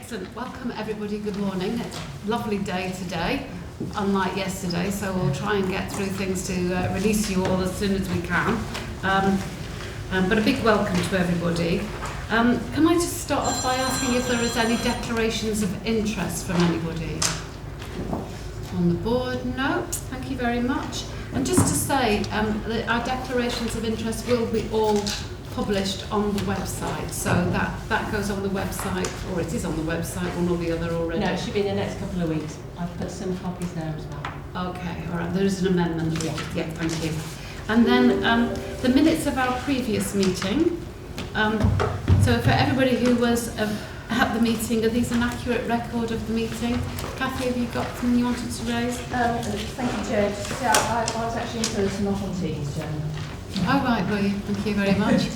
Excellent. Welcome everybody. Good morning. It's a lovely day today, unlike yesterday, so we'll try and get through things to release you all as soon as we can. But a big welcome to everybody. Can I just start off by asking if there is any declarations of interest from anybody? On the board? No. Thank you very much. And just to say, our declarations of interest will be all published on the website, so that goes on the website, or it is on the website, one or the other already. No, it should be in the next couple of weeks. I've put some copies there as well. Okay, all right, there is an amendment. Yeah, thank you. And then the minutes of our previous meeting. So for everybody who was at the meeting, are these an accurate record of the meeting? Kathy, have you got something you wanted to raise? Thank you, Chair. I was actually in person, not on Teams, Chair. Oh right, well, thank you very much.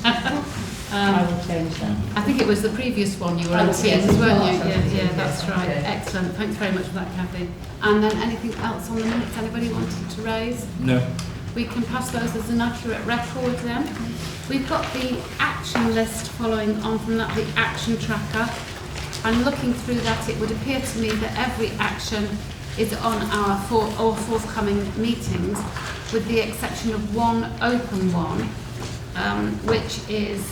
I will change that. I think it was the previous one you were on Teams, weren't you? Yeah, that's right. Excellent. Thanks very much for that, Kathy. And then anything else on the minutes anybody wanted to raise? No. We can pass those as an accurate record then. We've got the action list following on from that, the action tracker. And looking through that, it would appear to me that every action is on our forthcoming meetings, with the exception of one open one, which is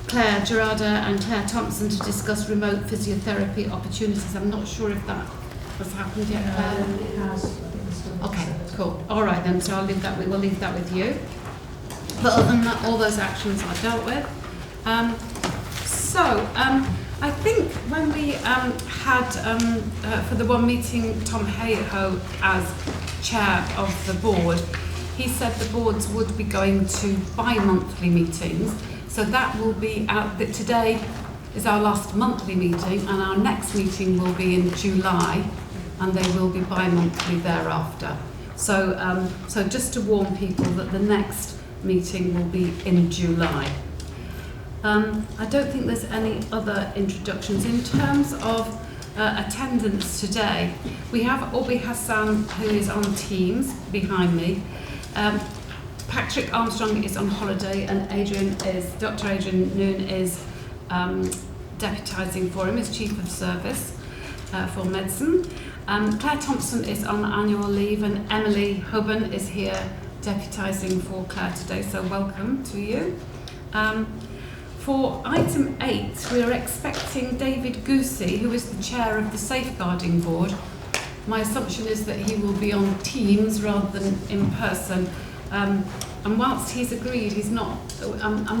Claire Gerarda and Claire Thompson to discuss remote physiotherapy opportunities. I'm not sure if that has happened yet, Claire. It has. Okay, cool. All right then, so we'll leave that with you. But other than that, all those actions are dealt with. I think when we had, for the one meeting, Tom Hayhoe as chair of the board, he said the boards would be going to bi-monthly meetings. So that will be today is our last monthly meeting, and our next meeting will be in July, and they will be bi-monthly thereafter. So just to warn people that the next meeting will be in July. I don't think there's any other introductions. In terms of attendance today, we have Obi Hassan, who is on Teams behind me. Patrick Armstrong is on holiday, and Dr. Adrian Noon is deputising for him as Chief of Service for Medicine. Claire Thompson is on annual leave, and Emily Hubban is here deputising for Claire today, so welcome to you. For item 8, we are expecting David Goosey, who is the chair of the Safeguarding Board. My assumption is that he will be on Teams rather than in person. And whilst he's agreed, I'm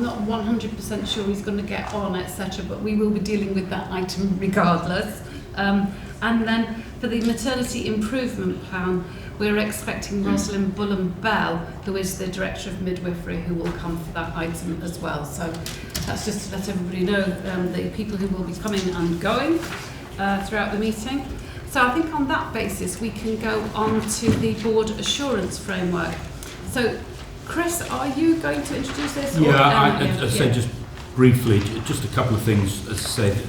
not 100% sure he's going to get on, etc., but we will be dealing with that item regardless. And then for the maternity improvement plan, we're expecting Rosalind Bullen-Bell, who is the Director of Midwifery, who will come for that item as well. So that's just to let everybody know the people who will be coming and going throughout the meeting. So I think on that basis we can go on to the board assurance framework. So Chris, are you going to introduce this? I say just briefly, just a couple of things. As I said,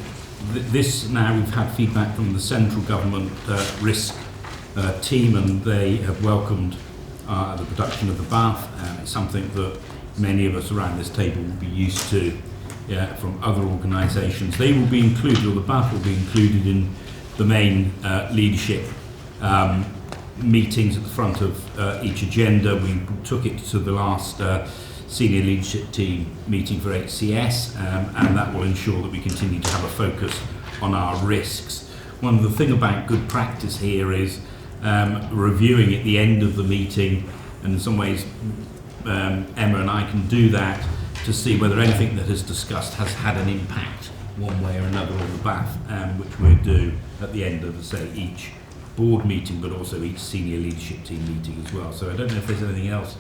this now we've had feedback from the central government risk team, and they have welcomed the production of the BAF. It's something that many of us around this table will be used to from other organisations. They will be included, or the BAF will be included in the main leadership meetings at the front of each agenda. We took it to the last senior leadership team meeting for HCS, and that will ensure that we continue to have a focus on our risks. One of the things about good practice here is reviewing at the end of the meeting, and in some ways Emma and I can do that to see whether anything that is discussed has had an impact one way or another on the BAF, which we'll do at the end of, say, each board meeting, but also each senior leadership team meeting as well. So I don't know if there's anything else,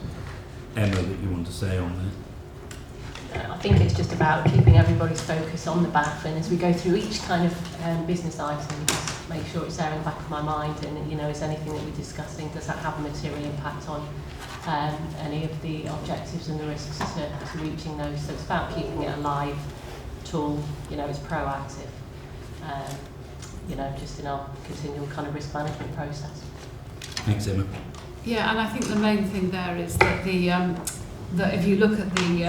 Emma, that you want to say on that. I think it's just about keeping everybody's focus on the BAF, and as we go through each kind of business item, just make sure it's there in the back of my mind, and is anything that we're discussing, does that have a material impact on any of the objectives and the risks to reaching those. So it's about keeping it a live tool, it's proactive, just in our continual kind of risk management process. Thanks, Emma. Yeah, and I think the main thing there is that the that if you look at the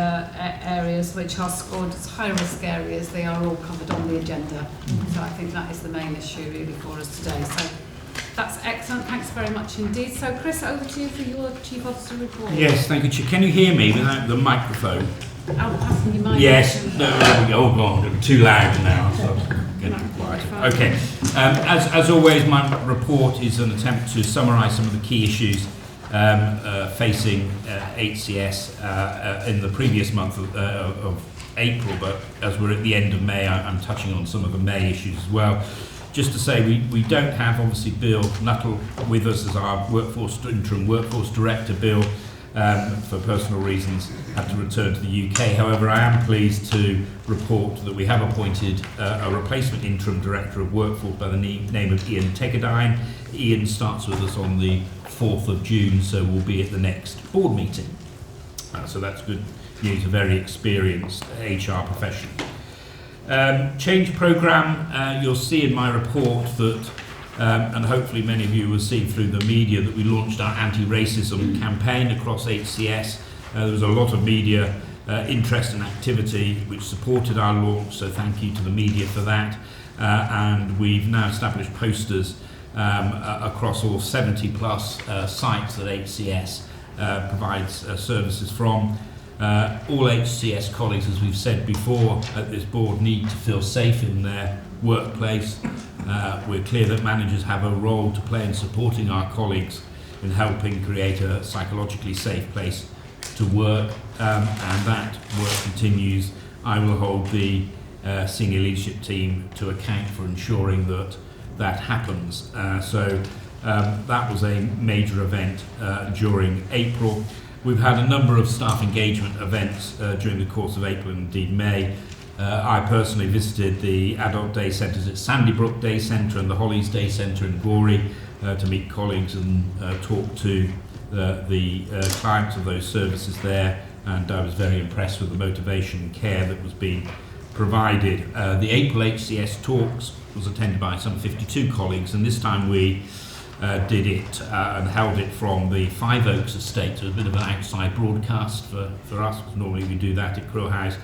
areas which are scored as high-risk areas, they are all covered on the agenda. So I think that is the main issue really for us today. So that's excellent. Thanks very much indeed. So Chris, over to you for your Chief Officer report. Yes, thank you, Chair. Can you hear me without the microphone? I'll pass you my Yes. motion. No, there we go. Oh, God, I'm too loud now. So getting quieter. Okay. As always, my report is an attempt to summarise some of the key issues facing HCS in the previous month of April, but as we're at the end of May, I'm touching on some of the May issues as well. Just to say, we don't have, obviously, Bill Nuttall with us as our interim workforce director. Bill, for personal reasons, had to return to the UK. However, I am pleased to report that we have appointed a replacement interim director of workforce by the name of Ian Tegadine. Ian starts with us on the 4th of June, so we'll be at the next board meeting. So that's good news, a very experienced HR professional. Change programme, you'll see in my report that, and hopefully many of you will see through the media, that we launched our anti-racism campaign across HCS. There was a lot of media interest and activity which supported our launch, so thank you to the media for that. And we've now established posters across all 70 plus sites that HCS provides services from. All HCS colleagues, as we've said before at this board, need to feel safe in their workplace. We're clear that managers have a role to play in supporting our colleagues in helping create a psychologically safe place to work, and that work continues. I will hold the senior leadership team to account for ensuring that that happens. So that was a major event during April. We've had a number of staff engagement events during the course of April and indeed May. I personally visited the Adult Day Centres at Sandybrook Day Centre and the Hollies Day Centre in Gorey to meet colleagues and talk to the clients of those services there, and I was very impressed with the motivation and care that was being provided. The April HCS Talks was attended by some 52 colleagues, and this time we did it and held it from the Five Oaks estate, so a bit of an outside broadcast for us, because normally we do that at Crow House.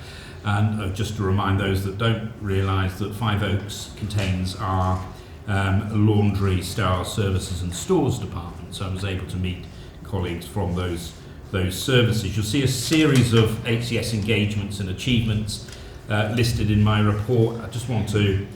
And just to remind those that don't realise that Five Oaks contains our laundry, sterile services and stores department, so I was able to meet colleagues from those services. You'll see a series of HCS engagements and achievements listed in my report. I just want to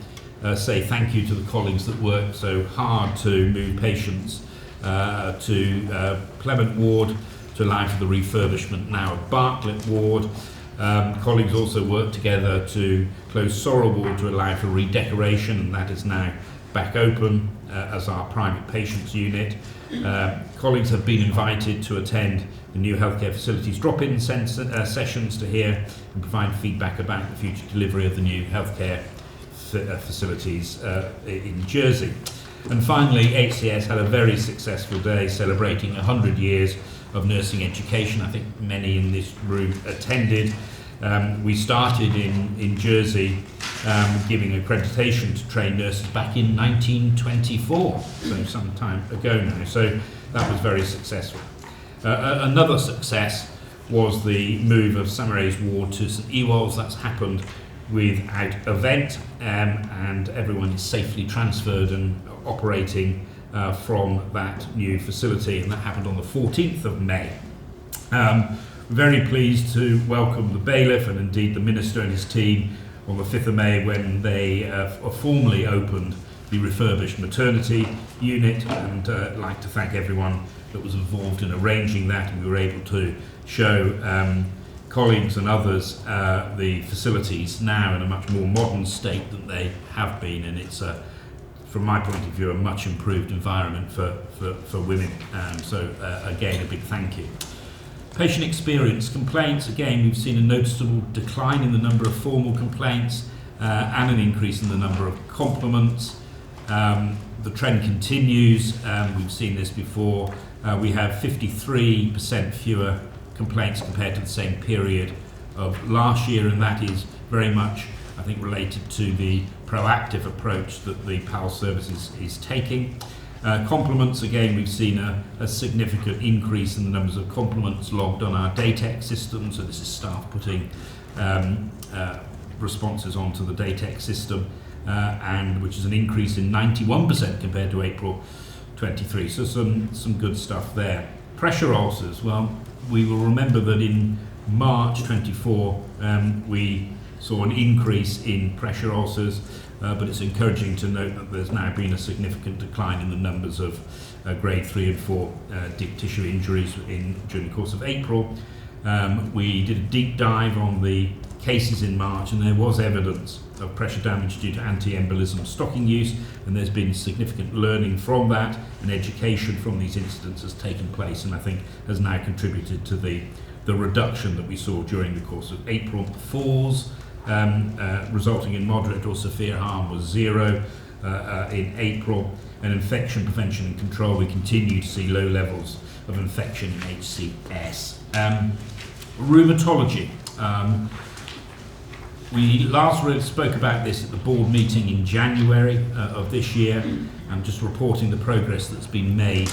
say thank you to the colleagues that worked so hard to move patients to Clement Ward to allow for the refurbishment now of Bartlett Ward. Colleagues also worked together to close Sorrel Ward to allow for redecoration, and that is now back open as our private patients unit. Colleagues have been invited to attend the new healthcare facilities drop-in sessions to hear and provide feedback about the future delivery of the new healthcare facilities in Jersey. And finally, HCS had a very successful day celebrating 100 years of nursing education. I think many in this room attended. We started in Jersey giving accreditation to train nurses back in 1924, so some time ago now. So that was very successful. Another success was the move of Samarais Ward to St Ewolds. That's happened without event, and everyone is safely transferred and operating from that new facility, and that happened on the 14th of May. Very pleased to welcome the bailiff and indeed the minister and his team on the 5th of May when they formally opened the refurbished maternity unit, and I'd like to thank everyone that was involved in arranging that, and we were able to show colleagues and others the facilities now in a much more modern state than they have been, and it's from my point of view a much improved environment for women, so again a big thank you. Patient experience complaints, again we've seen a noticeable decline in the number of formal complaints and an increase in the number of compliments. The trend continues, we've seen this before. We have 53% fewer complaints compared to the same period of last year, and that is very much, I think, related to the proactive approach that the PAL services is taking. Compliments, again, we've seen a significant increase in the numbers of compliments logged on our DATEX system. So this is staff putting responses onto the DATEX system, and which is an increase in 91% compared to April 23. So some good stuff there. Pressure ulcers. Well, we will remember that in March 24 we saw an increase in pressure ulcers, but it's encouraging to note that there's now been a significant decline in the numbers of grade 3 and 4 deep tissue injuries during the course of April. We did a deep dive on the cases in March, and there was evidence of pressure damage due to anti-embolism stocking use, and there's been significant learning from that, and education from these incidents has taken place, and I think has now contributed to the reduction that we saw during the course of April. Falls resulting in moderate or severe harm was 0 in April, and infection prevention and control, we continue to see low levels of infection in HCS. Rheumatology. We last spoke about this at the board meeting in January of this year. I'm just reporting the progress that's been made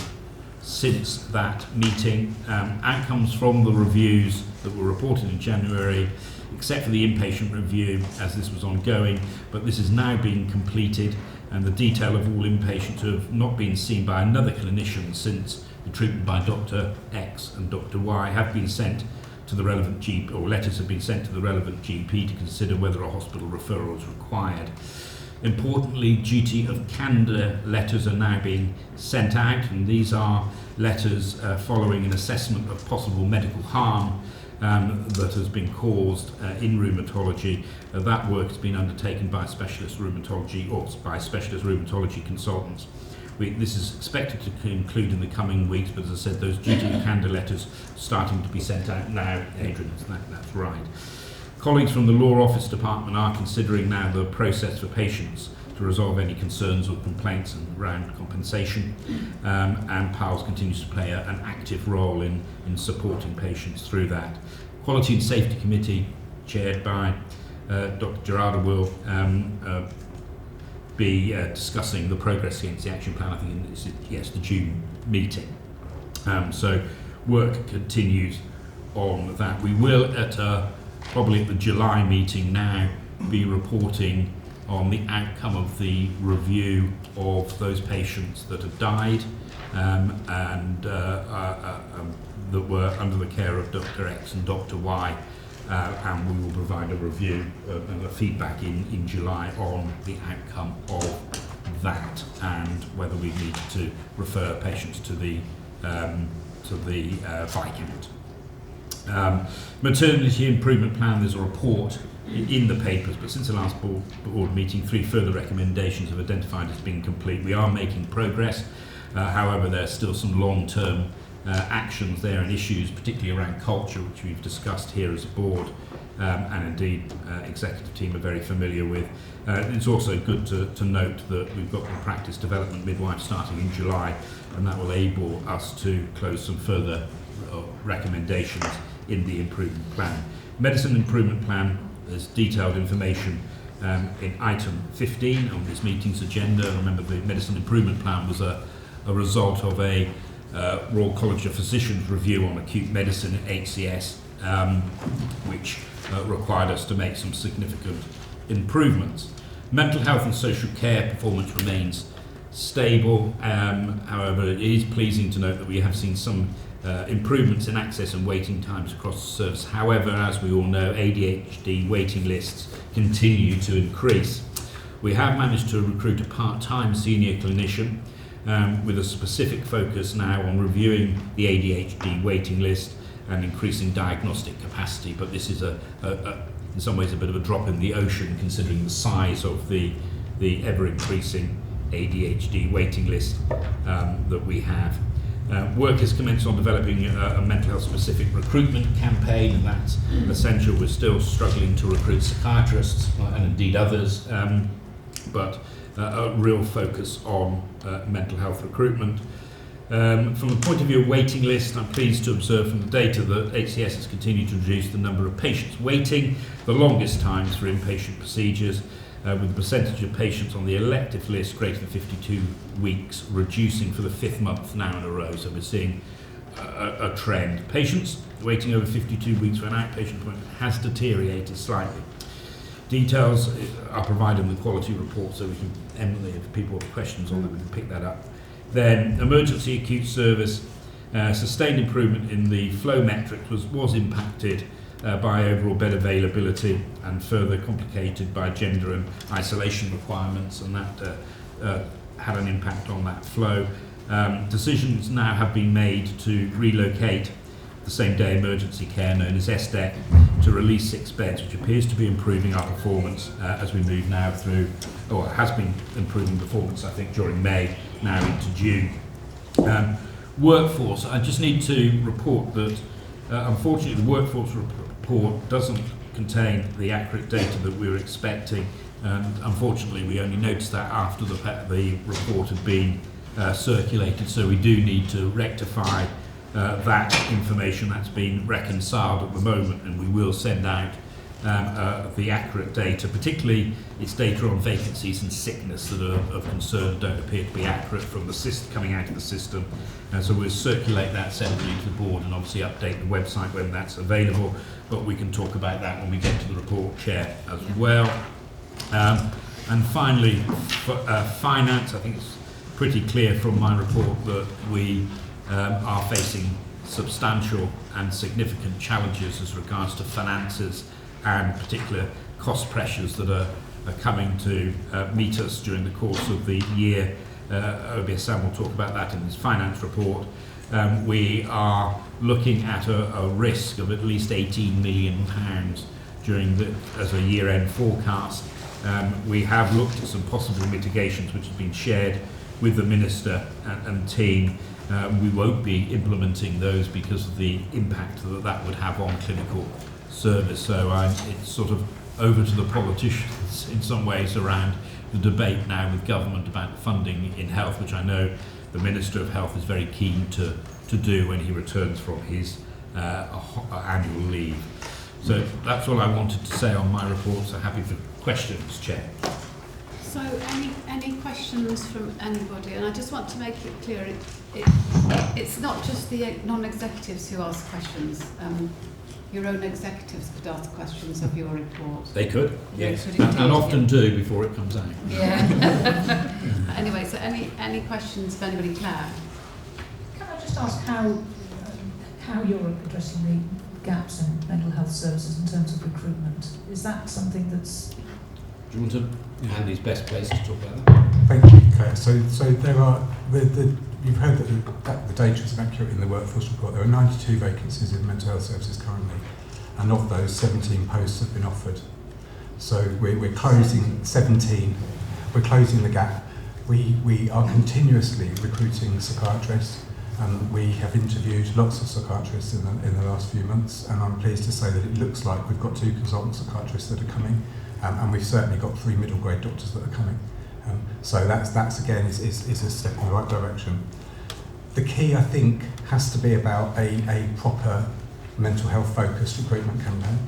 since that meeting. Outcomes from the reviews that were reported in January, except for the inpatient review as this was ongoing, but this is now being completed, and the detail of all inpatients who have not been seen by another clinician since the treatment by Dr. X and Dr. Y have been sent to the relevant GP, or letters have been sent to the relevant GP to consider whether a hospital referral is required. Importantly, duty of candour letters are now being sent out, and these are letters following an assessment of possible medical harm that has been caused in rheumatology. That work has been undertaken by specialist rheumatology or by specialist rheumatology consultants. This is expected to conclude in the coming weeks, but as I said, those duty of candour letters starting to be sent out now. Adrian, that's right. Colleagues from the Law Office Department are considering now the process for patients to resolve any concerns or complaints around compensation, and PALS continues to play an active role in supporting patients through that. Quality and Safety Committee, chaired by Dr. Gerardo, will be discussing the progress against the action plan, I think, in the June meeting. So work continues on that. We will, probably at the July meeting now, be reporting on the outcome of the review of those patients that have died and that were under the care of Dr. X and Dr. Y. And we will provide a review and a feedback in July on the outcome of that and whether we need to refer patients to the Viscount. Maternity improvement plan, there's a report in the papers, but since the last board meeting, 3 further recommendations have identified as being complete. We are making progress, however there are still some long-term actions there and issues, particularly around culture, which we've discussed here as a board, and indeed executive team are very familiar with. It's also good to note that we've got the practice development midwife starting in July, and that will enable us to close some further recommendations in the improvement plan. Medicine improvement plan, there's detailed information in item 15 on this meeting's agenda. Remember, the medicine improvement plan was a result of a Royal College of Physicians review on acute medicine at HCS, which required us to make some significant improvements. Mental health and social care performance remains stable. However, it is pleasing to note that we have seen some improvements in access and waiting times across the service. However, as we all know, ADHD waiting lists continue to increase. We have managed to recruit a part-time senior clinician with a specific focus now on reviewing the ADHD waiting list and increasing diagnostic capacity, but this is in some ways a bit of a drop in the ocean considering the size of the ever-increasing ADHD waiting list that we have. Work has commenced on developing a mental health specific recruitment campaign, and that's essential. We're still struggling to recruit psychiatrists and indeed others, but a real focus on mental health recruitment. From the point of view of waiting list, I'm pleased to observe from the data that HCS has continued to reduce the number of patients waiting, the longest times for inpatient procedures, with the percentage of patients on the elective list greater than 52 weeks reducing for the 5th month now in a row. So we're seeing a trend. Patients waiting over 52 weeks for an outpatient appointment has deteriorated slightly. Details are provided in the quality report, so we can, Emily, if people have questions on it, we can pick that up. Then emergency acute service, sustained improvement in the flow metrics was impacted by overall bed availability and further complicated by gender and isolation requirements, and that had an impact on that flow. Decisions now have been made to relocate the same day emergency care known as SDEC to release 6 beds, which appears to be improving our performance as we move now through, or has been improving performance I think during May now into June. Workforce, I just need to report that unfortunately the workforce report doesn't contain the accurate data that we were expecting, and unfortunately we only noticed that after the report had been circulated, so we do need to rectify that information. That's been reconciled at the moment, and we will send out the accurate data, particularly its data on vacancies and sickness that are of concern don't appear to be accurate from the system coming out of the system. So we'll circulate that separately to the board and obviously update the website when that's available, but we can talk about that when we get to the report, Chair, as well. And finally, finance, I think it's pretty clear from my report that we are facing substantial and significant challenges as regards to finances and particular cost pressures that are coming to meet us during the course of the year. OBSM will talk about that in his finance report. We are looking at a risk of at least £18 million during as a year-end forecast. We have looked at some possible mitigations which have been shared with the Minister and team. We won't be implementing those because of the impact that would have on clinical service. So it's sort of over to the politicians in some ways around the debate now with government about funding in health, which I know the Minister of Health is very keen to do when he returns from his annual leave. So that's all I wanted to say on my report. So happy for questions, Chair. So any questions from anybody? And I just want to make it clear, it's not just the non-executives who ask questions. Your own executives could ask questions of your report. They could, yes, Could and often do before it comes out. Yeah. Anyway, so any questions for anybody? Claire? Can I just ask how you're addressing the gaps in mental health services in terms of recruitment? Is that something that's... Do you want to? Andy's best place to talk about that. Thank you, Claire. So there are you've heard that the data is accurate in the workforce report. There are 92 vacancies in mental health services currently, and of those, 17 posts have been offered. So we're closing 17. We're closing the gap. We are continuously recruiting psychiatrists. We have interviewed lots of psychiatrists in the last few months, and I'm pleased to say that it looks like we've got 2 consultant psychiatrists that are coming, and we've certainly got 3 middle grade doctors that are coming. So that's again is a step in the right direction. The key, I think, has to be about a proper mental health focused recruitment campaign.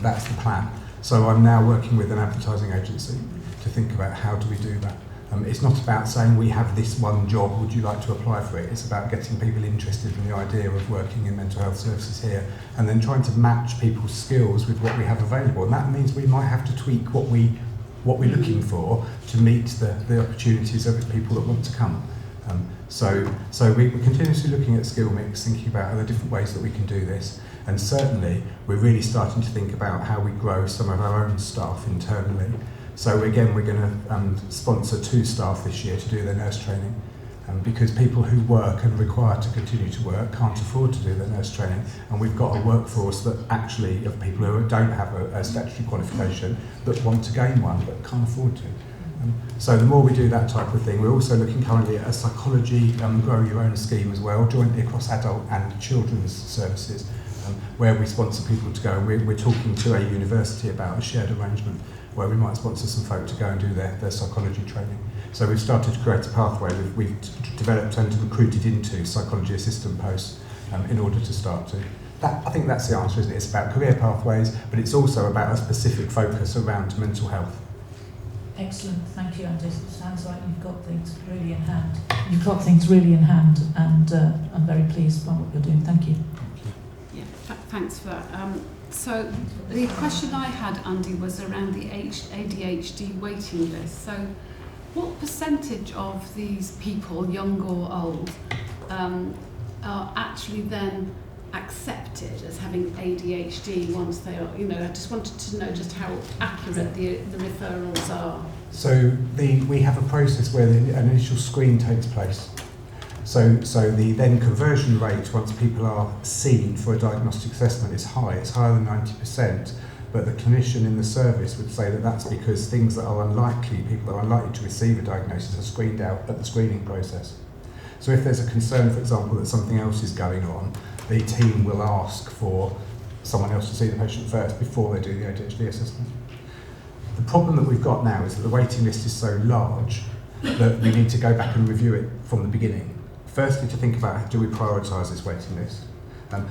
That's the plan. So I'm now working with an advertising agency to think about how do we do that. It's not about saying we have this one job, would you like to apply for it? It's about getting people interested in the idea of working in mental health services here, and then trying to match people's skills with what we have available. And that means we might have to tweak what we're looking for to meet the opportunities of the people that want to come. So we're continuously looking at skill mix, thinking about the different ways that we can do this. And certainly we're really starting to think about how we grow some of our own staff internally. So again, we're going to sponsor 2 staff this year to do their nurse training, because people who work and require to continue to work can't afford to do their nurse training, and we've got a workforce that actually of people who don't have a statutory qualification but want to gain one but can't afford to. So the more we do that type of thing, we're also looking currently at a psychology grow your own scheme as well, jointly across adult and children's services, where we sponsor people to go, and we're talking to a university about a shared arrangement where we might sponsor some folk to go and do their psychology training. So we've started to create a pathway. We've developed and recruited into psychology assistant posts in order to start to. I think that's the answer, isn't it? It's about career pathways, but it's also about a specific focus around mental health. Excellent, thank you, Andy. It sounds like you've got things really in hand. You've got things really in hand, and I'm very pleased by what you're doing. Thank you. Yeah, thanks for that. So the question I had, Andy, was around the ADHD waiting list. So what percentage of these people, young or old, are actually then accepted as having ADHD once they are, I just wanted to know just how accurate the referrals are. So we have a process where an initial screen takes place. So the then conversion rate once people are seen for a diagnostic assessment is high. It's higher than 90%. But the clinician in the service would say that that's because things that are unlikely, people that are unlikely to receive a diagnosis, are screened out at the screening process. So if there's a concern, for example, that something else is going on, the team will ask for someone else to see the patient first before they do the ADHD assessment. The problem that we've got now is that the waiting list is so large that we need to go back and review it from the beginning. Firstly, to think about, do we prioritise this waiting list?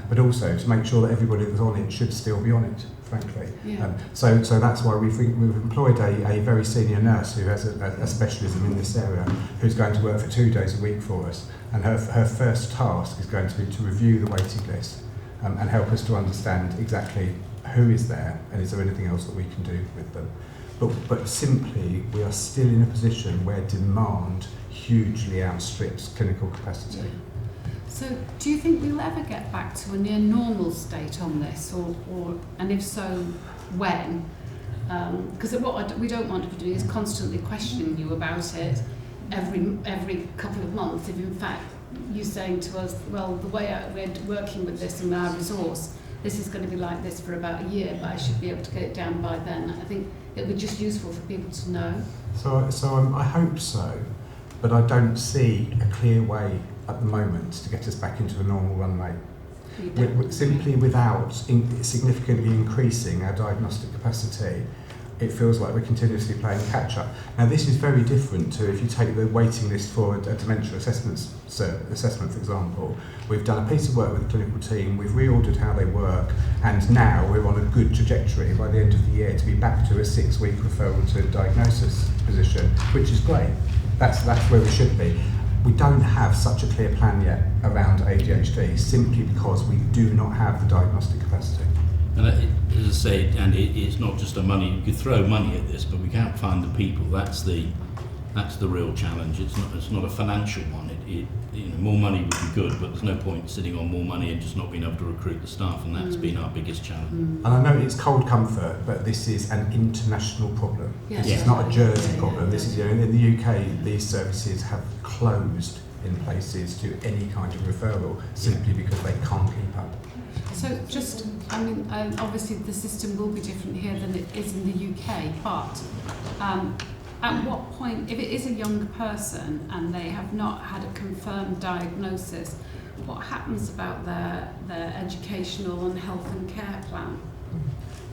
But also to make sure that everybody that's on it should still be on it, frankly. Yeah. So that's why we've employed a very senior nurse who has a specialism in this area, who's going to work for 2 days a week for us. And her first task is going to be to review the waiting list and help us to understand exactly who is there and is there anything else that we can do with them. But simply, we are still in a position where demand hugely outstrips clinical capacity. Yeah. So do you think we'll ever get back to a near normal state on this, or and if so, when? Because what we don't want to do is constantly questioning you about it every couple of months. If in fact you're saying to us, well, the way we're working with this and our resource, this is going to be like this for about a year, but I should be able to get it down by then. I think it would be just useful for people to know. So I hope so, but I don't see a clear way at the moment to get us back into a normal run rate. Simply without significantly increasing our diagnostic capacity, it feels like we're continuously playing catch up. Now this is very different to if you take the waiting list for a dementia assessment, for example. We've done a piece of work with the clinical team, we've reordered how they work, and now we're on a good trajectory by the end of the year to be back to a 6-week referral to diagnosis position, which is great. That's where we should be. We don't have such a clear plan yet around ADHD, simply because we do not have the diagnostic capacity. And as I say, and it's not just a money. You could throw money at this, but we can't find the people. That's the real challenge. It's not a financial one. More money would be good, but there's no point sitting on more money and just not being able to recruit the staff, and that's been our biggest challenge. And I know it's cold comfort, but this is an international problem. Yes. This is not a Jersey problem. This is, in the UK, these services have closed in places to any kind of referral simply because they can't keep up. So just, obviously the system will be different here than it is in the UK, but at what point, if it is a young person and they have not had a confirmed diagnosis, what happens about their educational and health and care plan?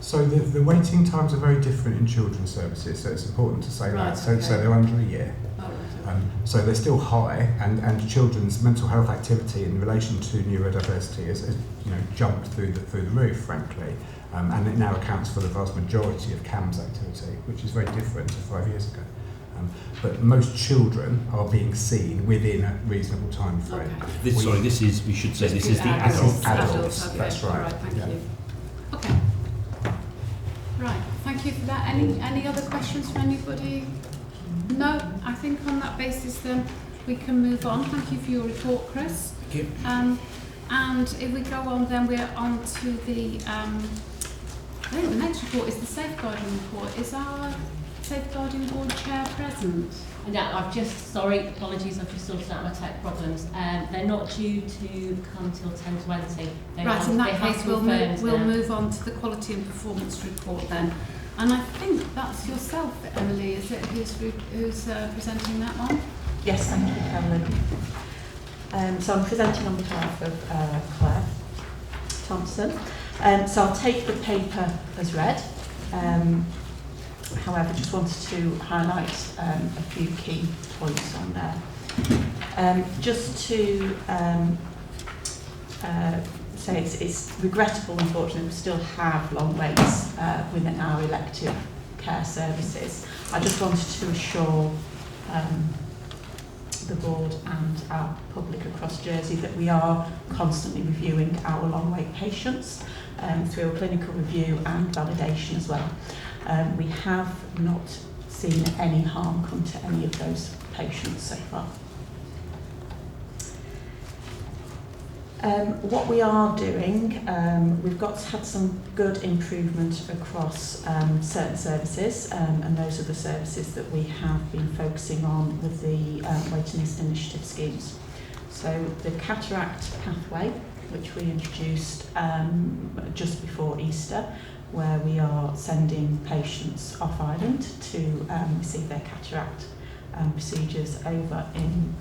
So the waiting times are very different in children's services, so it's important to say Right, that. So okay. they're under a year. Oh, right. So they're still high, and children's mental health activity in relation to neurodiversity has jumped through the roof, frankly, and it now accounts for the vast majority of CAMS activity, which is very different to 5 years ago. But most children are being seen within a reasonable time frame. Okay. This is the adults. adults. Okay. That's right. All right, thank Yeah. you. Okay. Right, thank you for that. Any other questions from anybody? No, I think on that basis then we can move on. Thank you for your report, Chris. Thank you. And if we go on then, we're on to the, I think the next report is the safeguarding report. Is our safeguarding board chair present? And apologies, I've just sorted out my tech problems. They're not due to come till 10:20. Right, in that case we'll move on to the quality and performance report then. And I think that's yourself, Emily, is it, who's presenting that one? Yes, thank you, Carolyn. So I'm presenting on behalf of Claire Thompson. So I'll take the paper as read. However, just wanted to highlight a few key points on there. Just to say it's regrettable, unfortunately, we still have long waits within our elective care services. I just wanted to assure the board and our public across Jersey that we are constantly reviewing our long wait patients through a clinical review and validation as well. We have not seen any harm come to any of those patients so far. What we are doing, we've had some good improvement across certain services, and those are the services that we have been focusing on with the waiting list initiative schemes. So the cataract pathway, which we introduced just before Easter, where we are sending patients off island to receive their cataract procedures over in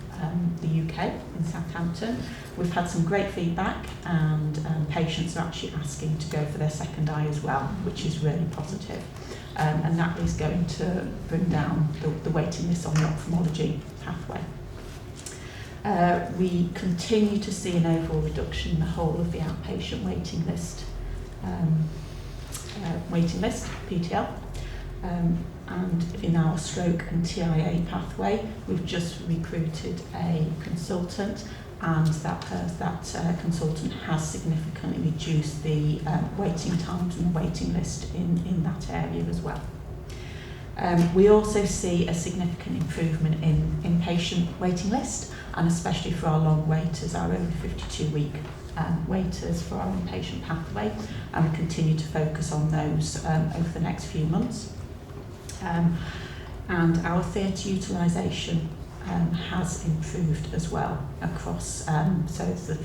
the UK, in Southampton. We've had some great feedback, and patients are actually asking to go for their second eye as well, which is really positive. And that is going to bring down the waiting list on the ophthalmology pathway. We continue to see an overall reduction in the whole of the outpatient waiting list, PTL. And in our stroke and TIA pathway, we've just recruited a consultant, and that consultant has significantly reduced the waiting times and the waiting list in that area as well. We also see a significant improvement in inpatient waiting list, and especially for our long waiters, our over 52-week waiters for our inpatient pathway, and we continue to focus on those over the next few months. And our theatre utilisation has improved as well across, so it's the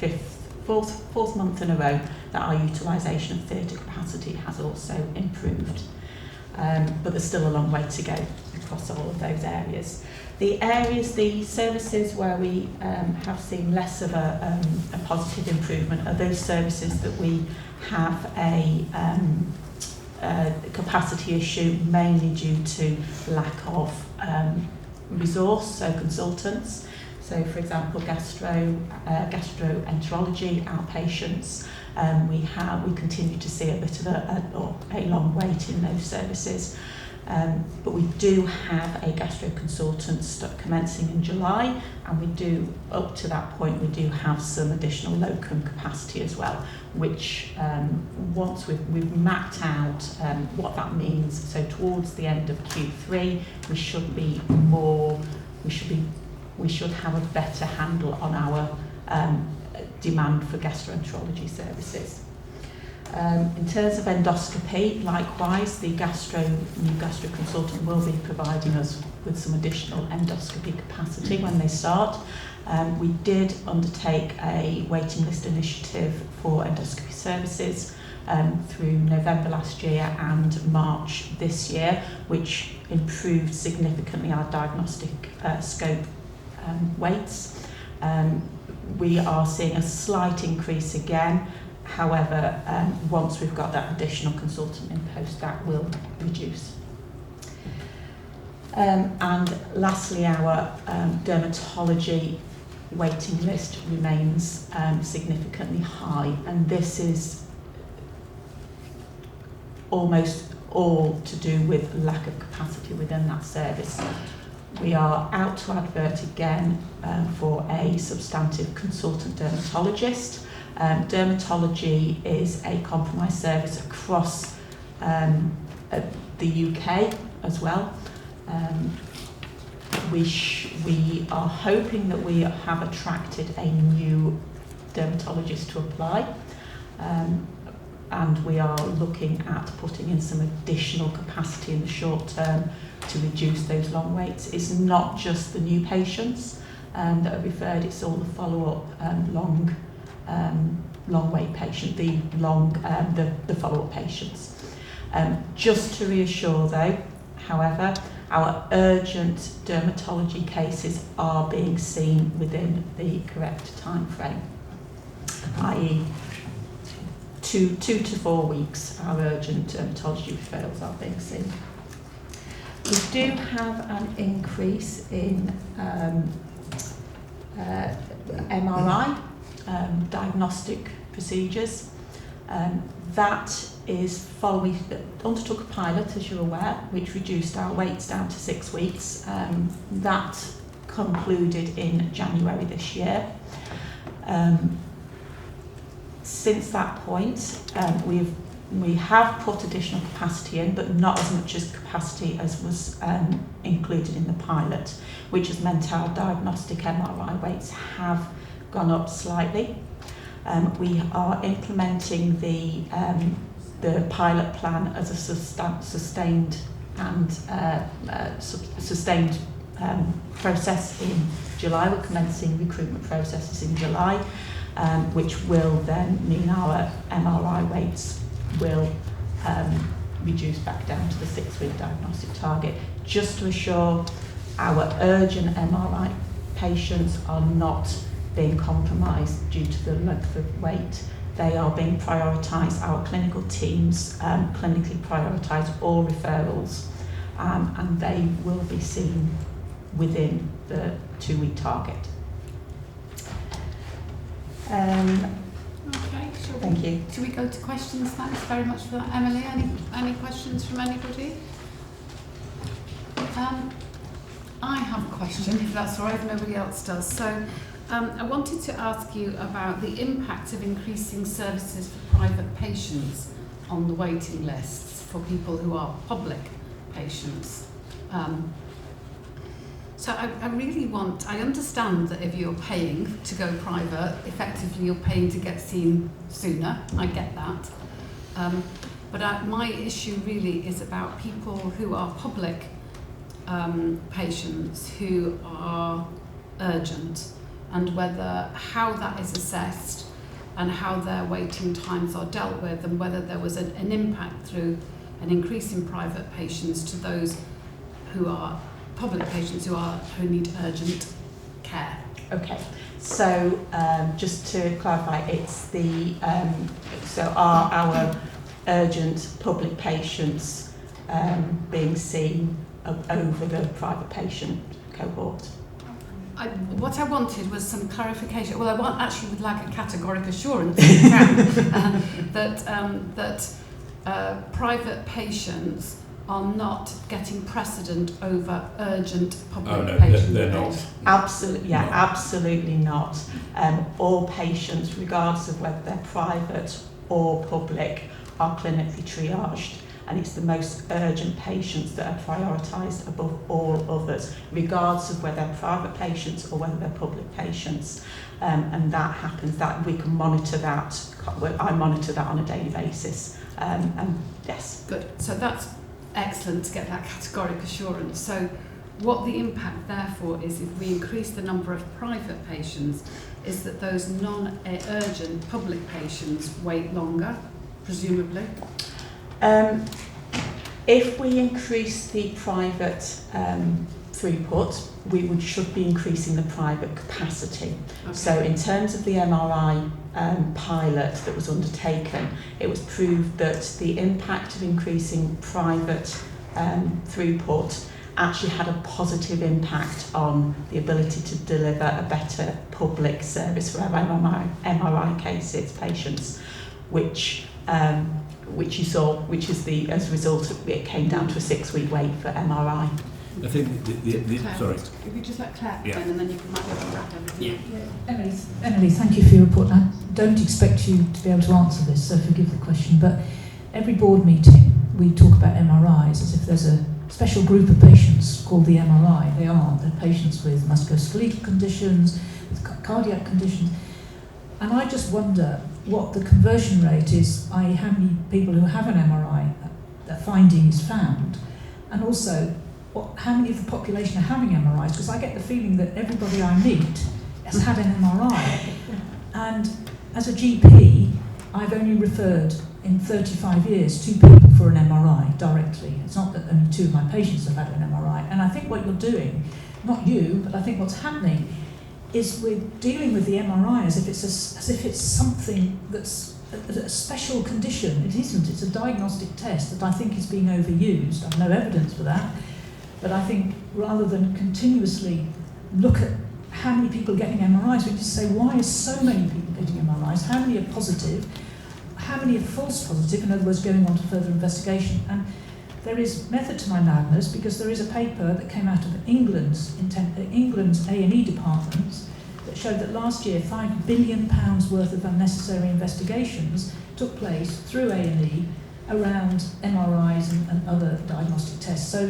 fourth month in a row that our utilisation of theatre capacity has also improved. But there's still a long way to go across all of those areas. The services where we have seen less of a positive improvement are those services that we have a capacity issue, mainly due to lack of resource, so consultants. So, for example, gastroenterology outpatients. We continue to see a bit of a long wait in those services. But we do have a gastro consultant commencing in July, and we do, up to that point, we do have some additional locum capacity as well, which once we've mapped out what that means, so towards the end of Q3, we should have a better handle on our demand for gastroenterology services. In terms of endoscopy, likewise, the new gastro consultant will be providing us with some additional endoscopy capacity when they start. We did undertake a waiting list initiative for endoscopy services through November last year and March this year, which improved significantly our diagnostic scope weights. We are seeing a slight increase again. However, once we've got that additional consultant in post, that will reduce. And lastly, our dermatology waiting list remains significantly high, and this is almost all to do with lack of capacity within that service. We are out to advert again for a substantive consultant dermatologist. Dermatology is a compromised service across the UK as well. We are hoping that we have attracted a new dermatologist to apply, and we are looking at putting in some additional capacity in the short term to reduce those long waits. It's not just the new patients that are referred, it's all the follow-up long wait patient, the follow-up patients. Just to reassure though, however, our urgent dermatology cases are being seen within the correct time frame, i.e. 2 to 4 weeks. Our urgent dermatology referrals are being seen. We do have an increase in MRI diagnostic procedures. That is following, undertook a pilot, as you're aware, which reduced our waits down to 6 weeks. That concluded in January this year. Since that point, we have put additional capacity in, but not as much as capacity as was included in the pilot, which has meant our diagnostic MRI waits have gone up slightly. We are implementing the pilot plan as a sustained process in July. We're commencing recruitment processes in July, which will then mean our MRI waits will reduce back down to the 6-week diagnostic target, just to assure our urgent MRI patients are not being compromised due to the length of wait. They are being prioritised. Our clinical teams clinically prioritise all referrals, and they will be seen within the 2-week target. Okay, sure. Thank you. Should we go to questions? Thanks very much for that, Emily. Any questions from anybody? I have a question, if that's all right, if nobody else does. So I wanted to ask you about the impact of increasing services for private patients on the waiting lists for people who are public patients. So I really I understand that if you're paying to go private, effectively you're paying to get seen sooner. I get that. But my issue really is about people who are public patients who are urgent, and how that is assessed and how their waiting times are dealt with, and whether there was an impact through an increase in private patients to those who are public patients who need urgent care. Okay, so just to clarify, it's the our urgent public patients being seen over the private patient cohort. What I wanted was some clarification. Well, I would like a categorical assurance that private patients are not getting precedent over urgent public patients. They're not. Absolutely, yeah, absolutely not. All patients, regardless of whether they're private or public, are clinically triaged, and it's the most urgent patients that are prioritised above all others, regardless of whether they're private patients or whether they're public patients. And that happens, that we can monitor that. I monitor that on a daily basis. And yes. Good. So that's excellent to get that categorical assurance. So what the impact therefore is, if we increase the number of private patients, is that those non-urgent public patients wait longer, presumably? If we increase the private throughput, we should be increasing the private capacity. Okay. So in terms of the MRI pilot that was undertaken, it was proved that the impact of increasing private throughput actually had a positive impact on the ability to deliver a better public service for our MRI cases, patients, which you saw, which is as a result of it came down to a 6-week wait for MRI. I think sorry. If you just let Claire Yeah. and then you can wrap everything. Yeah. Emily, thank you for your report. I don't expect you to be able to answer this, so forgive the question, but every board meeting we talk about MRIs as if there's a special group of patients called the MRI. They aren't. They're patients with musculoskeletal conditions, with cardiac conditions. And I just wonder what the conversion rate is, i.e. how many people who have an MRI, that finding is found, and also how many of the population are having MRIs, because I get the feeling that everybody I meet has had an MRI. And as a GP, I've only referred in 35 years 2 people for an MRI directly. It's not that only 2 of my patients have had an MRI. And I think what you're doing, not you, but I think what's happening is we're dealing with the MRI as if it's something that's a special condition. It isn't. It's a diagnostic test that I think is being overused. I've no evidence for that. But I think rather than continuously look at how many people are getting MRIs, we just say, why is so many people getting MRIs? How many are positive? how many are false positive, in other words, going on to further investigation. And there is method to my madness, because there is a paper that came out of England's A&E departments that showed that last year £5 billion worth of unnecessary investigations took place through A&E around MRIs and other diagnostic tests. So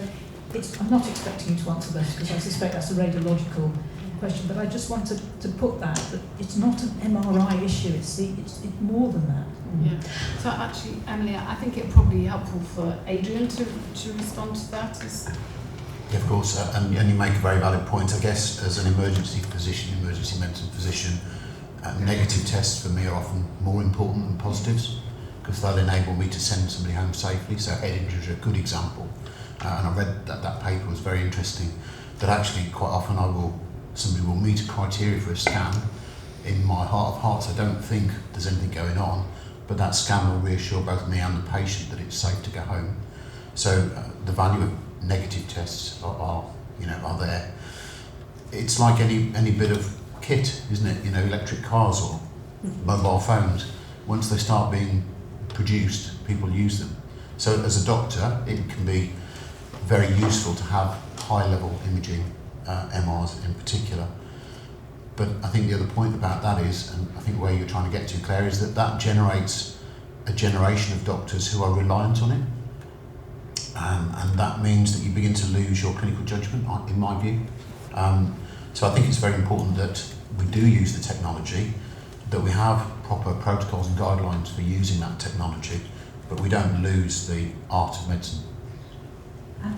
I'm not expecting you to answer this, because I suspect that's a radiological question, but I just want to put that it's not an MRI issue, it's more than that. Yeah. So actually, Emily, I think it'd probably be helpful for Adrian to respond to that. Yeah, of course, and you make a very valid point. I guess as an emergency physician, emergency medicine physician, negative tests for me are often more important than positives, because they'll enable me to send somebody home safely. So head injury is a good example, and I read that paper was very interesting. That actually quite often somebody will meet a criteria for a scan. In my heart of hearts, I don't think there's anything going on, but that scan will reassure both me and the patient that it's safe to go home. So the value of negative tests are there. It's like any bit of kit, isn't it? Electric cars or mobile phones. Once they start being produced, people use them. So as a doctor, it can be very useful to have high-level imaging, MRs in particular. But I think the other point about that is, and I think where you're trying to get to, Claire, is that generates a generation of doctors who are reliant on it. And that means that you begin to lose your clinical judgment, in my view. So I think it's very important that we do use the technology, that we have proper protocols and guidelines for using that technology, but we don't lose the art of medicine. And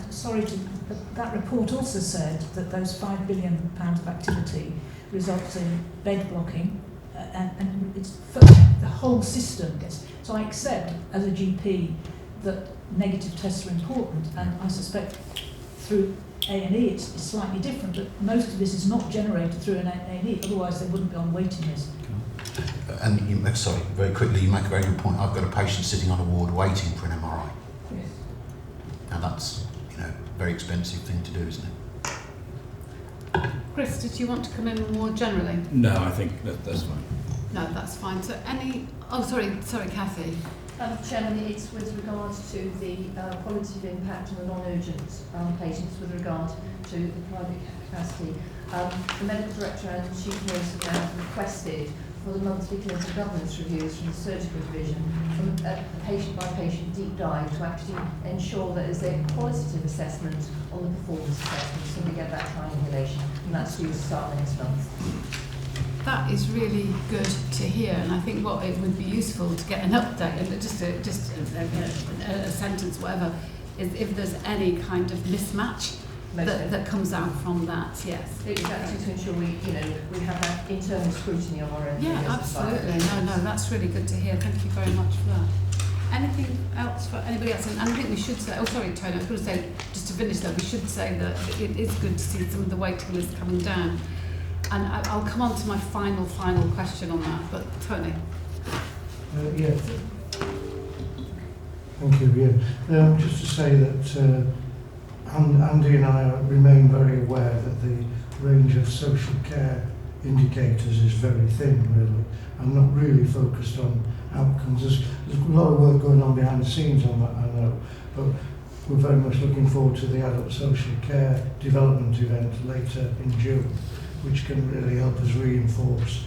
but that report also said that those £5 billion of activity results in bed blocking, and it's the whole system gets. So I accept as a GP that negative tests are important, and I suspect through A&E it's slightly different, but most of this is not generated through an A&E, otherwise they wouldn't be on waiting list. And very quickly, you make a very good point. I've got a patient sitting on a ward waiting for an MRI. Yes. Now that's a very expensive thing to do, isn't it? Chris, did you want to come in more generally? No, I think that's fine. No, that's fine. So sorry, Kathy. Chairman, it's with regard to the qualitative impact on the non-urgent patients with regard to the private capacity. The medical director and the chief nurse have now requested for the monthly clinical governance reviews from the surgical division, from a patient-by-patient deep dive to actually ensure that there's a qualitative assessment on the performance assessment, so we get that triangulation, and that's due to start next month. That is really good to hear, and I think what it would be useful to get an update, and just a sentence, whatever, is if there's any kind of mismatch that comes out from that. Yes, exactly, to ensure we have that internal scrutiny of our own. Yeah, absolutely. No, that's really good to hear. Thank you very much for that. Anything else for anybody else? And I think we should say, Tony, I was going to say, just to finish though, we should say that it is good to see some of the waiting lists coming down. And I'll come on to my final question on that, but Tony. Yeah. Thank you. Yeah. Just to say that Andy and I remain very aware that the range of social care indicators is very thin, really, and not really focused on outcomes. There's a lot of work going on behind the scenes on that, I know, but we're very much looking forward to the adult social care development event later in June, which can really help us reinforce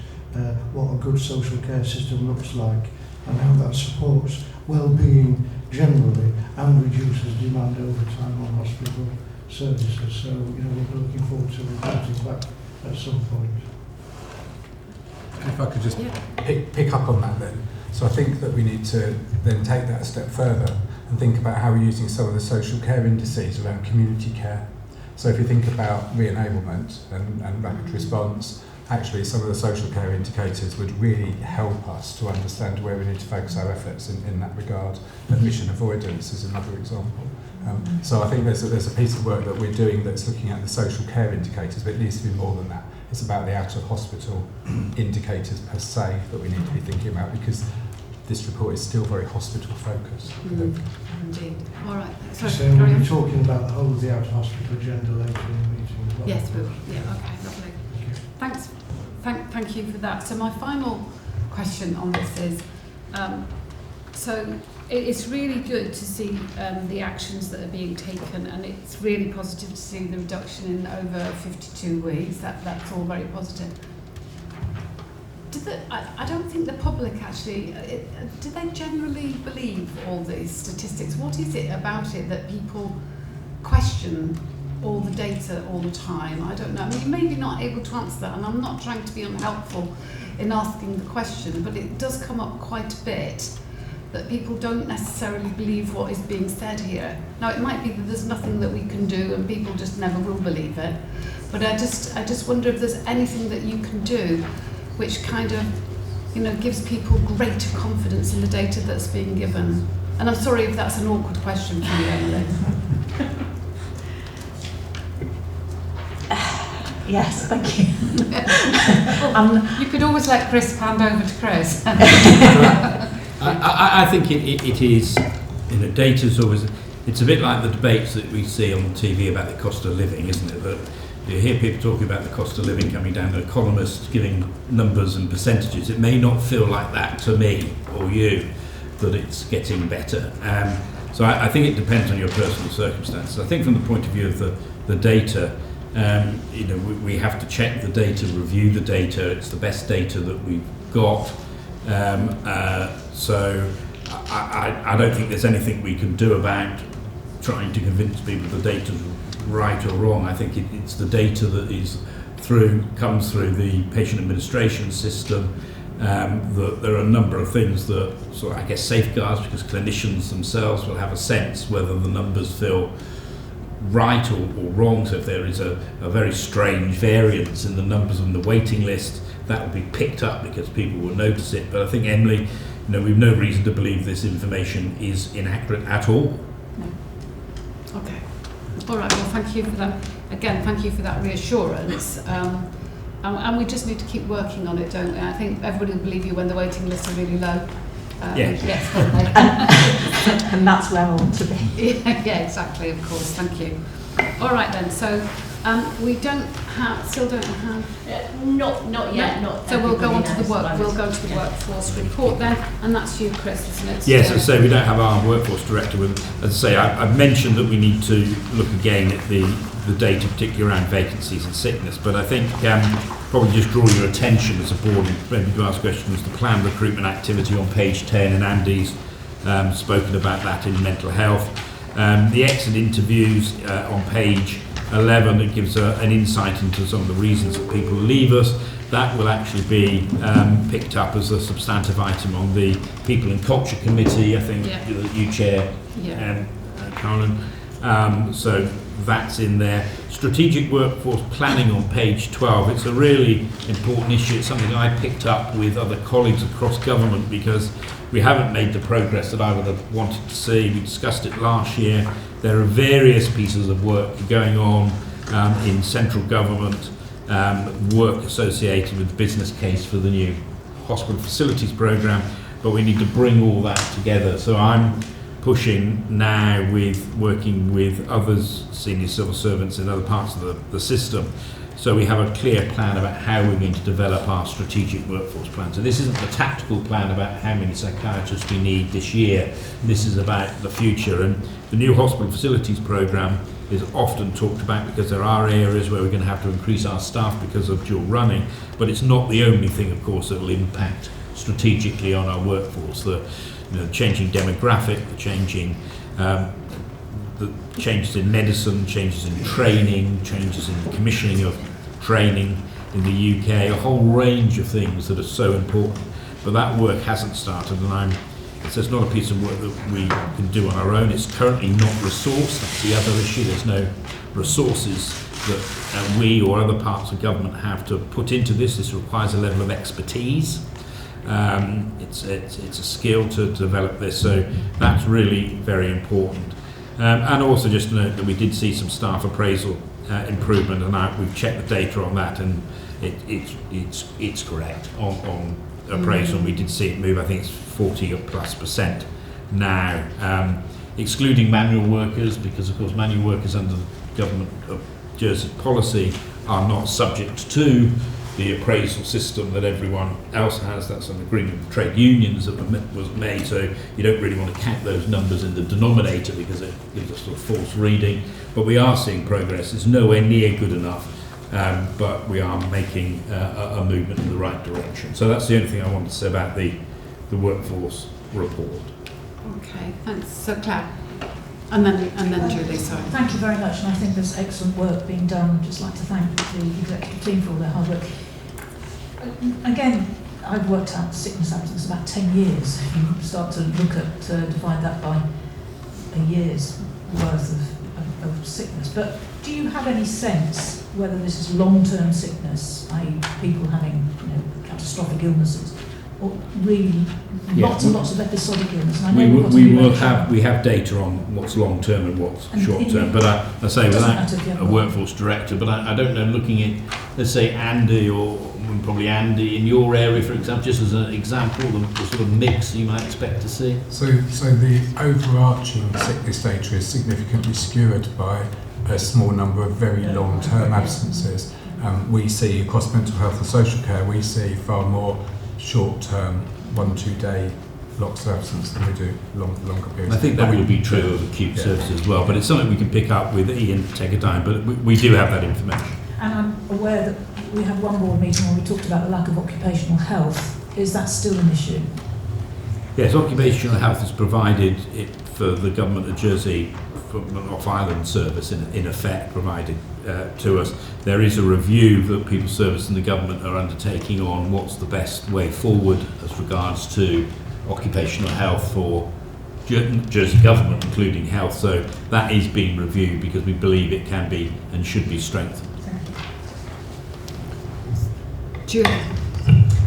what a good social care system looks like and how that supports well-being generally and reduces demand over time on hospital services. So, we're looking forward to reporting back at some point. If I could just pick up on that then. So I think that we need to then take that a step further and think about how we're using some of the social care indices around community care. So if you think about re-enablement and rapid response, actually some of the social care indicators would really help us to understand where we need to focus our efforts in that regard. Admission avoidance is another example. So I think there's a piece of work that we're doing that's looking at the social care indicators, but it needs to be more than that. It's about the out-of-hospital indicators per se that we need to be thinking about, because this report is still very hospital-focused. Indeed. All right. So we'll be talking about the whole of the out-of-hospital agenda later in the meeting as well. Yes, we will. Yeah, okay, lovely. Thanks. Thank you for that. So my final question on this is, So it's really good to see the actions that are being taken, and it's really positive to see the reduction in over 52 weeks. That's all very positive. I don't think the public actually, do they generally believe all these statistics? What is it about it that people question all the data all the time? I don't know. I mean, you may be not able to answer that, and I'm not trying to be unhelpful in asking the question, but it does come up quite a bit that people don't necessarily believe what is being said here. Now, it might be that there's nothing that we can do and people just never will believe it, but I just wonder if there's anything that you can do which kind of, gives people greater confidence in the data that's being given. And I'm sorry if that's an awkward question for you, Emily. Yes, thank you. You could always let Chris hand over to Chris. I think it is, data's always, it's a bit like the debates that we see on TV about the cost of living, isn't it? That you hear people talking about the cost of living coming down, the economists giving numbers and percentages. It may not feel like that to me or you, that it's getting better. So I think it depends on your personal circumstances. I think from the point of view of the data, we have to check the data, review the data. It's the best data that we've got. So I don't think there's anything we can do about trying to convince people the data's right or wrong. I think it's the data that comes through the patient administration system. That there are a number of things that sort of, I guess, safeguards, because clinicians themselves will have a sense whether the numbers feel right or wrong. So if there is a very strange variance in the numbers on the waiting list, that will be picked up because people will notice it. But I think, Emily, we've no reason to believe this information is inaccurate at all. No. Okay. All right. Well, thank you for that. Again, thank you for that reassurance. And we just need to keep working on it, don't we? I think everybody will believe you when the waiting lists are really low. Yes, won't they? And that's where I want to be. Yeah, exactly, of course. Thank you. All right then. So we still don't have. Not yet. No. Not. So we'll go on to the work. We'll go to the workforce report then, and that's you, Chris, isn't it? Yes, as I say, we don't have our workforce director with us. As I say, I've mentioned that we need to look again at the data, particularly around vacancies and sickness. But I think probably just draw your attention as a board, maybe to ask questions, the planned recruitment activity on page 10, and Andy's spoken about that in mental health. The exit interviews on page 11, it gives an insight into some of the reasons that people leave us. That will actually be picked up as a substantive item on the People and Culture Committee, I think, that you chair, Carolyn. So that's in there. Strategic workforce planning on page 12. It's a really important issue. It's something I picked up with other colleagues across government because we haven't made the progress that I would have wanted to see. We discussed it last year. There are various pieces of work going on in central government, work associated with the business case for the new hospital facilities programme, but we need to bring all that together. So I'm pushing now with working with others, senior civil servants in other parts of the system, so we have a clear plan about how we're going to develop our strategic workforce plan. So this isn't the tactical plan about how many psychiatrists we need this year. This is about the future, and the new hospital facilities programme is often talked about because there are areas where we're going to have to increase our staff because of dual running, but it's not the only thing, of course, that will impact strategically on our workforce. The changing demographic, the changes in medicine, changes in training, changes in the commissioning of training in the UK, a whole range of things that are so important. But that work hasn't started, and it's not a piece of work that we can do on our own. It's currently not resourced. That's the other issue. There's no resources that we or other parts of government have to put into this. This requires a level of expertise. It's a skill to develop this, so that's really very important. And also just to note that we did see some staff appraisal improvement, and we've checked the data on that, and it's correct on appraisal. We did see it move. I think it's 40+% now, excluding manual workers, because of course manual workers under the government of Jersey policy are not subject to the appraisal system that everyone else has. That's an agreement with trade unions that was made, so you don't really want to count those numbers in the denominator because it gives us sort of false reading. But we are seeing progress. It's nowhere near good enough, but we are making a movement in the right direction. So that's the only thing I wanted to say about the workforce report. Okay, thanks. So Claire, and then Julie, sorry. Thank you very much, and I think there's excellent work being done. I'd just like to thank the executive team for all their hard work. Again, I've worked out sickness absence about 10 years. If you start to look at, divide that by a year's worth of sickness. But do you have any sense whether this is long-term sickness, i.e. people having catastrophic illnesses, or really lots and lots of episodic illness? And I know we have data on what's long-term and what's short-term, but I say without a workforce director, but I don't know, looking at, let's say, Andy, or probably Andy in your area, for example, just as an example, the sort of mix you might expect to see. So the overarching sickness data is significantly skewed by a small number of very long-term absences. We see across mental health and social care, we see far more short-term, 1-2 day blocks of absence than we do longer periods. I think that will be true of acute services as well, but it's something we can pick up with Ian to take a time, but we do have that information. And I'm aware that we had one board meeting where we talked about the lack of occupational health. Is that still an issue? Yes, occupational health is provided for the government of Jersey, from an off-island service in effect provided to us. There is a review that People Service and the government are undertaking on what's the best way forward as regards to occupational health for Jersey government, including health. So that is being reviewed because we believe it can be and should be strengthened. Julie.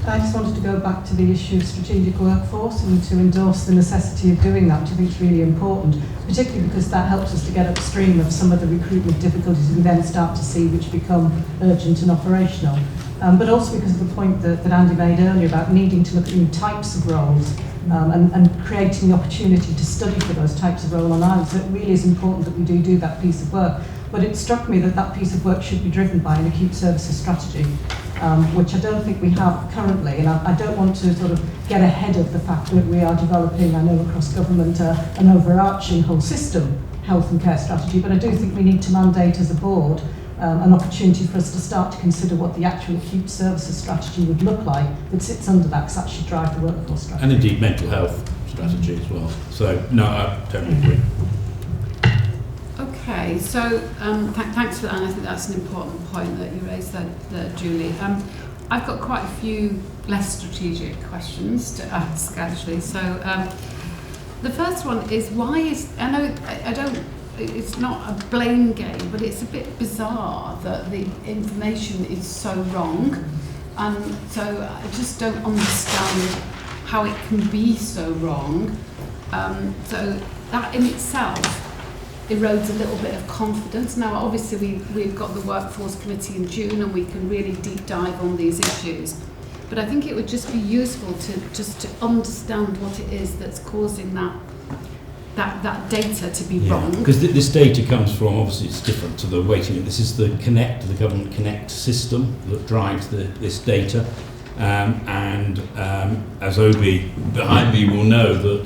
I just wanted to go back to the issue of strategic workforce and to endorse the necessity of doing that, which I think is really important, particularly because that helps us to get upstream of some of the recruitment difficulties we then start to see which become urgent and operational. But also because of the point that Andy made earlier about needing to look at new types of roles and creating the opportunity to study for those types of role on Ireland. So it really is important that we do that piece of work. But it struck me that piece of work should be driven by an acute services strategy, which I don't think we have currently, and I don't want to sort of get ahead of the fact that we are developing, I know across government, an overarching whole system health and care strategy, but I do think we need to mandate as a board an opportunity for us to start to consider what the actual acute services strategy would look like that sits under that, because that should drive the workforce strategy. And indeed mental health strategy as well. So no, I totally agree. Okay, so thanks for that, and I think that's an important point that you raised there, Julie. I've got quite a few less strategic questions to ask, actually. So the first one is, why is, I know I don't, it's not a blame game, but it's a bit bizarre that the information is so wrong, and so I just don't understand how it can be so wrong. So that in itself erodes a little bit of confidence. Now, obviously, we've got the Workforce Committee in June, and we can really deep dive on these issues. But I think it would just be useful to understand what it is that's causing that data to be wrong. Because this data comes from, obviously, it's different to the waiting. This is the Government Connect system that drives this data. As Obi behind me will know, that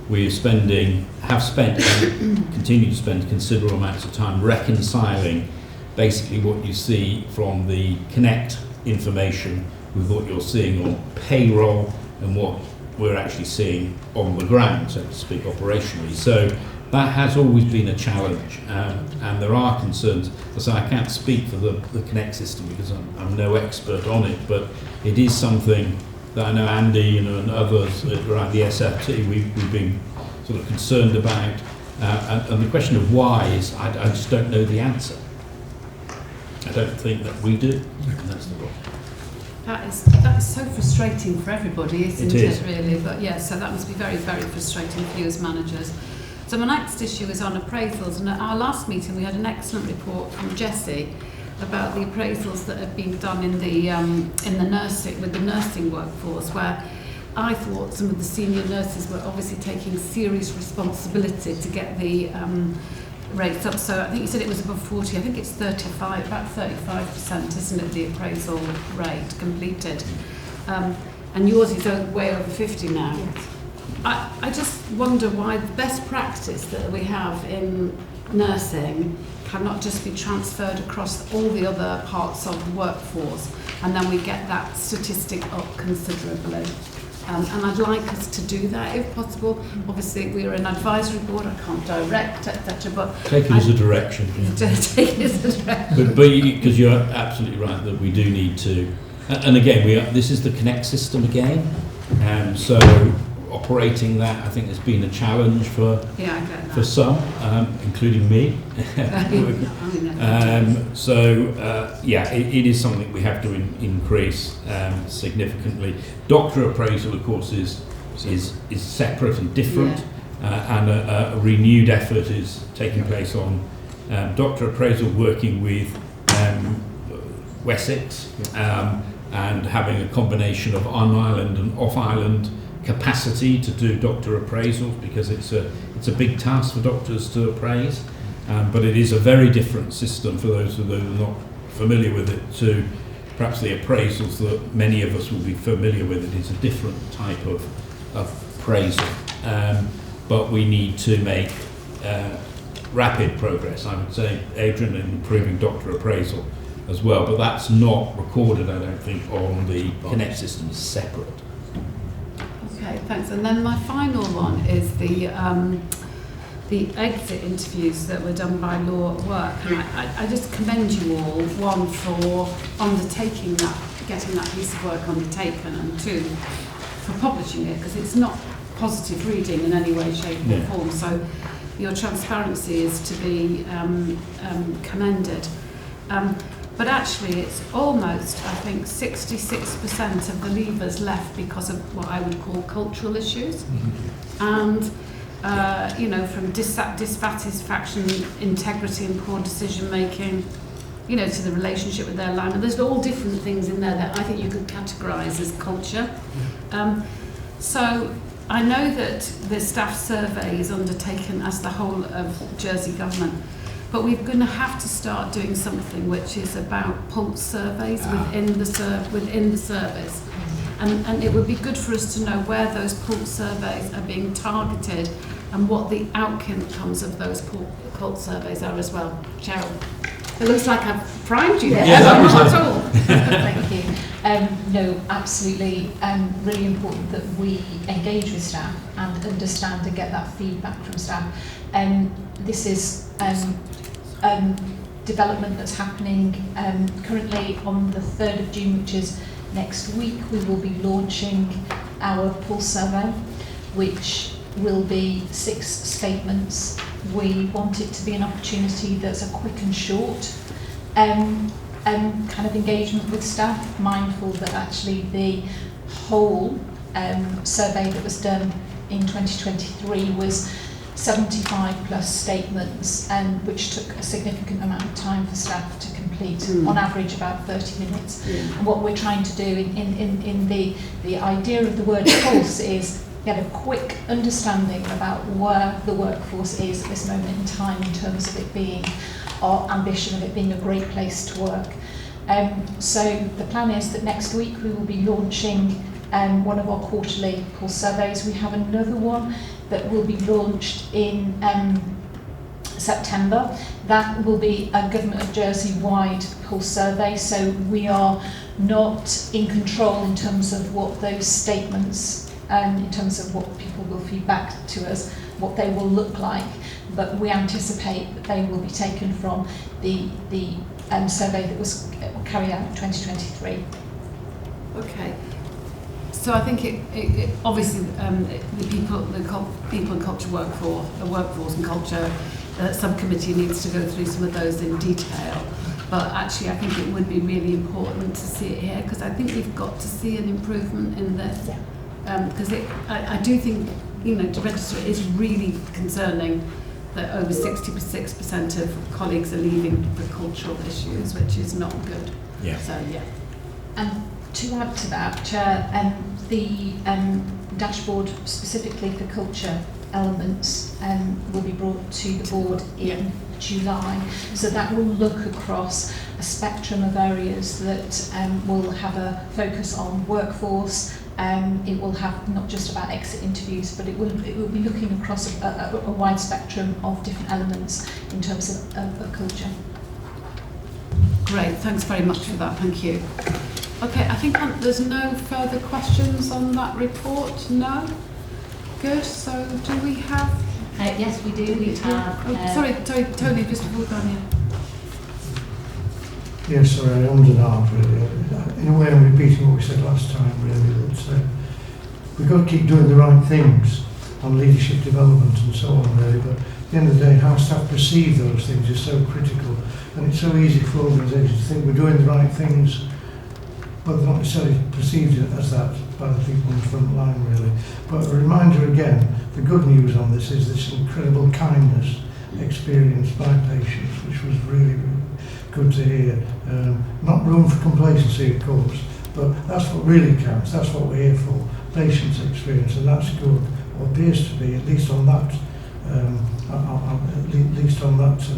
we have spent and continue to spend considerable amounts of time reconciling basically what you see from the Connect information with what you're seeing on payroll and what we're actually seeing on the ground, so to speak, operationally. So that has always been a challenge, and there are concerns. So I can't speak for the Connect system because I'm no expert on it, but it is something that I know Andy and others around the SFT we've been sort of concerned about, and the question of why is I just don't know the answer. I don't think that we do, and that's the problem. That's so frustrating for everybody, isn't it really? But yeah, so that must be very, very frustrating for you as managers. So my next issue is on appraisals, and at our last meeting we had an excellent report from Jessie about the appraisals that have been done in the nursing, with the nursing workforce, where I thought some of the senior nurses were obviously taking serious responsibility to get the rates up. So I think you said it was above 40. I think it's 35, about 35%, isn't it, the appraisal rate completed? And yours is way over 50 now. Yes. I just wonder why the best practice that we have in nursing cannot just be transferred across all the other parts of the workforce, and then we get that statistic up considerably. And I'd like us to do that if possible. Obviously, we're an advisory board, I can't direct, etc. But take it as a direction. Yeah. Take it as a direction. But because you're absolutely right that we do need to, and again, this is the Connect system again, so operating that, I think, has been a challenge for some, including me. It is something we have to increase significantly. Doctor appraisal, of course, is separate and different, and a renewed effort is taking place on doctor appraisal, working with Wessex, and having a combination of on-island and off-island capacity to do doctor appraisals, because it's a big task for doctors to appraise, but it is a very different system for those who are not familiar with it to perhaps the appraisals that many of us will be familiar with. It is a different type of appraisal, but we need to make rapid progress, I would say, Adrian, in improving doctor appraisal as well, but that's not recorded, I don't think, on the Connect system. Is separate. Okay, thanks. And then my final one is the exit interviews that were done by Law at Work. And I just commend you all, one, for undertaking that, getting that piece of work undertaken, and two, for publishing it, because it's not positive reading in any way, shape or form. So your transparency is to be commended. But actually, it's almost, I think, 66% of the leavers left because of what I would call cultural issues. And, from dissatisfaction, integrity and poor decision making, to the relationship with their line. And there's all different things in there that I think you could categorise as culture. So I know that the staff survey is undertaken as the whole of Jersey government. But we're going to have to start doing something which is about pulse surveys within the service. And it would be good for us to know where those pulse surveys are being targeted and what the outcomes of those pulse surveys are as well. Cheryl, it looks like I've primed you there. Not at all. Thank you. No, absolutely. Really important that we engage with staff and understand and get that feedback from staff. This is development that's happening currently on the 3rd of June, which is next week. We will be launching our pulse survey, which will be 6 statements. We want it to be an opportunity that's a quick and short kind of engagement with staff, mindful that actually the whole survey that was done in 2023 was 75 plus statements, which took a significant amount of time for staff to complete, on average about 30 minutes. And what we're trying to do in the idea of the word pulse is get a quick understanding about where the workforce is at this moment in time in terms of it being our ambition of it being a great place to work. So the plan is that next week we will be launching one of our quarterly pulse surveys. We have another one that will be launched in September. That will be a Government of Jersey-wide pulse survey, so we are not in control in terms of what those statements, in terms of what people will feed back to us, what they will look like, but we anticipate that they will be taken from the survey that was carried out in 2023. Okay. So I think it obviously the people and culture workforce and culture subcommittee needs to go through some of those in detail. But actually, I think it would be really important to see it here, because I think we've got to see an improvement in this. Because I do think, to register it is really concerning that over 66% of colleagues are leaving for cultural issues, which is not good. Yeah. So And to add to that, Chair, the dashboard specifically for culture elements will be brought to the board in July. So that will look across a spectrum of areas that will have a focus on workforce. It will have not just about exit interviews, but it will be looking across a wide spectrum of different elements in terms of culture. Great, thanks very much for that, thank you. Okay, I think there's no further questions on that report, no? Good, so do we have... Yes, we do. We have... sorry, Tony, just before we go on here. Yes, sorry, I ummed and ahed really. In a way I'm repeating what we said last time really, that we've got to keep doing the right things on leadership development and so on really, but at the end of the day how staff perceive those things is so critical, and it's so easy for organisations to think we're doing the right things but they're not necessarily perceived as that by the people on the front line really. But a reminder again, the good news on this is this incredible kindness experienced by patients, which was really, really good to hear. Not room for complacency, of course, but that's what really counts. That's what we're here for, patients' experience, and that's good, or appears to be, at least on that,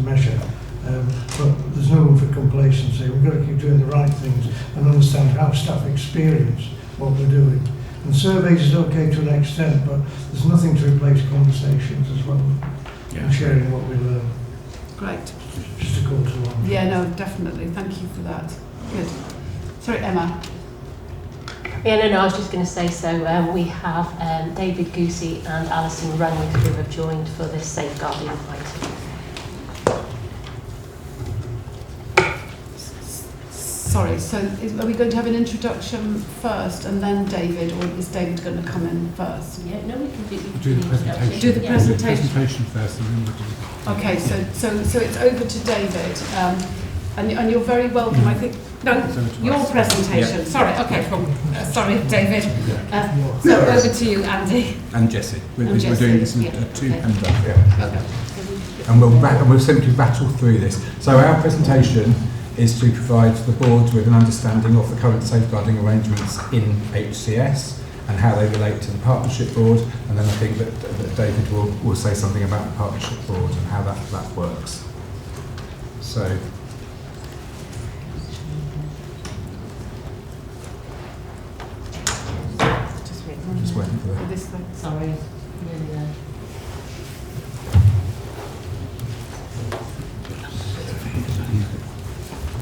measure. But there's no room for complacency. We've got to keep doing the right things and understand how staff experience what we're doing. And surveys is okay to an extent, but there's nothing to replace conversations as well, and sharing what we learn. Great. Just a call to arms. Yeah, no, definitely. Thank you for that. Good. Sorry, Emma. Yeah, no, I was just going to say, so we have David Goosey and Alison Runwith who have joined for this safeguarding item. Sorry, so are we going to have an introduction first and then David, or is David going to come in first? Yeah, no, we can do the presentation. Do the presentation first and then we'll do. Okay, so it's over to David, and you're very welcome. I think your presentation. Yeah. Sorry, okay, sorry, David. So over to you, Andy and Jessie. We're Jessie, doing this in yeah. two Okay. handoff. Okay. And we'll simply battle through this. So our presentation is to provide the board with an understanding of the current safeguarding arrangements in HCS and how they relate to the partnership board, and then I think that David will say something about the partnership board and how that works. So just waiting for that. This one. Sorry, really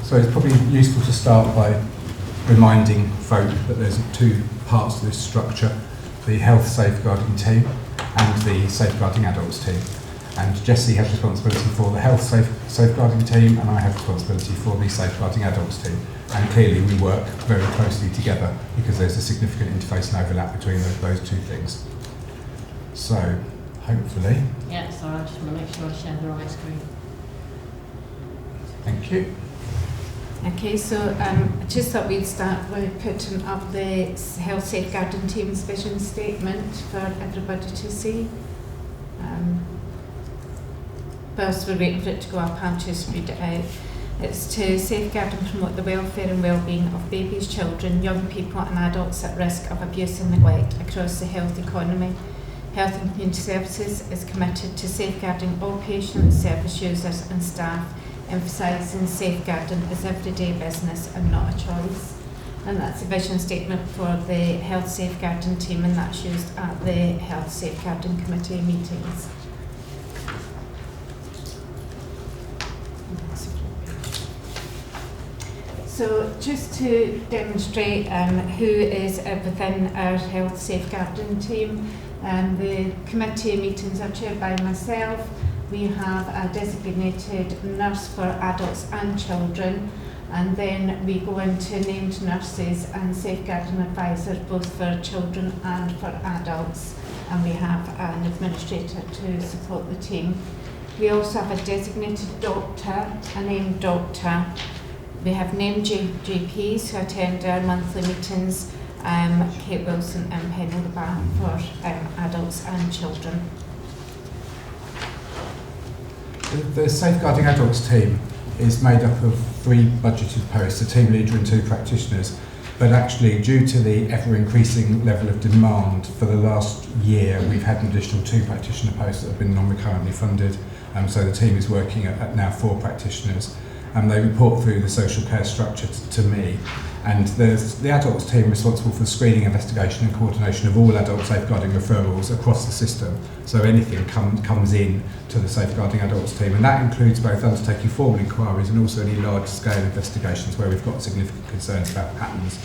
So it's probably useful to start by reminding folk that there's two parts to this structure, the health safeguarding team and the safeguarding adults team. And Jessie has responsibility for the health safeguarding team, and I have responsibility for the safeguarding adults team. And clearly we work very closely together because there's a significant interface and overlap between those two things. So hopefully... Yeah, sorry, I just want to make sure I share the right screen. Thank you. Okay, so just thought we'd start with putting up the health safeguarding team's vision statement for everybody to see. First, we're waiting for it to go up. I'll just read it out. It's to safeguard and promote the welfare and well-being of babies, children, young people and adults at risk of abuse and neglect across the health economy. Health and Community Services is committed to safeguarding all patients, service users and staff, emphasising safeguarding as everyday business and not a choice. And that's a vision statement for the health safeguarding team, and that's used at the health safeguarding committee meetings. So just to demonstrate who is within our health safeguarding team, the committee meetings are chaired by myself. We have a designated nurse for adults and children, and then we go into named nurses and safeguarding advisors both for children and for adults, and we have an administrator to support the team. We also have a designated doctor, a named doctor. We have named GPs who attend our monthly meetings, Kate Wilson and Penny LeBar for adults and children. The safeguarding adults team is made up of 3 budgeted posts, a team leader and 2 practitioners. But actually, due to the ever-increasing level of demand for the last year, we've had an additional 2 practitioner posts that have been non-recurrently funded. So the team is working at now 4 practitioners. They report through the social care structure to me. And there's the adults team responsible for screening, investigation and coordination of all adult safeguarding referrals across the system. So anything comes in to the safeguarding adults team, and that includes both undertaking formal inquiries and also any large-scale investigations where we've got significant concerns about patterns.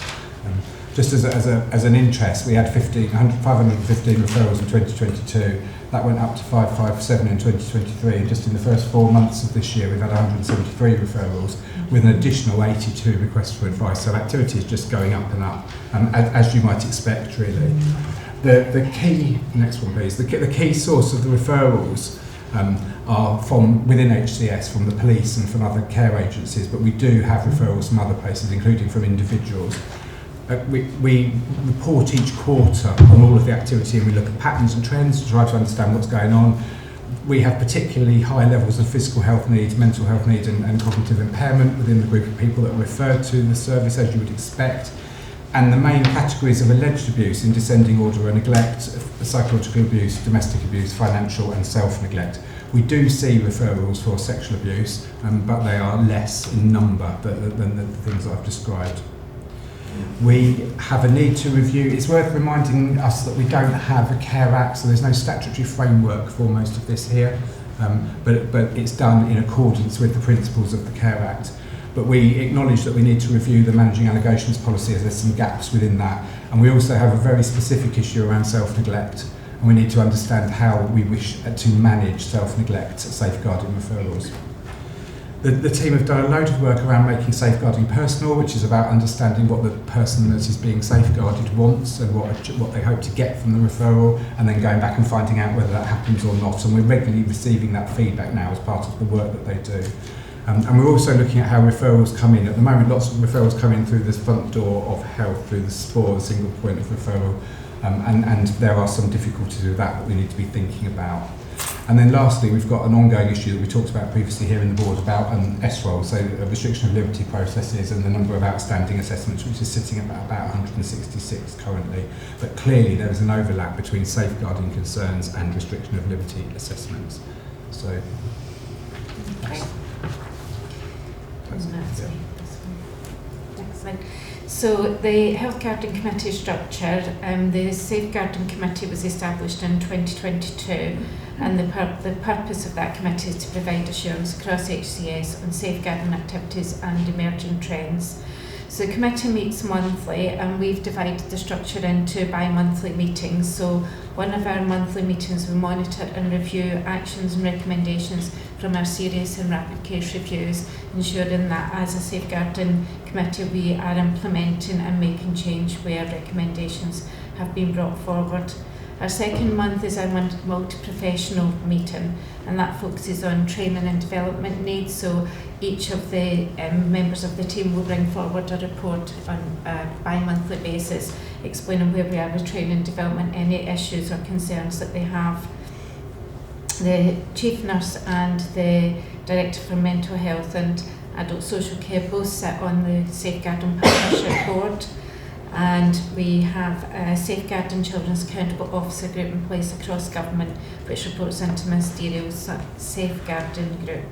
Just as an interest, we had 515 referrals in 2022. That went up to 557 in 2023, and just in the first 4 months of this year we've had 173 referrals with an additional 82 requests for advice. So activity is just going up and up, as you might expect, really. The key, next one please, the key source of the referrals are from within HCS, from the police and from other care agencies, but we do have referrals from other places, including from individuals. We report each quarter on all of the activity, and we look at patterns and trends to try to understand what's going on. We have particularly high levels of physical health needs, mental health needs and cognitive impairment within the group of people that are referred to the service, as you would expect. And the main categories of alleged abuse in descending order are neglect, psychological abuse, domestic abuse, financial and self-neglect. We do see referrals for sexual abuse, but they are less in number than the things that I've described. We have a need to review. It's worth reminding us that we don't have a Care Act, so there's no statutory framework for most of this here, but it's done in accordance with the principles of the Care Act. But we acknowledge that we need to review the managing allegations policy, as there's some gaps within that. And we also have a very specific issue around self-neglect, and we need to understand how we wish to manage self-neglect safeguarding referrals. The team have done a load of work around making safeguarding personal, which is about understanding what the person that is being safeguarded wants and what they hope to get from the referral, and then going back and finding out whether that happens or not. And we're regularly receiving that feedback now as part of the work that they do. And we're also looking at how referrals come in. At the moment, lots of referrals come in through this front door of health, through the SPOR, single point of referral, and there are some difficulties with that we need to be thinking about. And then lastly, we've got an ongoing issue that we talked about previously here in the board about SROL, so restriction of liberty processes, and the number of outstanding assessments, which is sitting at about 166 currently. But clearly there is an overlap between safeguarding concerns and restriction of liberty assessments. So Excellent. So the Healthguarding Committee structure, the Safeguarding Committee was established in 2022, and the purpose of that committee is to provide assurance across HCS on safeguarding activities and emerging trends. So the committee meets monthly, and we've divided the structure into bi-monthly meetings. So one of our monthly meetings we monitor and review actions and recommendations from our serious and rapid case reviews, ensuring that as a safeguarding committee we are implementing and making change where recommendations have been brought forward. Our second month is our multi-professional meeting, and that focuses on training and development needs. So each of the members of the team will bring forward a report on a bi-monthly basis, explaining where we are with training and development, any issues or concerns that they have. The Chief Nurse and the Director for Mental Health and Adult Social Care both sit on the Safeguarding Partnership Board, and we have a Safeguarding Children's Accountable Officer group in place across government, which reports into Ministerial Safeguarding Group.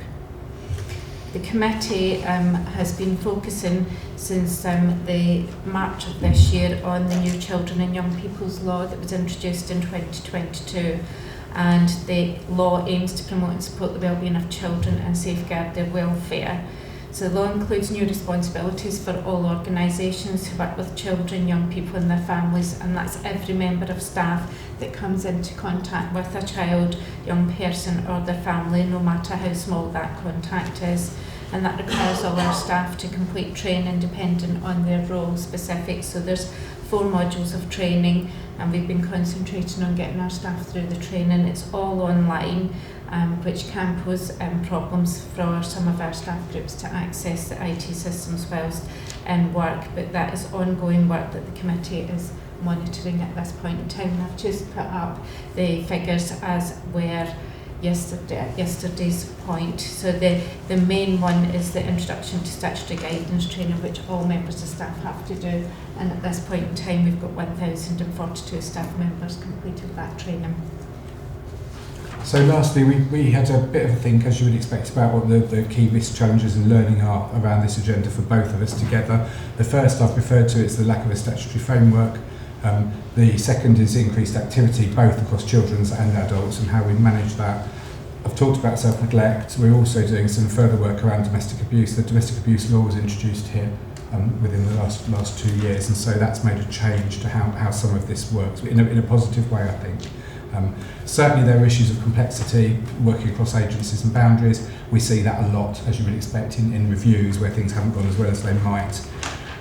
The committee has been focusing since the March of this year on the new Children and Young People's Law that was introduced in 2022. And the law aims to promote and support the wellbeing of children and safeguard their welfare. So the law includes new responsibilities for all organisations who work with children, young people and their families, and that's every member of staff that comes into contact with a child, young person or their family, no matter how small that contact is. And that requires all our staff to complete training dependent on their role specific. So there's 4 modules of training, and we've been concentrating on getting our staff through the training. It's all online, which can pose problems for some of our staff groups to access the IT systems whilst in work, but that is ongoing work that the committee is monitoring at this point in time. And I've just put up the figures as where yesterday's point. So the main one is the introduction to statutory guidance training, which all members of staff have to do. And at this point in time, we've got 1,042 staff members completed that training. So lastly, we had a bit of a think, as you would expect, about what the key risk challenges in learning are around this agenda for both of us together. The first I've referred to is the lack of a statutory framework. The second is increased activity, both across children's and adults, and how we manage that. I've talked about self-neglect. We're also doing some further work around domestic abuse. The domestic abuse law was introduced here within the last 2 years, and so that's made a change to how some of this works, in a positive way, I think. Certainly there are issues of complexity working across agencies and boundaries. We see that a lot, as you would expect, in reviews where things haven't gone as well as they might.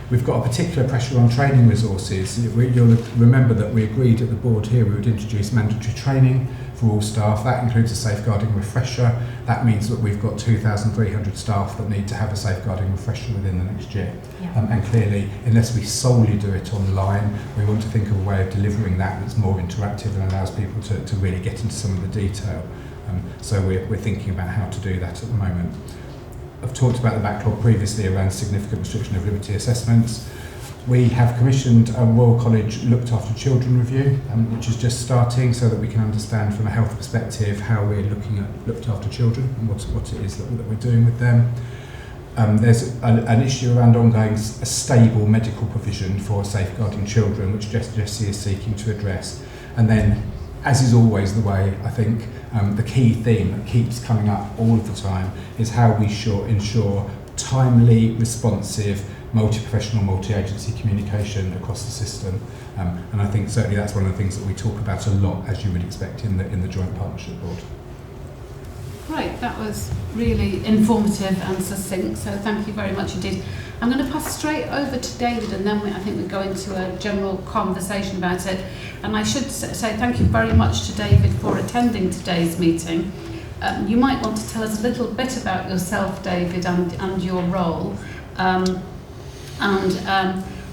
We've got a particular pressure on training resources. You'll remember that we agreed at the board here we would introduce mandatory training for all staff. That includes a safeguarding refresher. That means that we've got 2,300 staff that need to have a safeguarding refresher within the next year. Yeah. And clearly, unless we solely do it online, we want to think of a way of delivering that that's more interactive and allows people to really get into some of the detail. So we're thinking about how to do that at the moment. I've talked about the backlog previously around significant restriction of liberty assessments. We have commissioned a Royal College Looked After Children review, which is just starting, so that we can understand from a health perspective how we're looking at looked after children and what it is that we're doing with them. There's an issue around ongoing a stable medical provision for safeguarding children, which Jessie is seeking to address. And then, as is always the way, I think, the key theme that keeps coming up all of the time is how we ensure timely, responsive, multi-professional, multi-agency communication across the system. And I think certainly that's one of the things that we talk about a lot, as you would expect, in the Joint Partnership Board. Right, that was really informative and succinct, so thank you very much indeed. I'm going to pass straight over to David, and then I think we go into a general conversation about it. And I should say thank you very much to David for attending today's meeting. You might want to tell us a little bit about yourself, David, and your role. I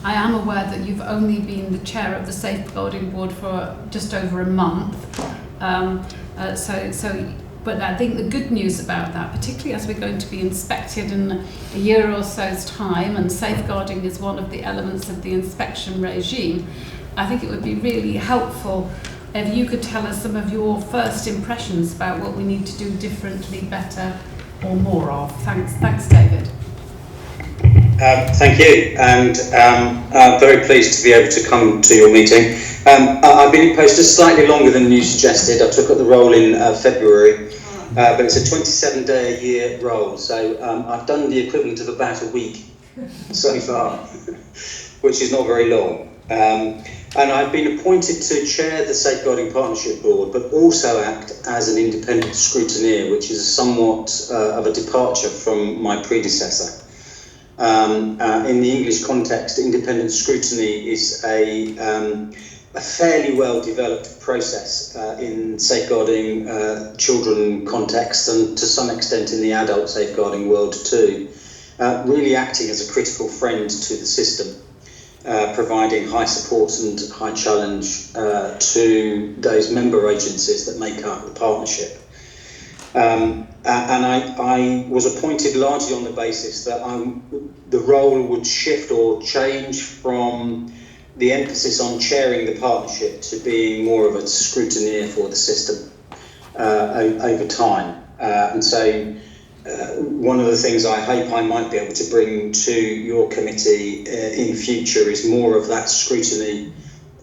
am aware that you've only been the chair of the Safeguarding Board for just over a month. But I think the good news about that, particularly as we're going to be inspected in a year or so's time, and safeguarding is one of the elements of the inspection regime, I think it would be really helpful if you could tell us some of your first impressions about what we need to do differently, better, or more of. Thanks, David. Thank you, and I'm very pleased to be able to come to your meeting. I've been in post just slightly longer than you suggested. I took up the role in February, but it's a 27-day-a-year role, so I've done the equivalent of about a week so far, which is not very long. And I've been appointed to chair the Safeguarding Partnership Board, but also act as an independent scrutineer, which is somewhat of a departure from my predecessor. In the English context, independent scrutiny is a fairly well-developed process in safeguarding children context, and to some extent in the adult safeguarding world too, really acting as a critical friend to the system, providing high support and high challenge to those member agencies that make up the partnership. And I was appointed largely on the basis that the role would shift or change from the emphasis on chairing the partnership to being more of a scrutineer for the system over time. And so one of the things I hope I might be able to bring to your committee in future is more of that scrutiny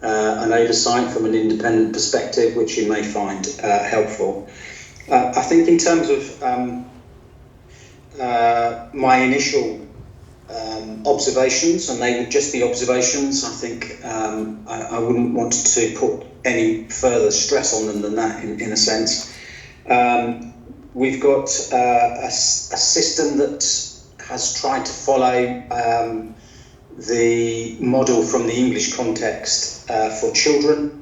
and oversight from an independent perspective, which you may find helpful. I think in terms of my initial observations, and they would just be observations, I think I wouldn't want to put any further stress on them than that in a sense. We've got a system that has tried to follow the model from the English context for children.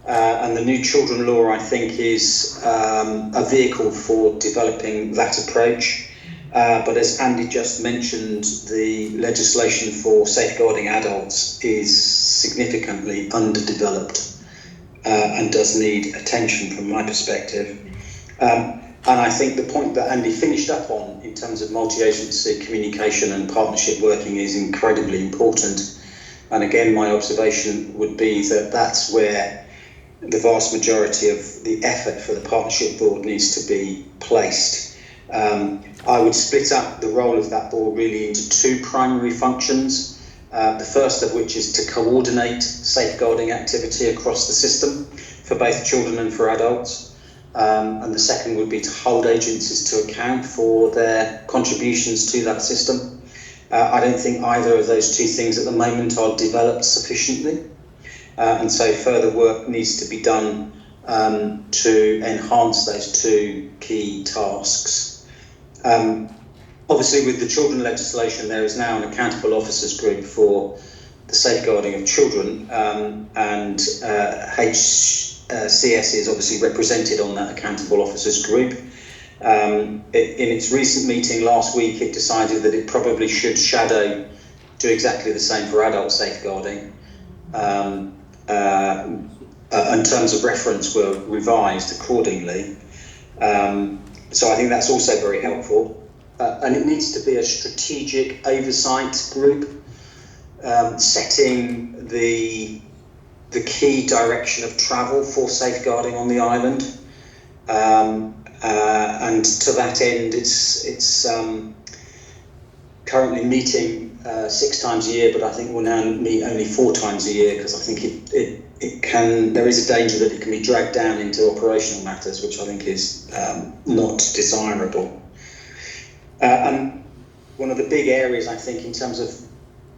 And the new children law, I think, is a vehicle for developing that approach. But as Andy just mentioned, the legislation for safeguarding adults is significantly underdeveloped and does need attention from my perspective. And I think the point that Andy finished up on in terms of multi-agency communication and partnership working is incredibly important. And again, my observation would be that that's where the vast majority of the effort for the partnership board needs to be placed. I would split up the role of that board really into two primary functions. The first of which is to coordinate safeguarding activity across the system for both children and for adults. And the second would be to hold agencies to account for their contributions to that system. I don't think either of those two things at the moment are developed sufficiently. And so further work needs to be done to enhance those two key tasks. Obviously, with the children legislation, there is now an accountable officers group for the safeguarding of children, and HCS is obviously represented on that accountable officers group. In its recent meeting last week, it decided that it probably should do exactly the same for adult safeguarding. And terms of reference were revised accordingly. So I think that's also very helpful. And it needs to be a strategic oversight group, setting the key direction of travel for safeguarding on the island. And to that end, it's currently meeting 6 times a year, but I think we'll now meet only 4 times a year, because I think there is a danger that it can be dragged down into operational matters, which I think is not desirable. And one of the big areas, I think, in terms of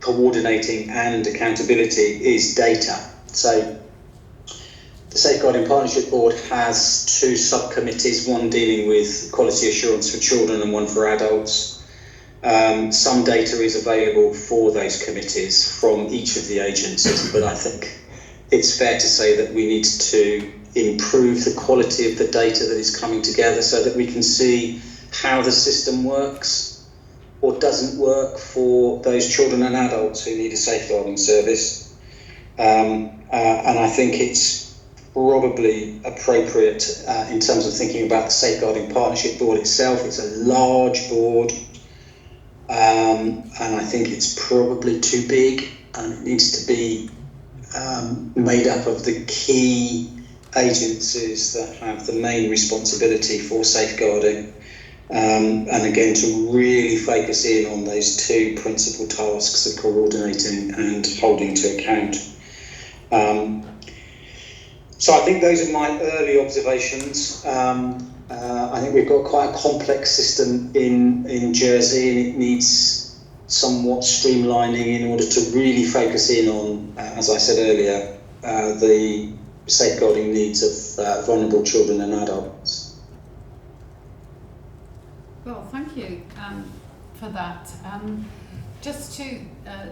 coordinating and accountability is data. So the Safeguarding Partnership Board has 2 subcommittees, one dealing with quality assurance for children and one for adults. Some data is available for those committees from each of the agencies, but I think it's fair to say that we need to improve the quality of the data that is coming together so that we can see how the system works or doesn't work for those children and adults who need a safeguarding service. And I think it's probably appropriate in terms of thinking about the Safeguarding Partnership Board itself. It's a large board, and I think it's probably too big, and it needs to be made up of the key agencies that have the main responsibility for safeguarding. And again, to really focus in on those 2 principal tasks of coordinating and holding to account. So I think those are my early observations. I think we've got quite a complex system in Jersey, and it needs somewhat streamlining in order to really focus in on, as I said earlier, the safeguarding needs of vulnerable children and adults. Well, thank you for that. Just to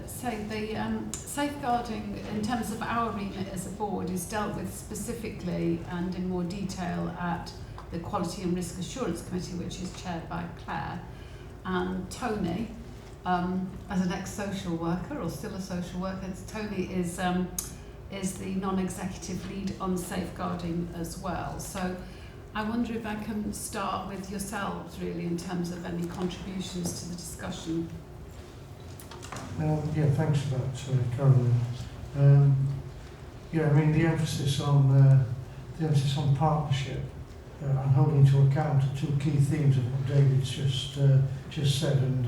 say, the safeguarding in terms of our remit as a board is dealt with specifically and in more detail at the Quality and Risk Assurance Committee, which is chaired by Claire. And Tony, as an ex-social worker, or still a social worker, Tony is the non-executive lead on safeguarding as well. So I wonder if I can start with yourselves, really, in terms of any contributions to the discussion. Yeah, thanks for that, Caroline. Yeah, I mean, the emphasis on partnership and holding to account are 2 key themes of what David's just said, and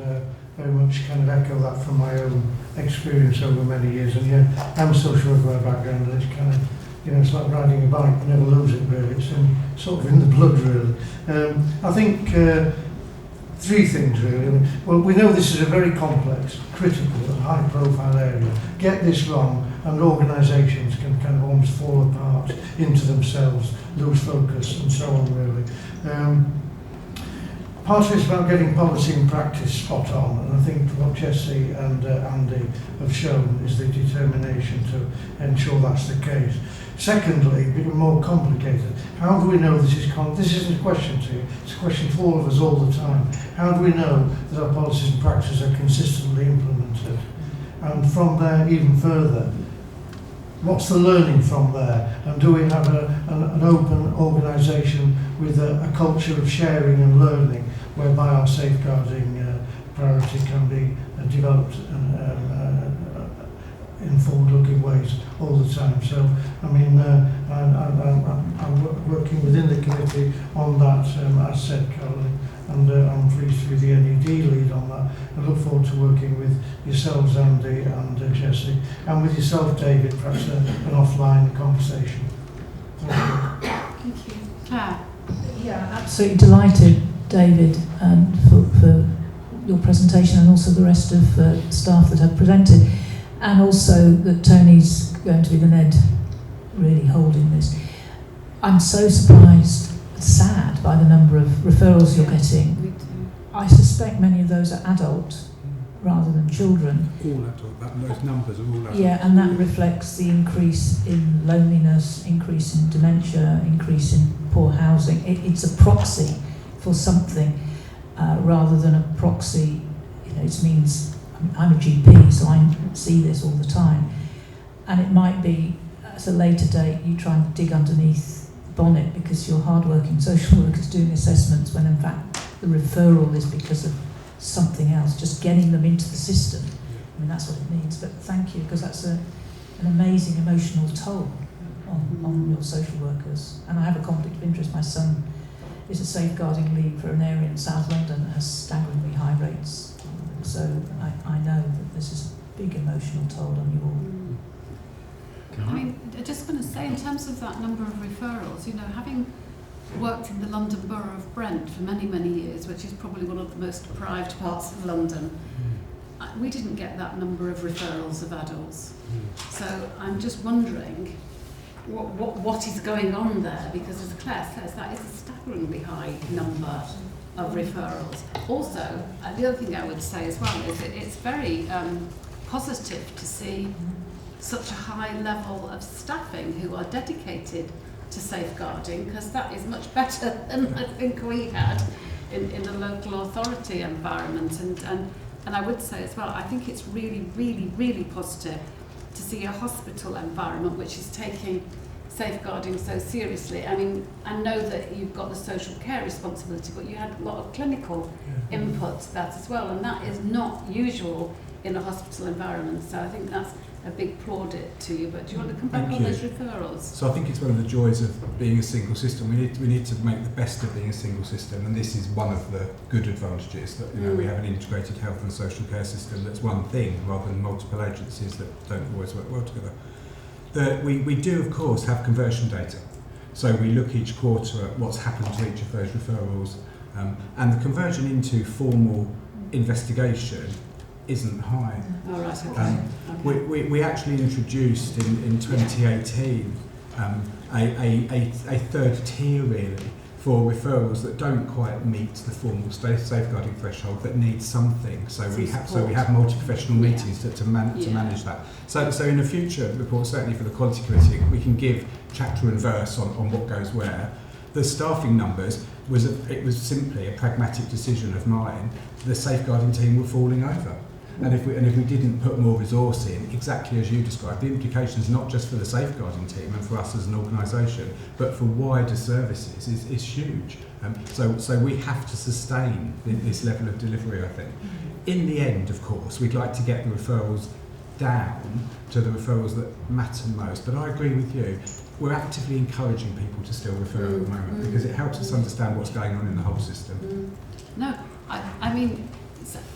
very much kind of echo that from my own experience over many years. And yeah, I'm a social worker by background, and it's kind of, it's like riding a bike, you never lose it really, it's sort of in the blood really. I think 3 things really. I mean, well, we know this is a very complex, critical and high profile area. Get this wrong and organisations can kind of almost fall apart into themselves, lose focus and so on really. Part of it's about getting policy and practice spot on, and I think what Jessie and Andy have shown is the determination to ensure that's the case. Secondly, a bit more complicated, how do we know this isn't a question to you, it's a question for all of us all the time. How do we know that our policies and practices are consistently implemented? And from there, even further, what's the learning from there? And do we have an open organisation with a culture of sharing and learning, whereby our safeguarding priority can be developed in forward-looking ways all the time. So, I mean, I'm working within the committee on that, as said, Caroline, and I'm pleased to be the NED lead on that. I look forward to working with yourselves, Andy and Jessie, and with yourself, David, perhaps an offline conversation. Thank you. Claire? Yeah, Absolutely delighted, David, for your presentation, and also the rest of staff that have presented, and also that Tony's going to be the NED really holding this. I'm so surprised, sad by the number of referrals you're getting. I suspect many of those are adult rather than children. All adult, those numbers are all adult. Yeah, and that reflects the increase in loneliness, increase in dementia, increase in poor housing. It's a proxy for something rather than a proxy. You know, it means, I'm a GP, so I see this all the time. And it might be, at a later date, you try and dig underneath the bonnet because you're hardworking social workers doing assessments, when in fact the referral is because of something else, just getting them into the system. I mean, that's what it means. But thank you, because that's an amazing emotional toll on your social workers. And I have a conflict of interest. My son is a safeguarding lead for an area in South London that has staggeringly high rates. So I know that this is a big emotional toll on you all. I mean, I just want to say, in terms of that number of referrals, you know, having worked in the London Borough of Brent for many, many years, which is probably one of the most deprived parts of London, we didn't get that number of referrals of adults. So I'm just wondering what is going on there, because as Claire says, that is a staggeringly high number of referrals. Also, the other thing I would say as well is that it's very positive to see such a high level of staffing who are dedicated to safeguarding, because that is much better than I think we had in the local authority environment. And I would say as well, I think it's really, really, really positive to see a hospital environment which is taking safeguarding so seriously. I mean, I know that you've got the social care responsibility, but you had a lot of clinical input to that as well, and that is not usual in a hospital environment. So I think that's a big plaudit to you. But do you want to come back on those referrals? So I think it's one of the joys of being a single system. We need to make the best of being a single system, and this is one of the good advantages that, you know, we have an integrated health and social care system that's one thing rather than multiple agencies that don't always work well together. We do, of course, have conversion data. So we look each quarter at what's happened to each of those referrals, and the conversion into formal investigation isn't high. Oh, right, okay. We actually introduced in 2018 a third tier, really, for referrals that don't quite meet the formal safeguarding threshold, that need something. So we have multi-professional meetings to manage that. So in a future report, certainly for the quality committee, we can give chapter and verse on what goes where. The staffing numbers was simply a pragmatic decision of mine. The safeguarding team were falling over. And if we didn't put more resource in, exactly as you described, the implications not just for the safeguarding team and for us as an organisation, but for wider services is huge. So we have to sustain this level of delivery, I think. In the end, of course, we'd like to get the referrals down to the referrals that matter most. But I agree with you. We're actively encouraging people to still refer at the moment, because it helps us understand what's going on in the whole system. No, I mean,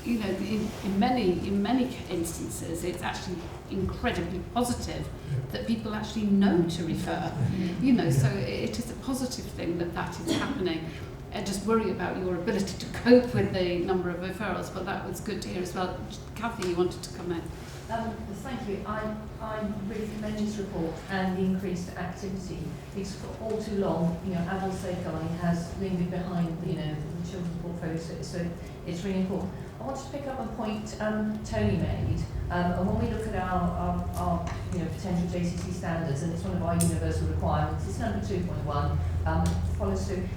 you know, in many instances, it's actually incredibly positive that people actually know to refer. You know, so it is a positive thing that is happening. I just worry about your ability to cope with the number of referrals, but that was good to hear as well. Kathy, you wanted to come in. Thank you. I really commend this report and the increased activity. Because for all too long, you know, adult safeguarding has lingered behind, you know, the children's portfolio, so it's really important. I want to pick up a point Tony made, and when we look at our you know, potential JCC standards, and it's one of our universal requirements, it's number 2.1, follows through.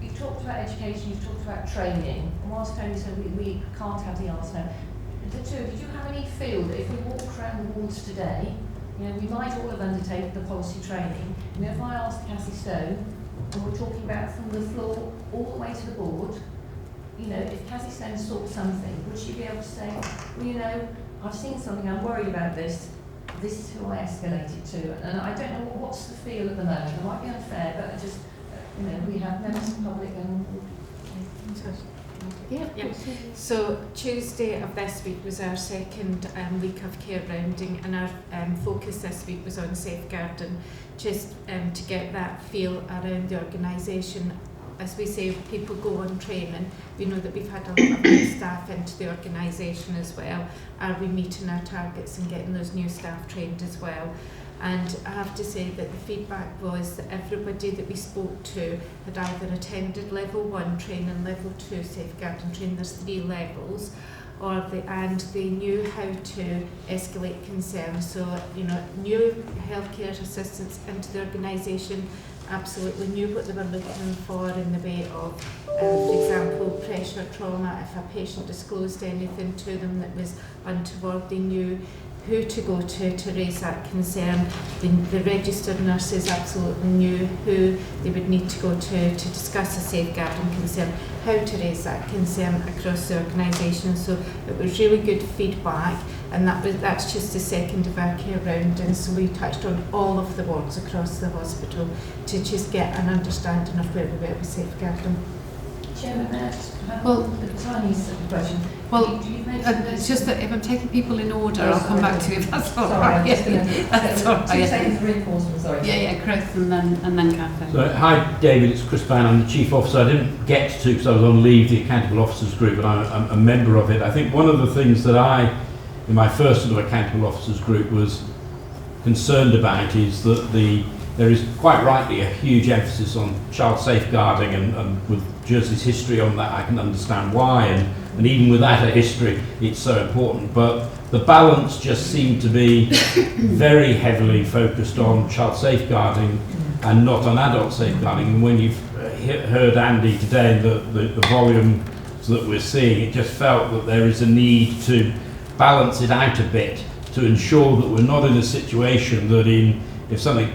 You've talked about education, you've talked about training, and whilst Tony said we can't have the answer now, the two, did you have any feel that if we walk around the wards today, You know, we might all have undertaken the policy training. You know, if I asked Cassie Stone, and we're talking about from the floor all the way to the board, you know, if Cassie Stone saw something, would she be able to say, well, you know, I've seen something, I'm worried about this, this is who I escalate it to. And I don't know what's the feel at the moment. It might be unfair, but I just, you know, we have members of the public and... Yeah. So Tuesday of this week was our second week of care rounding, and our focus this week was on safeguarding, just to get that feel around the organisation. As we say, people go on training. We know that we've had a lot of new staff into the organisation as well. Are we meeting our targets and getting those new staff trained as well? And I have to say that the feedback was that everybody that we spoke to had either attended level 1 training, level 2 safeguarding training, there's 3 levels, and they knew how to escalate concerns. So, you know, new healthcare assistants into the organisation, absolutely knew what they were looking for in the way of, for example, pressure, trauma. If a patient disclosed anything to them that was untoward, they knew who to go to raise that concern. The registered nurses absolutely knew who they would need to go to discuss a safeguarding concern, how to raise that concern across the organisation. So it was really good feedback, and that's just the second of our care rounding. So we touched on all of the wards across the hospital to just get an understanding of where we were with safeguarding. Chairman, may I just have a tiny question? Well, it's just that if I'm taking people in order, I'll come back to you if that's all sorry, right. I'm just going That's all right. 2 seconds reinforcement, sorry. Yeah, Chris and then Catherine. So, hi David, it's Chris Bain, I'm the Chief Officer. I didn't get to because I was on leave, the Accountable Officers Group, but I'm a member of it. I think one of the things that in my first sort of Accountable Officers Group, was concerned about is that there is quite rightly a huge emphasis on child safeguarding, and with Jersey's history on that I can understand why, and even without a history it's so important, but the balance just seemed to be very heavily focused on child safeguarding and not on adult safeguarding. And when you've heard Andy today and the volume that we're seeing, it just felt that there is a need to balance it out a bit to ensure that we're not in a situation that if something,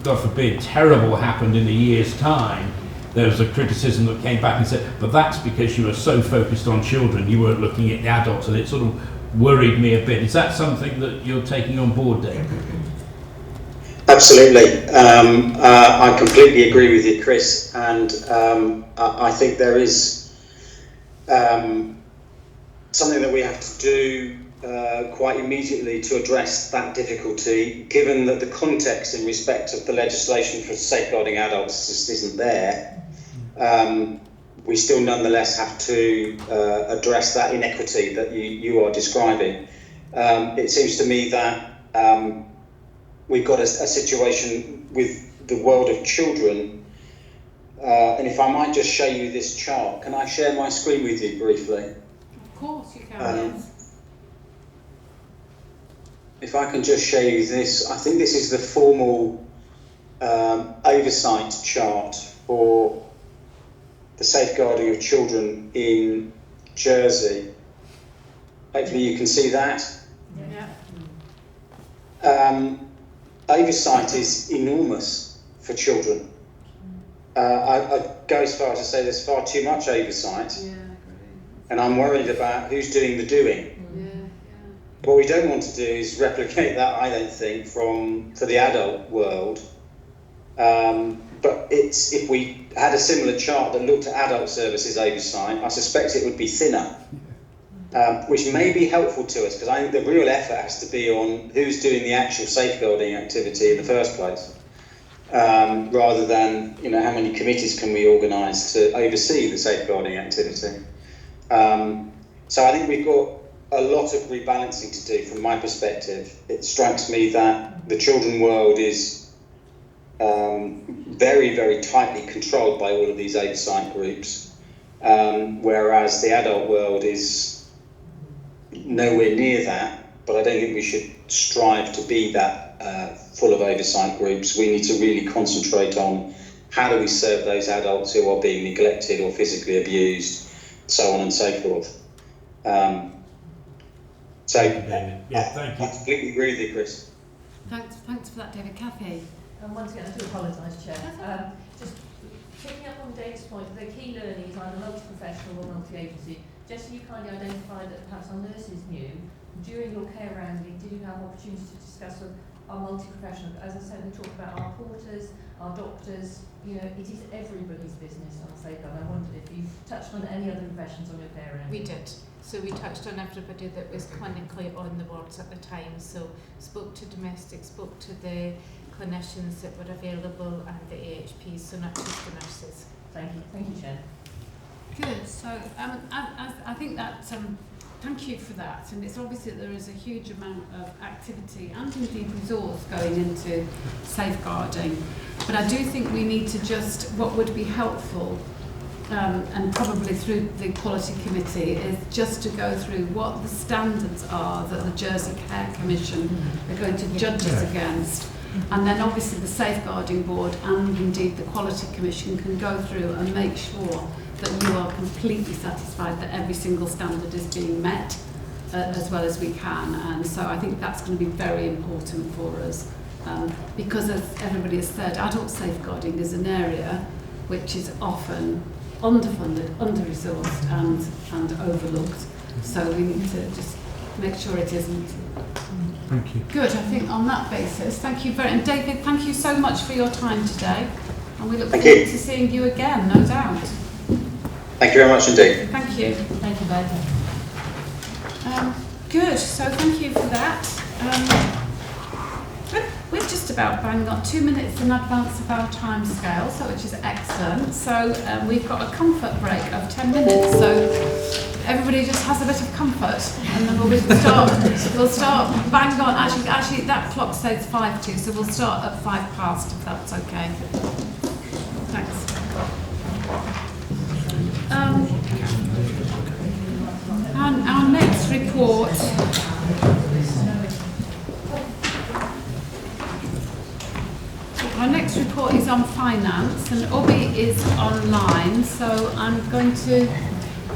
God forbid, terrible happened in a year's time, there was a criticism that came back and said, but that's because you were so focused on children, you weren't looking at the adults, and it sort of worried me a bit. Is that something that you're taking on board, Dave? Absolutely. I completely agree with you, Chris, and I think there is something that we have to do quite immediately to address that difficulty, given that the context in respect of the legislation for safeguarding adults just isn't there. We still nonetheless have to address that inequity that you are describing. It seems to me that we've got a situation with the world of children, and if I might just show you this chart, can I share my screen with you briefly? Of course you can, yes. If I can just show you this, I think this is the formal oversight chart for the safeguarding of children in Jersey. Hopefully you can see that. Yeah. Oversight is enormous for children. I go as far as to say there's far too much oversight, and I'm worried about who's doing the doing. What we don't want to do is replicate that, I don't think, for the adult world. But if we had a similar chart that looked at adult services oversight, I suspect it would be thinner, which may be helpful to us, because I think the real effort has to be on who's doing the actual safeguarding activity in the first place, rather than how many committees can we organise to oversee the safeguarding activity. So I think we've got a lot of rebalancing to do from my perspective. It strikes me that the children world is very, very tightly controlled by all of these oversight groups, whereas the adult world is nowhere near that. But I don't think we should strive to be that full of oversight groups. We need to really concentrate on how do we serve those adults who are being neglected or physically abused, so on and so forth. Thank you, David. Yeah, thank you. I completely agree with you, Chris. Thanks for that, David. Kathy? And once again, I do apologise, Chair. Just picking up on Dave's point, the key learning is either multi-professional or multi-agency. Just so you kindly identify that perhaps our nurses knew, during your care rounding, did you have opportunity to discuss with our multi-professional? As I said, we talked about our porters, our doctors, you know, it is everybody's business on safeguard. I wondered if you touched on any other professions on your care rounding. We did. So we touched on everybody that was clinically on the wards at the time. So spoke to domestic, spoke to the clinicians that were available and the AHPs, so not just the nurses. Thank you, Chair. Good. So I think that thank you for that. And it's obvious that there is a huge amount of activity and indeed resource going into safeguarding. But I do think we need to just, what would be helpful, and probably through the Quality Committee, is just to go through what the standards are that the Jersey Care Commission are going to judge us against. And then obviously the Safeguarding Board and indeed the Quality Commission can go through and make sure that you are completely satisfied that every single standard is being met as well as we can. And so I think that's going to be very important for us because, as everybody has said, adult safeguarding is an area which is often underfunded, under-resourced and overlooked. So we need to just make sure it isn't. Thank you. Good, I think on that basis, thank you very much. And David, thank you so much for your time today. And we look forward to seeing you again, no doubt. Thank you very much indeed. Thank you. Thank you both. Good, so thank you for that. We're just about bang on 2 minutes in advance of our time scale, so which is excellent. So we've got a comfort break of 10 minutes, so everybody just has a bit of comfort, and then we'll start bang on. Actually that clock says 5 to, so we'll start at 5 past if that's okay. Thanks. And our next report is on finance, and Obi is online, so I'm going to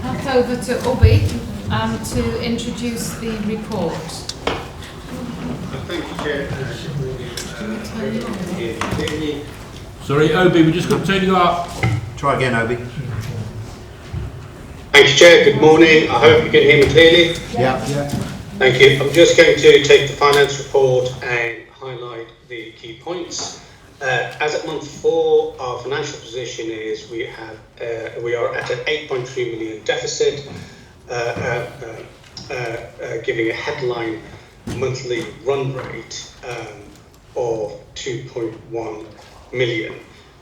pass over to Obi to introduce the report. Thank you, Chair. Sorry, Obi, we just got to turn you up. Try again, Obi. Thank you, Chair. Good morning. I hope you can hear me clearly. Yeah. Thank you. I'm just going to take the finance report and highlight the key points. As at month 4, our financial position is we are at an 8.3 million deficit, giving a headline monthly run rate of 2.1 million.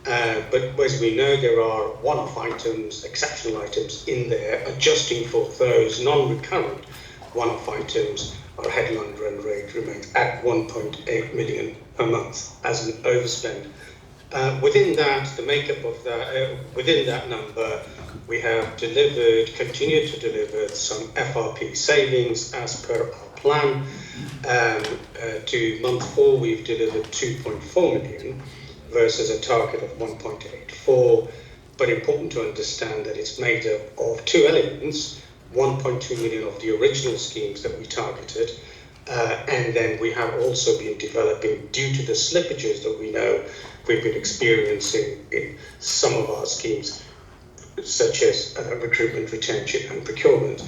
But as we know, there are one-off items, exceptional items in there. Adjusting for those non-recurrent one-off items, our headline run rate remains at 1.8 million per month as an overspend. Within that, the makeup of that, within that number, we have continued to deliver some FRP savings as per our plan. To month 4, we've delivered 2.4 million. Versus a target of 1.84, but important to understand that it's made up of 2 elements, 1.2 million of the original schemes that we targeted, and then we have also been developing, due to the slippages that we know we've been experiencing in some of our schemes, such as recruitment, retention and procurement,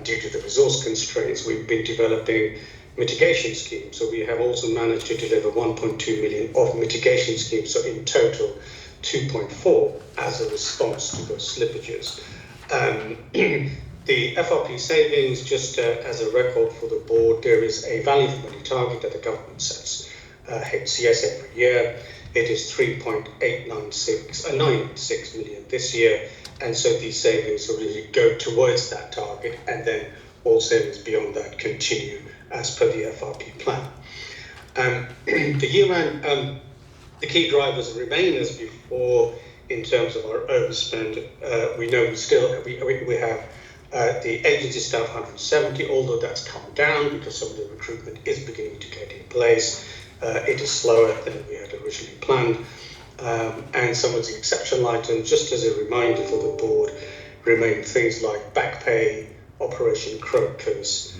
due to the resource constraints, we've been developing mitigation schemes. So we have also managed to deliver 1.2 million of mitigation schemes. So in total, 2.4 as a response to those slippages. The FRP savings, just as a record for the board, there is a value for money target that the government sets, HCS every year. It is 3.896 million this year. And so these savings will really go towards that target, and then all savings beyond that continue as per the FRP plan. The year-end, the key drivers remain as before in terms of our overspend. We know we have the agency staff 170, although that's come down because some of the recruitment is beginning to get in place. It is slower than we had originally planned. And some of the exceptional items, just as a reminder for the board, remain things like back pay, Operation Crocus,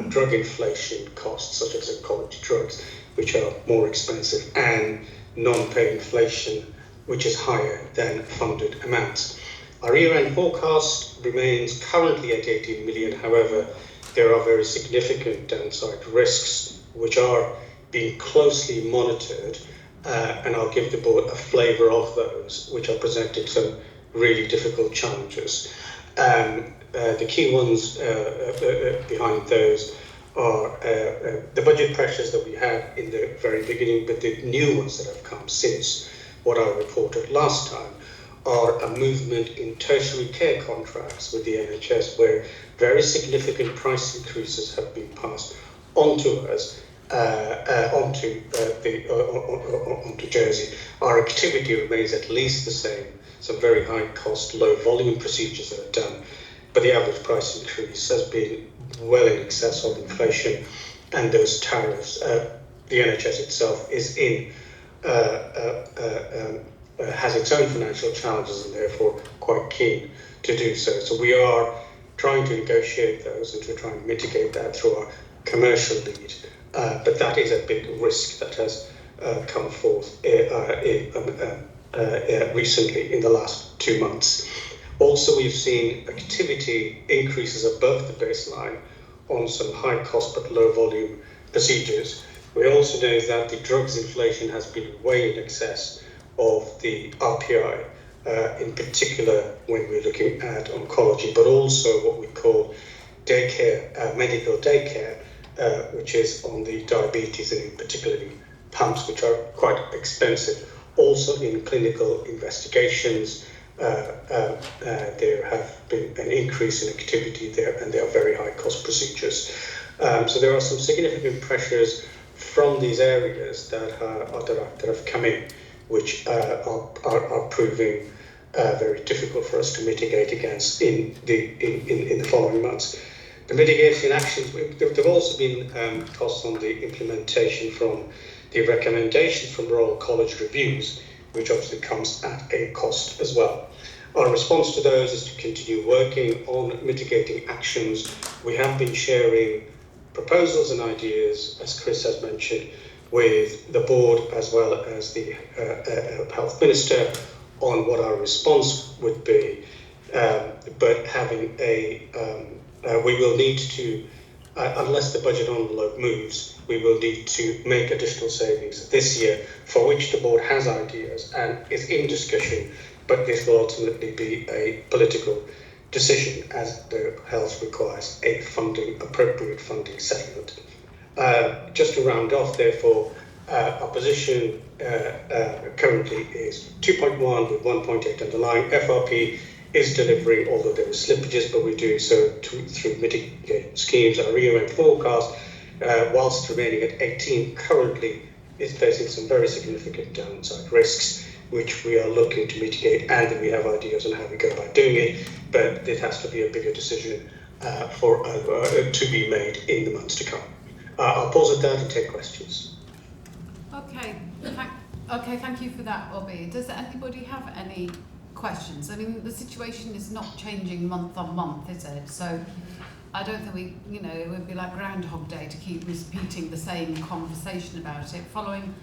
drug inflation costs such as oncology drugs, which are more expensive, and non-pay inflation, which is higher than funded amounts. Our year-end forecast remains currently at 18 million. However, there are very significant downside risks which are being closely monitored, and I'll give the board a flavour of those, which are presenting some really difficult challenges. The key ones behind those are the budget pressures that we had in the very beginning, but the new ones that have come since what I reported last time are a movement in tertiary care contracts with the NHS, where very significant price increases have been passed onto us, onto Jersey. Our activity remains at least the same. Some very high cost, low volume procedures that are done, but the average price increase has been well in excess of inflation and those tariffs. The NHS itself is has its own financial challenges and therefore quite keen to do so. So we are trying to negotiate those and to try and mitigate that through our commercial lead. But that is a big risk that has come forth recently in the last 2 months. Also, we've seen activity increases above the baseline on some high cost but low volume procedures. We also know that the drugs inflation has been way in excess of the RPI, in particular when we're looking at oncology, but also what we call daycare, medical daycare, which is on the diabetes and in particularly pumps, which are quite expensive. Also in clinical investigations, there have been an increase in activity there, and they are very high cost procedures. So there are some significant pressures from these areas that have come in, which are proving very difficult for us to mitigate against in the following months. The mitigation actions, there have also been costs on the implementation from the recommendations from Royal College reviews, which obviously comes at a cost as well. Our response to those is to continue working on mitigating actions. We have been sharing proposals and ideas, as Chris has mentioned, with the board as well as the health minister on what our response would be. But having we will need to, unless the budget envelope moves, we will need to make additional savings this year, for which the board has ideas and is in discussion, but this will ultimately be a political decision as the health requires a appropriate funding settlement. Just to round off, therefore, our position currently is 2.1 with 1.8 underlying. FRP is delivering, although there are slippages, but we're doing so through mitigation schemes. Our year-end forecast, whilst remaining at 18, currently is facing some very significant downside risks, which we are looking to mitigate, and we have ideas on how we go about doing it, but it has to be a bigger decision to be made in the months to come. I'll pause at that and take questions. Okay, thank you for that, Bobby. Does anybody have any questions? I mean, the situation is not changing month on month, is it? So I don't think it would be like Groundhog Day to keep repeating the same conversation about it. Following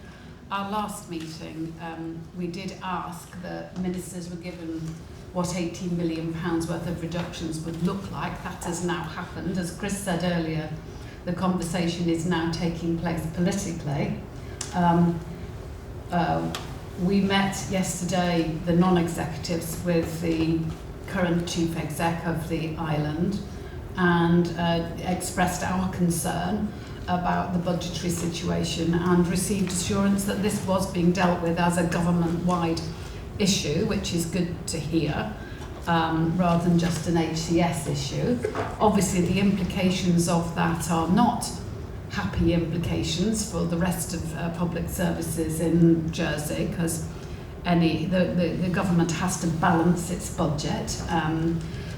our last meeting, we did ask, the ministers were given what £18 million worth of reductions would look like. That has now happened. As Chris said earlier, the conversation is now taking place politically. We met yesterday, the non-executives, with the current chief exec of the island, and expressed our concern about the budgetary situation and received assurance that this was being dealt with as a government-wide issue, which is good to hear, rather than just an HCS issue. Obviously, the implications of that are not happy implications for the rest of public services in Jersey, because the government has to balance its budget.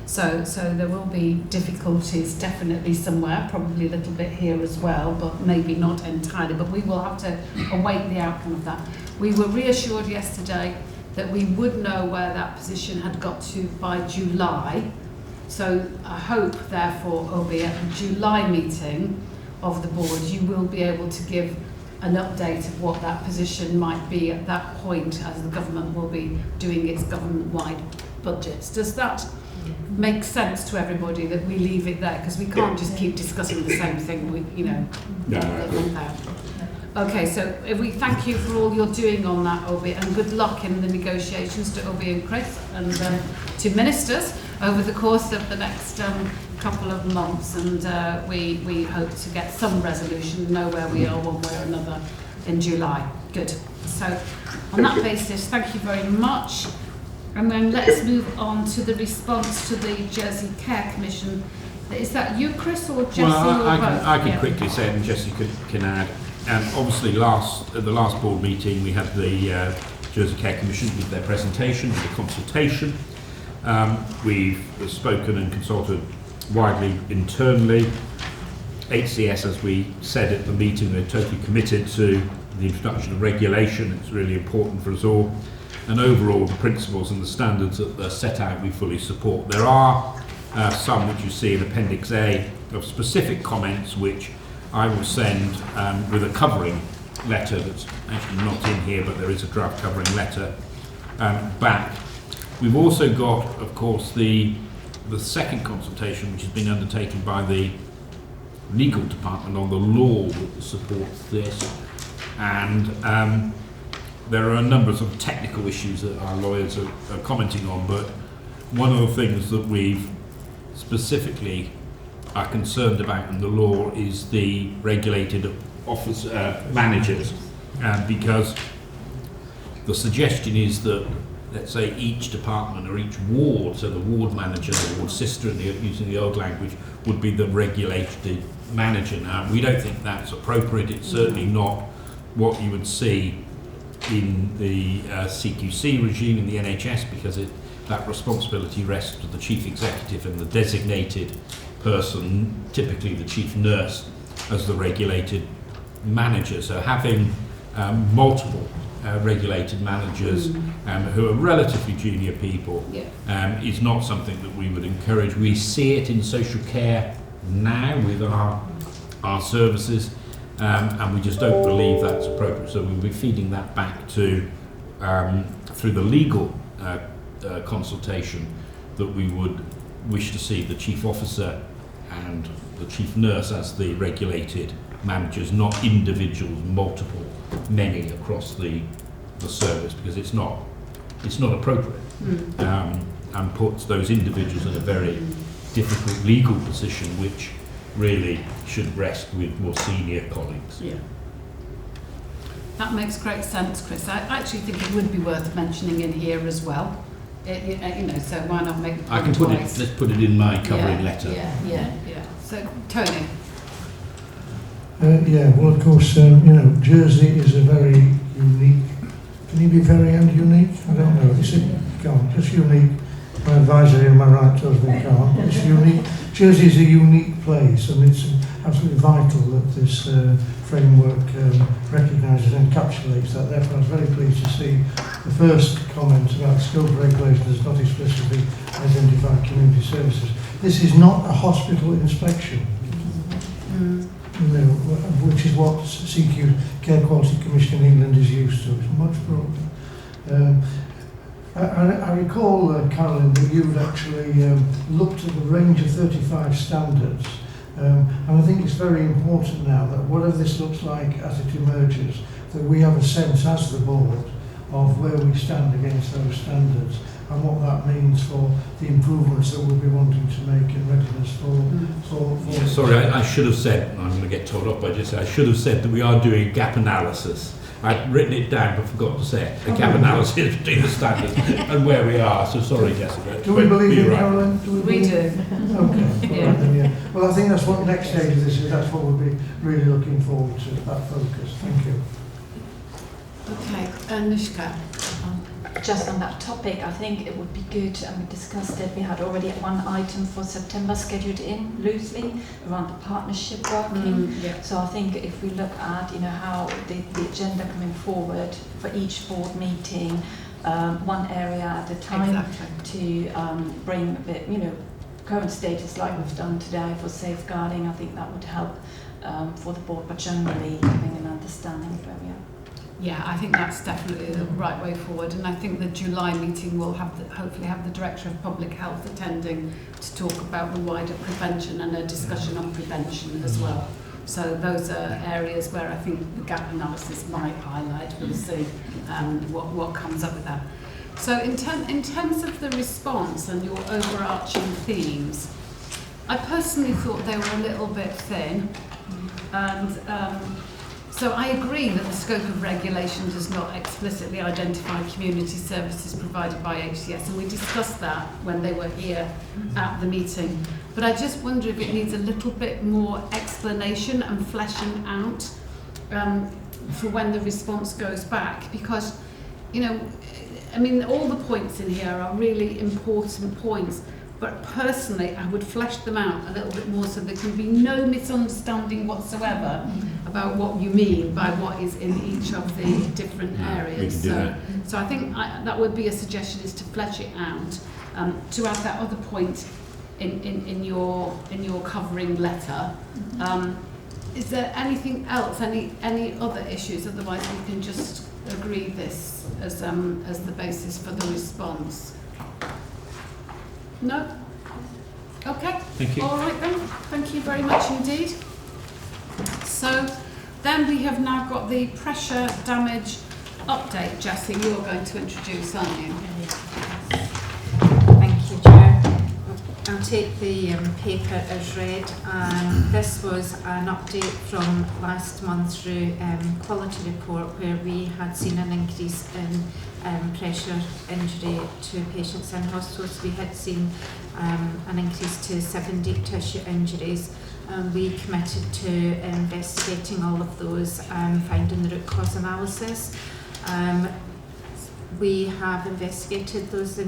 So there will be difficulties definitely somewhere, probably a little bit here as well, but maybe not entirely. But we will have to await the outcome of that. We were reassured yesterday that we would know where that position had got to by July. So I hope, therefore, Obi, at the July meeting of the board, you will be able to give an update of what that position might be at that point, as the government will be doing its government-wide budgets. Does that make sense to everybody that we leave it there? Because we can't just keep discussing the same thing, Okay, so if we thank you for all you're doing on that, Obi, and good luck in the negotiations to Obi and Chris and to ministers over the course of the next couple of months, and we hope to get some resolution, know where we are one way or another in July. Good. So on that basis, thank you very much. And then let's move on to the response to the Jersey Care Commission. Is that you, Chris, or Jessie? Well, or both? I can quickly say it, and Jessie can add. Obviously, at the last board meeting, we had the Jersey Care Commission with their presentation, with the consultation. We've spoken and consulted widely internally. HCS, as we said at the meeting, they're totally committed to the introduction of regulation. It's really important for us all. And overall, the principles and the standards that are set out, we fully support. There are some which you see in Appendix A of specific comments which I will send with a covering letter that's actually not in here, but there is a draft covering letter back. We've also got, of course, the second consultation, which has been undertaken by the legal department on the law that supports this, and there are a number of technical issues that our lawyers are commenting on, but one of the things that we've specifically are concerned about in the law is the regulated office managers, because the suggestion is that, let's say, each department or each ward, so the ward manager, the ward sister, using the old language, would be the regulated manager. Now, we don't think that's appropriate. It's certainly not what you would see in the CQC regime in the NHS, because that responsibility rests with the chief executive and the designated person, typically the chief nurse, as the regulated manager. So having multiple regulated managers who are relatively junior people is not something that we would encourage. We see it in social care now with our services, and we just don't believe that's appropriate. So we'll be feeding that back to through the legal consultation, that we would wish to see the chief officer and the chief nurse as the regulated managers, not individuals, multiple, many across the service, because it's not appropriate, and puts those individuals in a very difficult legal position, which really should rest with more senior colleagues. Yeah. That makes great sense, Chris. I actually think it would be worth mentioning in here as well. So why not make the I can put it. Let's put it in my covering letter. Yeah. So, Tony. Well, of course, Jersey is a very unique. Can you be very and unique? I don't know. Is it? Can't. Just unique. My advisor here, my right, tells me can't. It's unique. Jersey is a unique place, and it's absolutely vital that this framework recognises and encapsulates that. Therefore, I was very pleased to see the first comment about scope of regulation does not explicitly identify community services. This is not a hospital inspection, which is what CQ Care Quality Commission in England is used to. It's much broader. I recall, Carolyn, that you've actually looked at the range of 35 standards, and I think it's very important now that whatever this looks like as it emerges, that we have a sense as the board of where we stand against those standards and what that means for the improvements that we'll be wanting to make in readiness for Sorry, I should have said, I'm going to get told off by just I should have said that we are doing gap analysis. I'd written it down but forgot to say it. A gap analysis between the standards and where we are. So sorry, Jessica. Do we believe in Carolyn? We do. Okay. Well, I think that's what next stage of this is. That's what we'll be really looking forward to, that focus. Thank you. Okay, Nishka. Just on that topic, I think it would be good, and we discussed it, we had already one item for September scheduled in loosely around the partnership working. So I think if we look at how the agenda coming forward for each board meeting, one area at a time, to bring a bit, current status like we've done today for safeguarding. I think that would help for the board, but generally having an understanding understanding of where we are. Yeah, I think that's definitely the right way forward, and I think the July meeting will hopefully have the Director of Public Health attending to talk about the wider prevention and a discussion on prevention as well. So those are areas where I think the gap analysis might highlight. We'll see what comes up with that. So in terms of the response and your overarching themes, I personally thought they were a little bit thin, and so I agree that the scope of regulation does not explicitly identify community services provided by HCS, and we discussed that when they were here at the meeting. But I just wonder if it needs a little bit more explanation and fleshing out for when the response goes back, because, you know, I mean, all the points in here are really important points, but personally I would flesh them out a little bit more so there can be no misunderstanding whatsoever about what you mean by what is in each of the different areas. So I think that would be a suggestion, is to flesh it out, to add that other point in your covering letter. Is there anything else, any other issues? Otherwise we can just agree this as the basis for the response. No? Okay. Thank you. All right then. Thank you very much indeed. So then we have now got the pressure damage update. Jessie, you're going to introduce, aren't you? Thank you, Chair. I'll take the paper as read, and this was an update from last month through quality report, where we had seen an increase in pressure injury to patients in hospitals. We had seen an increase to 7 deep tissue injuries. We committed to investigating all of those, finding the root cause analysis. We have investigated those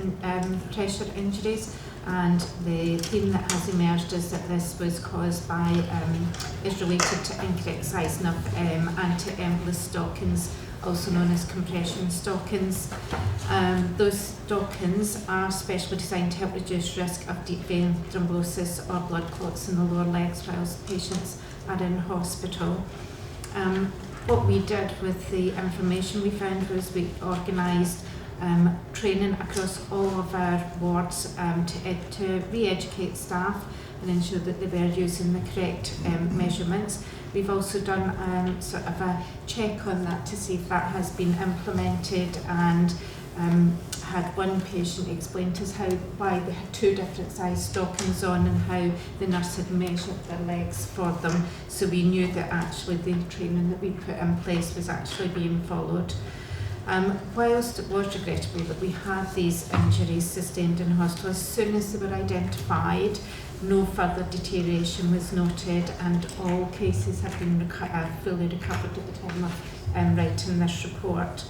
pressure injuries, and the theme that has emerged is that this was caused by, is related to incorrect sizing of anti-embolus stockings, also known as compression stockings. Those stockings are specially designed to help reduce risk of deep vein thrombosis or blood clots in the lower legs whilst patients are in hospital. What we did with the information we found was we organised training across all of our wards to re-educate staff and ensure that they were using the correct measurements. We've also done sort of a check on that to see if that has been implemented, and had one patient explain to us why they had 2 different size stockings on and how the nurse had measured their legs for them. So we knew that actually the training that we put in place was actually being followed. Whilst it was regrettable that we had these injuries sustained in hospital, as soon as they were identified, no further deterioration was noted, and all cases have been fully recovered at the time of writing this report.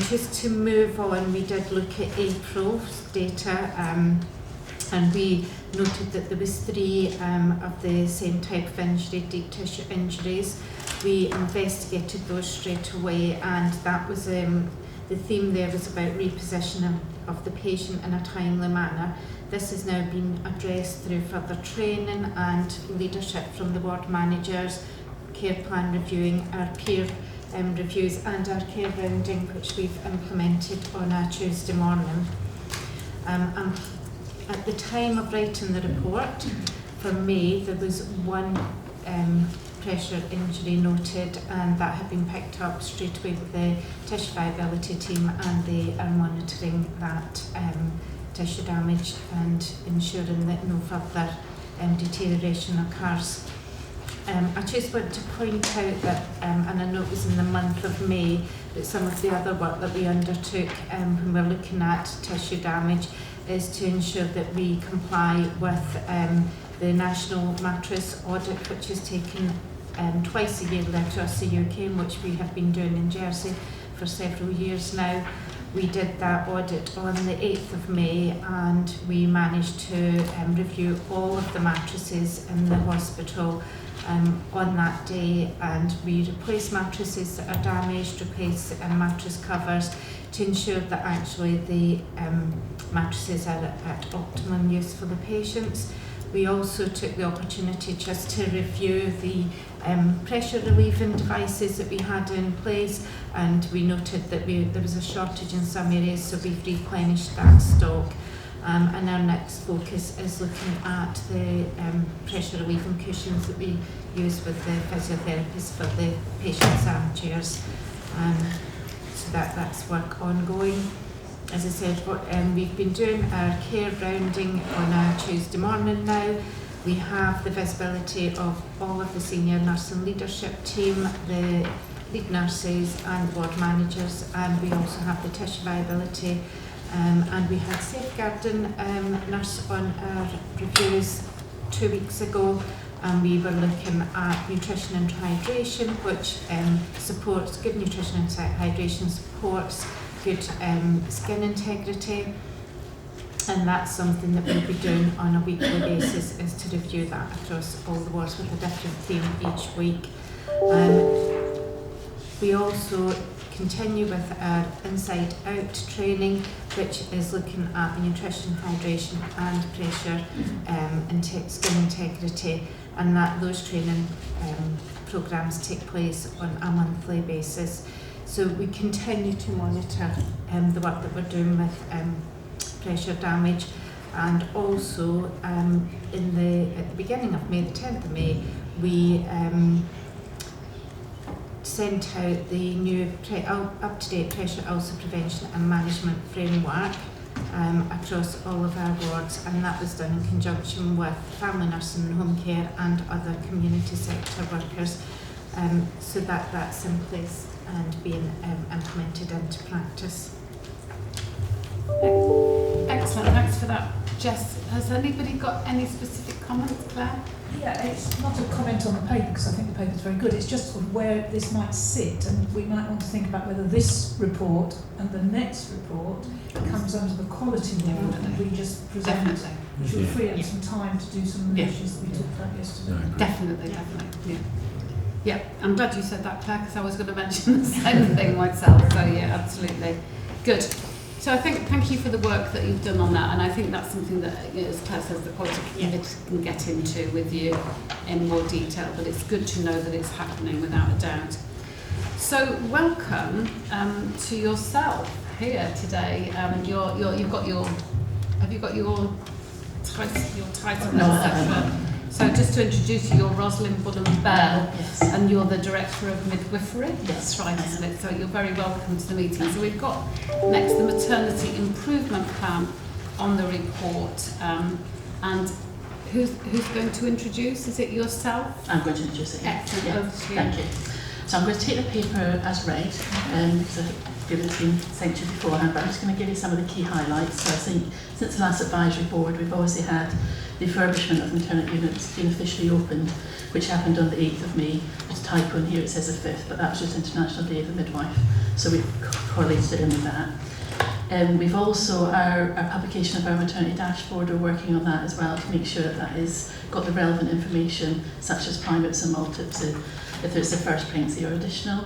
Just to move on, we did look at April's data, and we noted that there was 3 of the same type of injury, deep tissue injuries. We investigated those straight away, and that was the theme there was about repositioning of the patient in a timely manner. This has now been addressed through further training and leadership from the ward managers, care plan reviewing, our peer reviews, and our care rounding, which we've implemented on a Tuesday morning. At the time of writing the report, for May, there was 1 pressure injury noted, and that had been picked up straight away with the tissue viability team, and they are monitoring that tissue damage and ensuring that no further deterioration occurs. I just want to point out that, and I know it was in the month of May, that some of the other work that we undertook when we're looking at tissue damage is to ensure that we comply with the national mattress audit, which is taken twice a year across the UK, and which we have been doing in Jersey for several years now. We did that audit on the 8th of May, and we managed to review all of the mattresses in the hospital on that day, and we replaced mattresses that are damaged, replaced mattress covers to ensure that actually the mattresses are at optimum use for the patients. We also took the opportunity just to review the pressure relieving devices that we had in place, and we noted that there was a shortage in some areas, so we've replenished that stock. And our next focus is looking at the pressure relieving cushions that we use with the physiotherapists for the patients' armchairs. So that's work ongoing. As I said, we've been doing our care rounding on a Tuesday morning now. We have the visibility of all of the senior nursing leadership team, the lead nurses and ward managers, and we also have the tissue viability. And we had safeguarding nurse on our reviews 2 weeks ago, and we were looking at nutrition and hydration, which supports good nutrition and hydration, supports good skin integrity, and that's something that we'll be doing on a weekly basis, is to review that across all the wards with a different theme each week. We also continue with our Inside Out training, which is looking at the nutrition, hydration and pressure and skin integrity, and those training programmes take place on a monthly basis. So we continue to monitor the work that we're doing with pressure damage, and also at the beginning of May, the 10th of May, we sent out the new up-to-date pressure ulcer prevention and management framework across all of our wards, and that was done in conjunction with family nursing and home care and other community sector workers, so that's in place and being implemented into practice. Excellent, thanks for that. Jess, has anybody got any specific comments, Claire? Yeah, it's not a comment on the paper, because I think the paper's very good. It's just sort of where this might sit, and we might want to think about whether this report and the next report comes under the quality ward, and we just present, which will free up some time to do some of the issues that we talked about yesterday. Definitely. Yeah, I'm glad you said that, Claire, because I was going to mention the same thing myself. So yeah, absolutely. Good. So I think, thank you for the work that you've done on that, and I think that's something that, as Claire says, the quality committee can get into with you in more detail, but it's good to know that it's happening without a doubt. So welcome to yourself here today. Have you got your title, etc.? So just to introduce you, you're Rosalind Bullen-Bell, and you're the Director of Midwifery. That's right, isn't it? So you're very welcome to the meeting. So we've got next the Maternity Improvement Plan on the report. And who's going to introduce? Is it yourself? I'm going to introduce it. Excellent. Yeah. Over to you. Thank you. So I'm going to take the paper as read, because it's been sent to you beforehand, but I'm just going to give you some of the key highlights. So I think since the last advisory board, we've obviously had the refurbishment of maternity units being officially opened, which happened on the 8th of May. There's a typo in here, it says the 5th, but that was just International Day of the Midwife, so we correlated it in with that. We've also, our publication of our maternity dashboard, we're working on that as well to make sure that is got the relevant information, such as primates and multiples, if it's the first pregnancy or additional.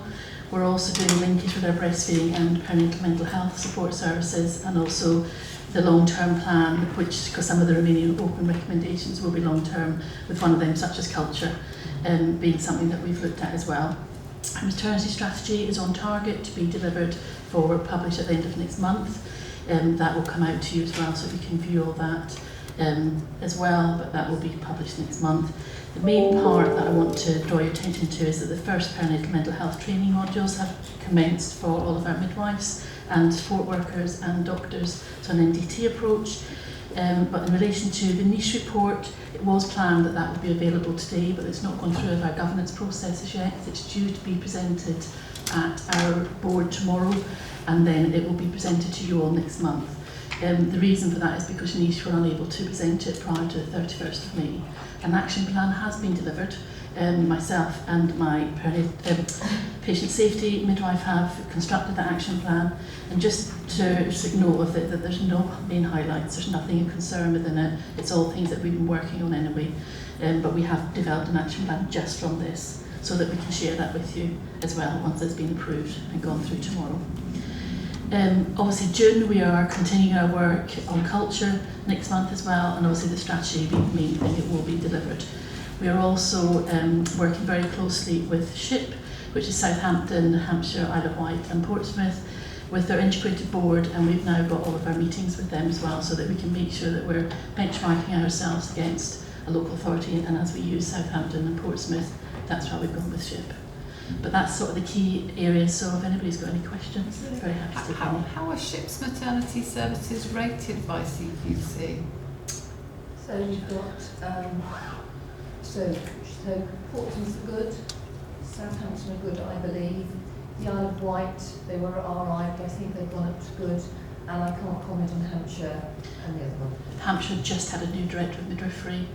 We're also doing linkage with our breastfeeding and perinatal mental health support services, and also the long-term plan, which, because some of the remaining open recommendations will be long-term, with one of them, such as culture, being something that we've looked at as well. Our maternity strategy is on target to be delivered for published at the end of next month. That will come out to you as well, so we can view all that as well, but that will be published next month. The main part that I want to draw your attention to is that the first perinatal mental health training modules have commenced for all of our midwives and support workers and doctors, so an NDT approach. But in relation to the niche report, it was planned that that would be available today, but it's not gone through our governance processes yet. It's due to be presented at our board tomorrow, and then it will be presented to you all next month. The reason for that is because niche were unable to present it prior to the 31st of May. An action plan has been delivered. Myself and my patient safety midwife have constructed that action plan, and just to note of it that there's no main highlights, there's nothing of concern within it, it's all things that we've been working on anyway, but we have developed an action plan just from this, so that we can share that with you as well once it's been approved and gone through tomorrow. Obviously June we are continuing our work on culture next month as well, and obviously the strategy being the main thing, it will be delivered. We are also working very closely with SHIP, which is Southampton, Hampshire, Isle of Wight and Portsmouth, with their integrated board, and we've now got all of our meetings with them as well, so that we can make sure that we're benchmarking ourselves against a local authority, and as we use Southampton and Portsmouth, that's why we've gone with SHIP. But that's sort of the key areas, so if anybody's got any questions, very happy to take any. How are SHIP's maternity services rated by CQC? So you've got, so Portsmouth's are good, Southampton are good, I believe. The Isle of Wight, they were RI, but I think they've gone up to good, and I can't comment on Hampshire and the other one. Hampshire just had a new director of midwifery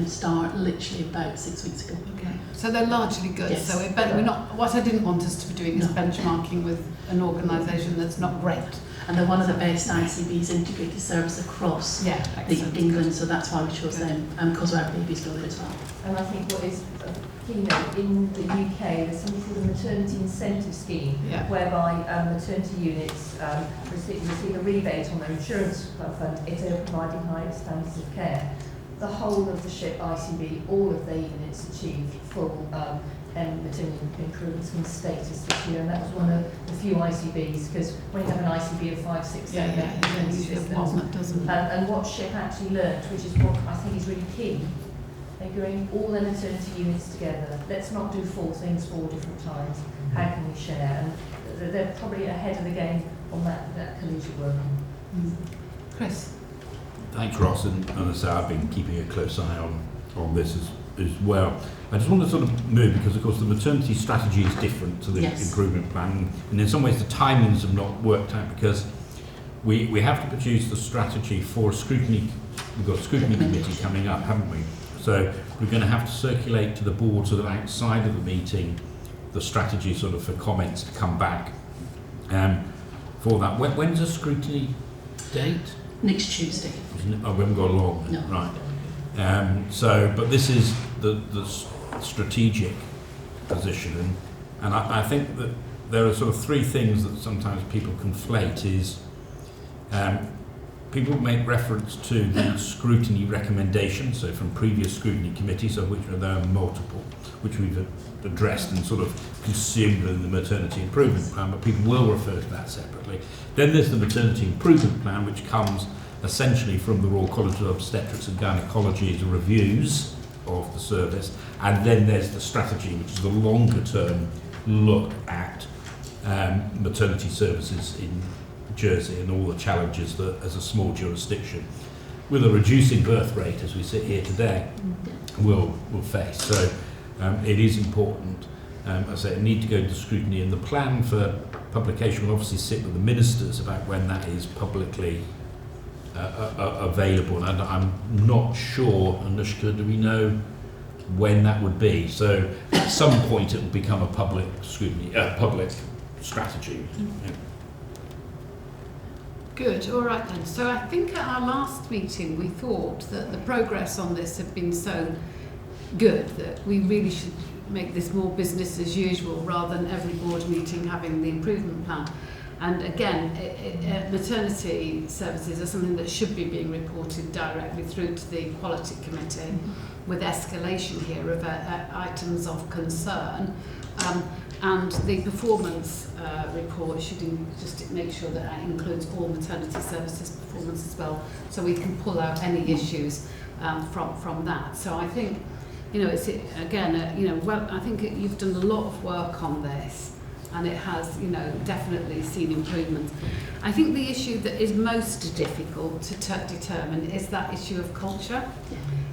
start literally about 6 weeks ago. Okay, so they're largely good. Yes. So we're not. What I didn't want us to be doing is benchmarking with an organisation that's not great. And they're one of the best ICBs integrated service across England, so that's why we chose them, and because our babies go there as well. And I think what is a keynote in the UK, there's something called a maternity incentive scheme, whereby maternity units receive a rebate on their insurance fund if they're providing high standards of care. The whole of the SHIP ICB, all of their units achieved full maternity improvement scheme status this year, and that was one of the few ICBs, because when you have an ICB of 5, 6, 7, 8 maternity systems, and what SHIP actually learnt, which is what I think is really key, they're going all their maternity units together. Let's not do 4 things 4 different times. How can we share? And they're probably ahead of the game on that collegiate working. Chris? Thanks, Ross, and as I say, I've been keeping a close eye on this as well. I just want to sort of move, because of course the maternity strategy is different to the improvement plan, and in some ways the timings have not worked out, because we have to produce the strategy for scrutiny. We've got a scrutiny committee coming up, haven't we? So we're going to have to circulate to the board sort of outside of the meeting the strategy sort of for comments to come back for that. When's the scrutiny date? Next Tuesday. Oh, we haven't got long. No. Right. But this is the strategic position, and I think that there are sort of 3 things that sometimes people conflate. Is people make reference to the scrutiny recommendations, so from previous scrutiny committees, of which there are multiple, which we've addressed and sort of consumed in the maternity improvement plan, but people will refer to that separately. Then there's the maternity improvement plan, which comes essentially from the Royal College of Obstetrics and Gynecology's reviews of the service, and then there's the strategy, which is the longer term look at maternity services in Jersey and all the challenges that, as a small jurisdiction, with a reducing birth rate as we sit here today, will face. So it is important. I say it need to go to scrutiny, and the plan for publication will obviously sit with the ministers about when that is publicly available. And I'm not sure, Anushka, do we know when that would be? So at some point it will become a public scrutiny, public strategy. Yeah. Good, all right then. So I think at our last meeting we thought that the progress on this had been so good that we really should make this more business as usual rather than every board meeting having the improvement plan. And again, maternity services are something that should be being reported directly through to the Quality Committee with escalation here of items of concern. And the performance report should just make sure that it includes all maternity services performance as well, so we can pull out any issues from that. So I think, it's again, I think you've done a lot of work on this, and it has, definitely seen improvements. I think the issue that is most difficult to determine is that issue of culture,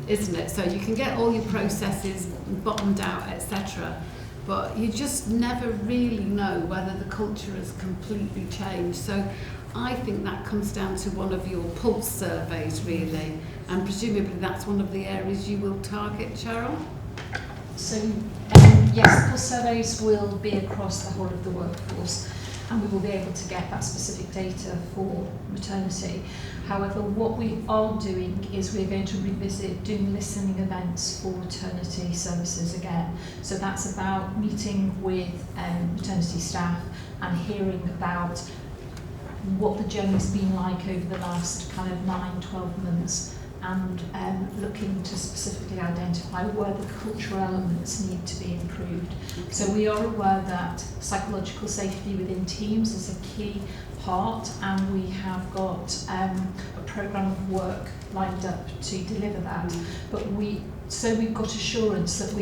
isn't it? So you can get all your processes bottomed out, etc., but you just never really know whether the culture has completely changed. So I think that comes down to one of your pulse surveys, really, and presumably that's one of the areas you will target, Cheryl? So yes, pulse surveys will be across the whole of the workforce, and we will be able to get that specific data for maternity. However, what we are doing is we're going to revisit doing listening events for maternity services again. So that's about meeting with maternity staff and hearing about what the journey's been like over the last kind of 9-12 months and looking to specifically identify where the cultural elements need to be improved. So we are aware that psychological safety within teams is a key part, and we have got a programme of work lined up to deliver that. But we've got assurance that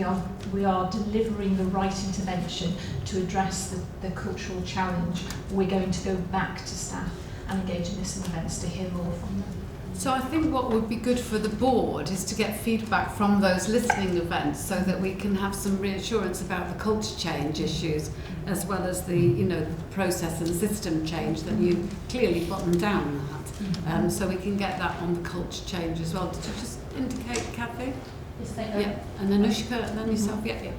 we are delivering the right intervention to address the cultural challenge. We're going to go back to staff and engage in listening events to hear more from them. So I think what would be good for the board is to get feedback from those listening events so that we can have some reassurance about the culture change issues, as well as the process and system change that you clearly bottomed down that. So we can get that on the culture change as well. Did you just indicate, Kathy? Yes, thank you. Yeah, and then Anushka, and then yourself. Yeah.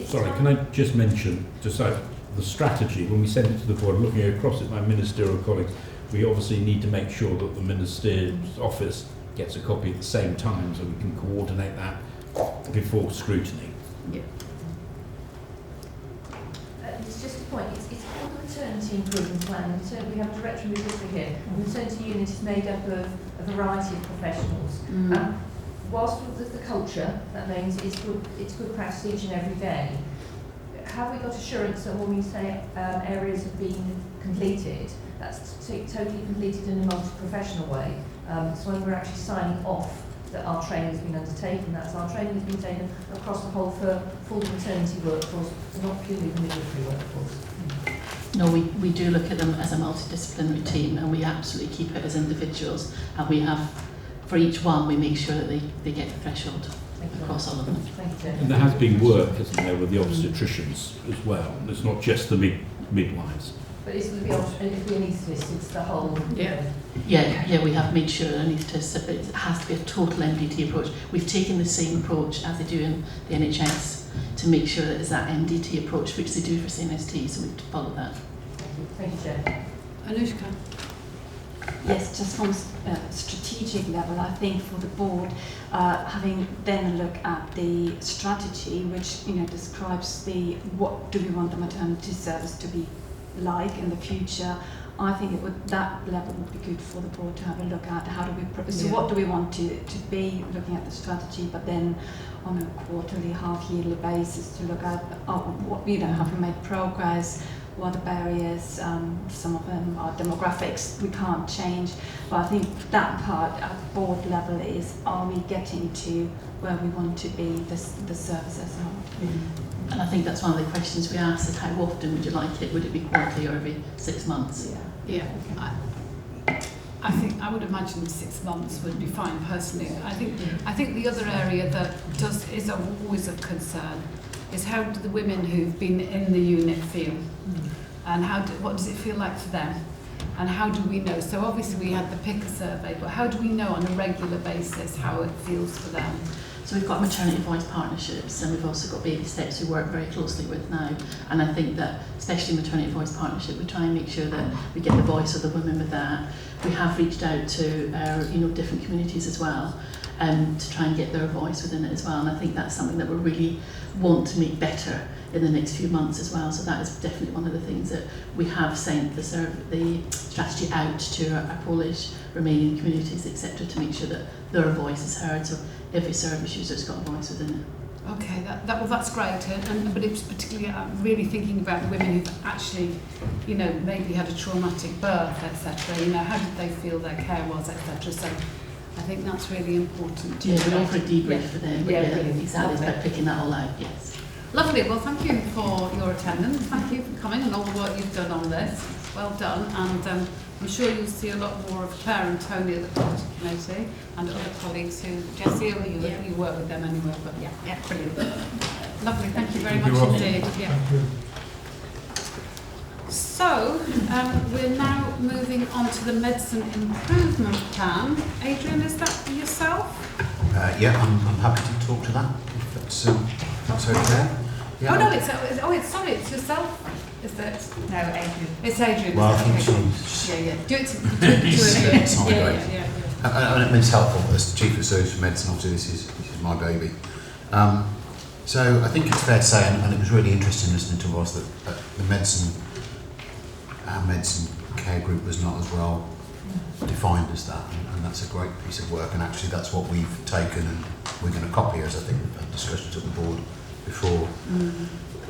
Sorry, can I just mention, the strategy, when we send it to the board, looking across at my ministerial colleagues, we obviously need to make sure that the Minister's office gets a copy at the same time so we can coordinate that before scrutiny. Yeah. It's just a point, it's called the Maternity Improvement Plan. We have a director midwifery here. The maternity unit is made up of a variety of professionals. Whilst with the culture, that means it's good practice each and every day. Have we got assurance that when we say areas have been completed, that's totally completed in a multi-professional way? So when we're actually signing off that our training has been undertaken, that's our training has been taken across the whole full maternity workforce, not purely the midwifery workforce. No, we do look at them as a multidisciplinary team, and we absolutely keep it as individuals, and we have, for each one, we make sure that they get the threshold across all of them. And there has been work, hasn't there, with the obstetricians as well. It's not just the midwives. But it's the anaesthetist, it's the whole... Yeah, we have made sure anaesthetists, it has to be a total MDT approach. We've taken the same approach as they do in the NHS to make sure that it's that MDT approach which they do for CNST, so we've followed that. Thank you, Chair. Anushka? Yes, just from a strategic level, I think for the board, having then a look at the strategy, which describes what do we want the maternity service to be like in the future. I think that level would be good for the board to have a look at. How do we so what do we want to be looking at the strategy, but then on a quarterly, half-yearly basis to look at what have we made progress. What are the barriers? Some of them are demographics we can't change, but I think that part at board level is, are we getting to where we want to be, the service as a whole? And I think that's one of the questions we asked, is how often would you like it? Would it be quarterly or every 6 months? Yeah. I think I would imagine 6 months would be fine personally. I think the other area that is always of concern is how do the women who've been in the unit feel, and what does it feel like for them, and how do we know? So obviously we had the PICA survey, but how do we know on a regular basis how it feels for them? So we've got maternity voice partnerships, and we've also got baby steps we work very closely with now. And I think that, especially maternity voice partnership, we try and make sure that we get the voice of the women with that. We have reached out to our, different communities as well, to try and get their voice within it as well. And I think that's something that we really want to make better in the next few months as well. So that is definitely one of the things that we have sent the strategy out to our Polish, Romanian communities, etc., to make sure that their voice is heard. So every service user's got a voice within it. Okay, that's great. But it's particularly really thinking about women who've actually, maybe had a traumatic birth, etc. How did they feel their care was, etc. So I think that's really important. Yeah, we offer a debrief for them. Yeah, exactly. It's about picking that all out. Yes. Lovely. Well, thank you for your attendance. Thank you for coming and all the work you've done on this. Well done. And I'm sure you'll see a lot more of Claire and Tony at the Quality Committee and other colleagues who, Jessie, you work with them anyway. But yeah, brilliant. Lovely. Thank you very much indeed. Yeah. So, we're now moving on to the Medicine Improvement Plan. Adrian, is that yourself? Yeah, I'm happy to talk to that, if that's okay. Yeah. Oh no, it's yourself. Is it? No, Adrian. It's Adrian. Well, I think yeah. Do it to yeah. And it's helpful as Chief of Service for Medicine. Obviously, this is my baby. So I think it's fair to say, and it was really interesting listening to us, that our medicine care group was not as well defined as that, and that's a great piece of work, and actually that's what we've taken and we're going to copy, as I think we've had discussions at the board before.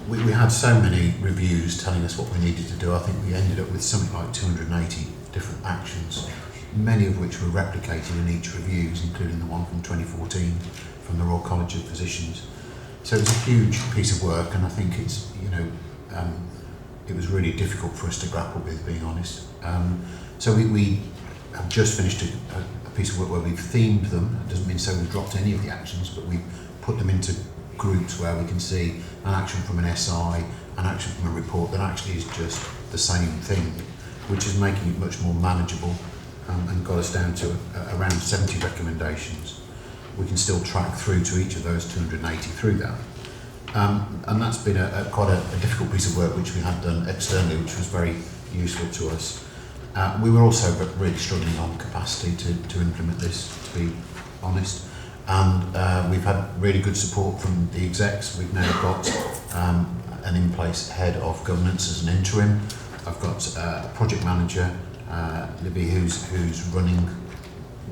We had so many reviews telling us what we needed to do. I think we ended up with something like 280 different actions, many of which were replicated in each reviews, including the one from 2014 from the Royal College of Physicians. So it's a huge piece of work, and I think it's, it was really difficult for us to grapple with, being honest. So we have just finished a piece of work where we've themed them. It doesn't mean so we've dropped any of the actions, but we've put them into groups where we can see an action from an SI, an action from a report that actually is just the same thing, which is making it much more manageable, and got us down to around 70 recommendations. We can still track through to each of those 280 through that. And that's been quite a difficult piece of work which we had done externally, which was very useful to us. We were also really struggling on capacity to implement this, to be honest. And we've had really good support from the execs. We've now got an in-place head of governance as an interim. I've got a project manager, Libby, who's running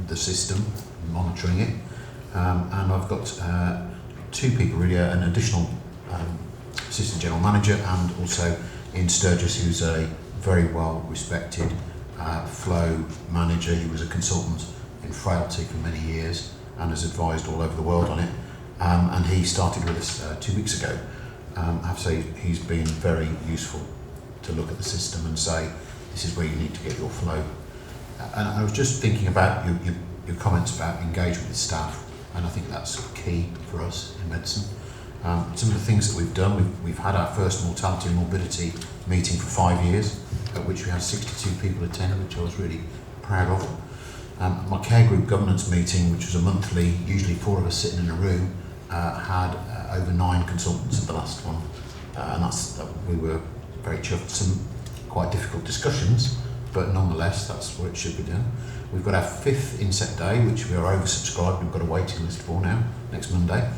the system, monitoring it. And I've got two people, really, an additional assistant general manager, and also Ian Sturgis, who's a very well respected flow manager. He was a consultant in frailty for many years and has advised all over the world on it. And he started with us 2 weeks ago. I have to say he's been very useful to look at the system and say, this is where you need to get your flow. And I was just thinking about your comments about engagement with staff, and I think that's key for us in medicine. Some of the things that we've done, we've had our first mortality and morbidity meeting for 5 years, at which we had 62 people attend, which I was really proud of. My care group governance meeting, which was a monthly, usually 4 of us sitting in a room, had over 9 consultants at the last one, and we were very chuffed. Some quite difficult discussions, but nonetheless, that's what it should be done. We've got our 5th inset day, which we are oversubscribed. We've got a waiting list for now, next Monday.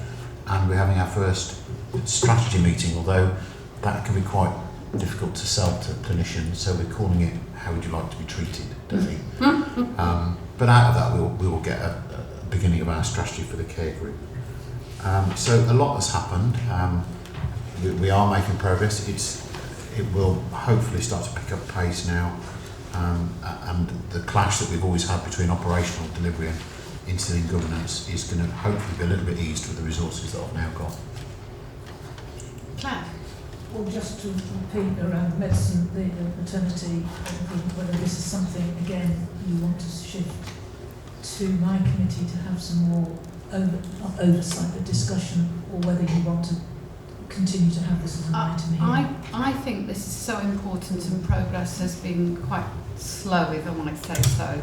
And we're having our first strategy meeting, although that can be quite difficult to sell to clinicians. So we're calling it, how would you like to be treated, Debbie? But out of that, we will get a beginning of our strategy for the care group. So a lot has happened. We are making progress. It will hopefully start to pick up pace now. And the clash that we've always had between operational delivery and instilling governance is going to hopefully be a little bit eased with the resources that I've now got. Claire? Well, just to repeat around medicine, the maternity, whether this is something, again, you want to shift to my committee to have some more oversight, but discussion, or whether you want to continue to have this as an item here. I think this is so important, and progress has been quite slow, if I might say so,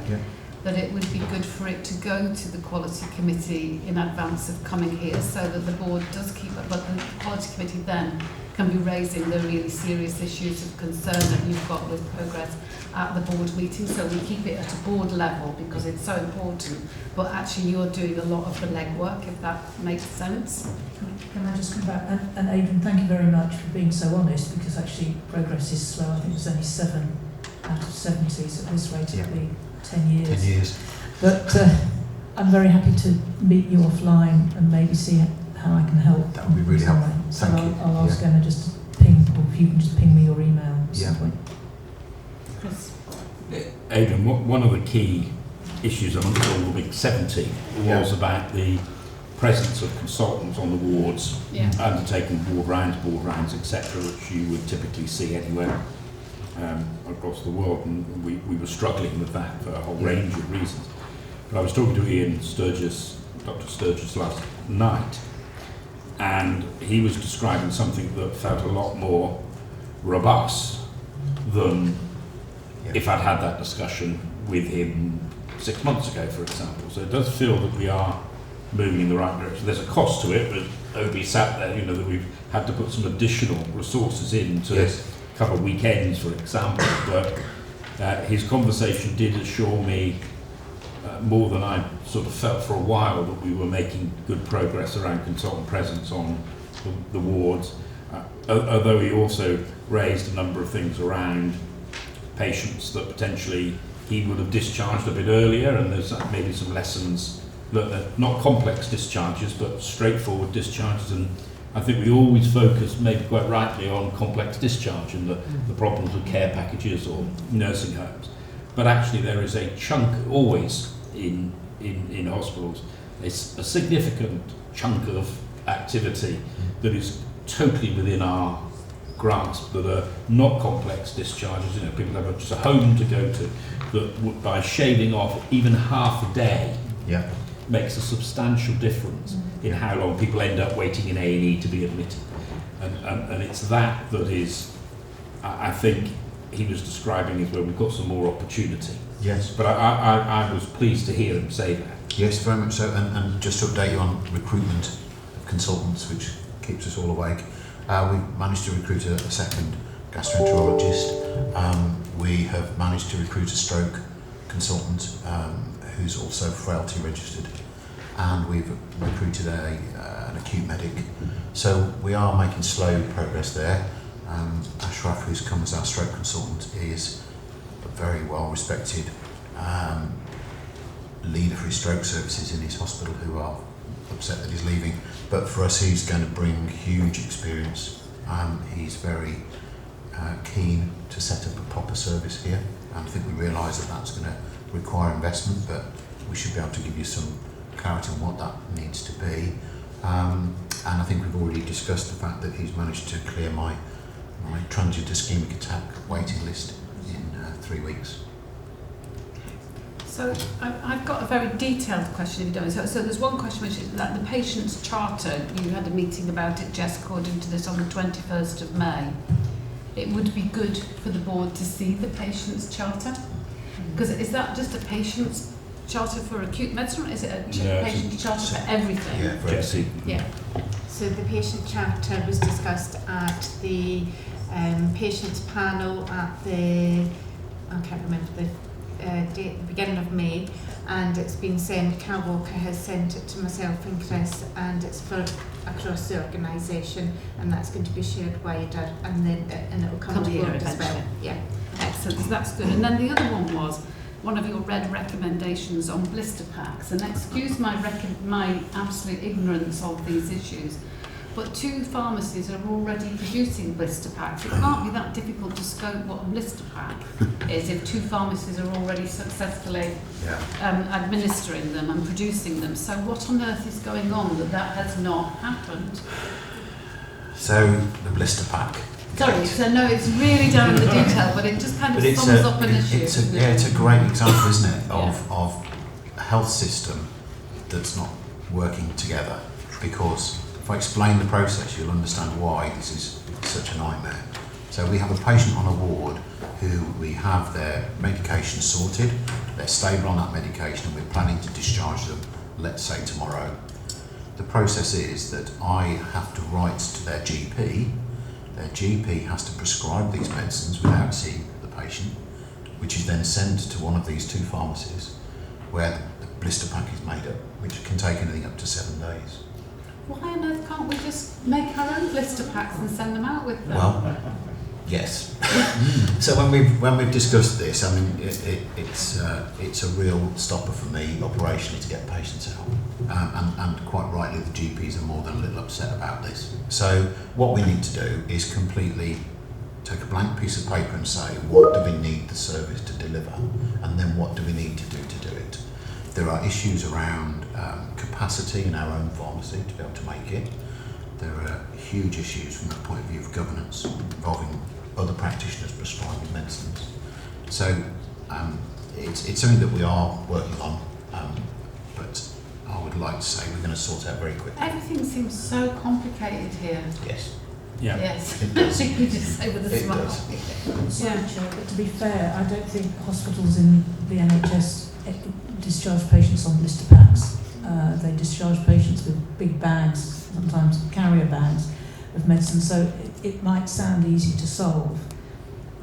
that it would be good for it to go to the Quality Committee in advance of coming here, so that the board does keep it, but the Quality Committee then can be raising the really serious issues of concern that you've got with progress at the board meeting, so we keep it at a board level because it's so important, but actually you're doing a lot of the legwork, if that makes sense. Can I just come back? And Adrian, thank you very much for being so honest, because actually progress is slow. I think there's only 7 out of 70, so at this rate it'll be 10 years. 10 years. But I'm very happy to meet you offline and maybe see how I can help. That would be really helpful. So Thank you. I'll ask Emma just to ping, or if you can just ping me your email at some point. Chris? Adrian, one of the key issues amongst all the big 70 was about the presence of consultants on the wards, undertaking board rounds, etc., which you would typically see anywhere across the world, and we were struggling with that for a whole range of reasons. But I was talking to Ian Sturgis, Dr. Sturgis, last night, and he was describing something that felt a lot more robust than if I'd had that discussion with him 6 months ago, for example. So it does feel that we are moving in the right direction. There's a cost to it, but Obi sat there, that we've had to put some additional resources in to cover weekends, for example. But his conversation did assure me more than I sort of felt for a while that we were making good progress around consultant presence on the wards, although he also raised a number of things around patients that potentially he would have discharged a bit earlier, and there's maybe some lessons that not complex discharges but straightforward discharges. And I think we always focus, maybe quite rightly, on complex discharge and the problems with care packages or nursing homes. But actually there is a chunk always in hospitals, a significant chunk of activity that is totally within our grasp, that are not complex discharges. You know, people have just a home to go to, that by shaving off even half a day makes a substantial difference in how long people end up waiting in A&E to be admitted. And it's that is, I think he was describing as where we've got some more opportunity. Yes. But I was pleased to hear him say that. Yes, very much so. And just to update you on recruitment of consultants, which keeps us all awake, we've managed to recruit a second gastroenterologist. We have managed to recruit a stroke consultant who's also frailty registered, and we've recruited an acute medic. So we are making slow progress there. Ashraf, who's come as our stroke consultant, is a very well respected leader for his stroke services in his hospital, who are upset that he's leaving. But for us, he's going to bring huge experience. He's very keen to set up a proper service here, and I think we realise that that's going to require investment, but we should be able to give you some clarity on what that needs to be. And I think we've already discussed the fact that he's managed to clear my transient ischemic attack waiting list in 3 weeks. So I've got a very detailed question, if you don't mind. So there's one question which is that the patient's charter, you had a meeting about it, Jess, according to this, on the 21st of May. It would be good for the board to see the patient's charter? Because is that just a patient's charter for acute medicine, or is it a patient charter for everything? Yeah, for everything. Yeah. So the patient charter was discussed at the patients panel at the, I can't remember the date, the beginning of May, and it's been sent, Cal Walker has sent it to myself and Chris, and it's for across the organisation, and that's going to be shared wider, and then it will come to here board as well. eventually. Yeah. Excellent, so that's good. And then the other one was one of your red recommendations on blister packs, and excuse my absolute ignorance of these issues, but 2 pharmacies are already producing blister packs. It can't be that difficult to scope what a blister pack is if 2 pharmacies are already successfully administering them and producing them. So what on earth is going on that has not happened? So the blister pack. Sorry, so no, it's really down in the detail, but it just kind of sums up an issue. It's a great example, isn't it, of a health system that's not working together. Because if I explain the process, you'll understand why this is such a nightmare. So we have a patient on a ward who we have their medication sorted, they're stable on that medication, and we're planning to discharge them, let's say tomorrow. The process is that I have to write to their GP. Their GP has to prescribe these medicines without seeing the patient, which is then sent to one of these 2 pharmacies where the blister pack is made up, which can take anything up to 7 days. Why on earth can't we just make our own blister packs and send them out with them? Well, yes. So when we've discussed this, I mean, it's a real stopper for me operationally to get patients out, and quite rightly the GPs are more than a little upset about this. So what we need to do is completely take a blank piece of paper and say, what do we need the service to deliver, and then what do we need to do it. There are issues around capacity in our own pharmacy to be able to make it. There are huge issues from that point of view of governance involving other practitioners prescribing medicines. So it's something that we are working on, but I would like to say we're going to sort out very quickly. Everything seems so complicated here. Yes. Yeah. Yes. It does. You just say with a smile. Sorry, Chair, but to be fair, I don't think hospitals in the NHS discharge patients on blister packs. They discharge patients with big bags, sometimes carrier bags of medicine, so it might sound easy to solve.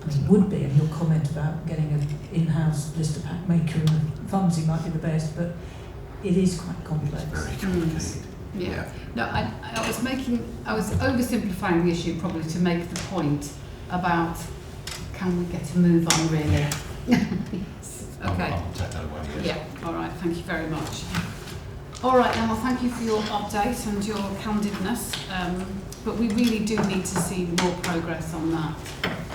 I mean, it would be, and your comment about getting an in-house blister pack maker in the pharmacy might be the best, but it is quite complex. It's very complicated. Yeah. No, I was oversimplifying the issue probably to make the point about can we get a move on really. Okay. I'll take that away. Yes. Yeah, all right, thank you very much. All right, then, well, thank you for your update and your candidness, but we really do need to see more progress on that.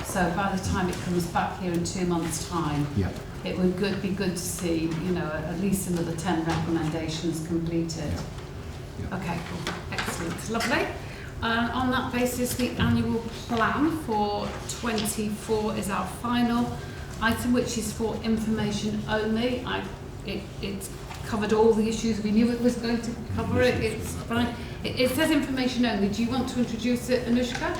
So by the time it comes back here in 2 months' time, it would be good to see, you know, at least another 10 recommendations completed. Okay, cool. Excellent, lovely. On that basis, the annual plan for 24 is our final item, which is for information only. It's covered all the issues we knew it was going to cover. It's fine. It says information only. Do you want to introduce it, Anushka?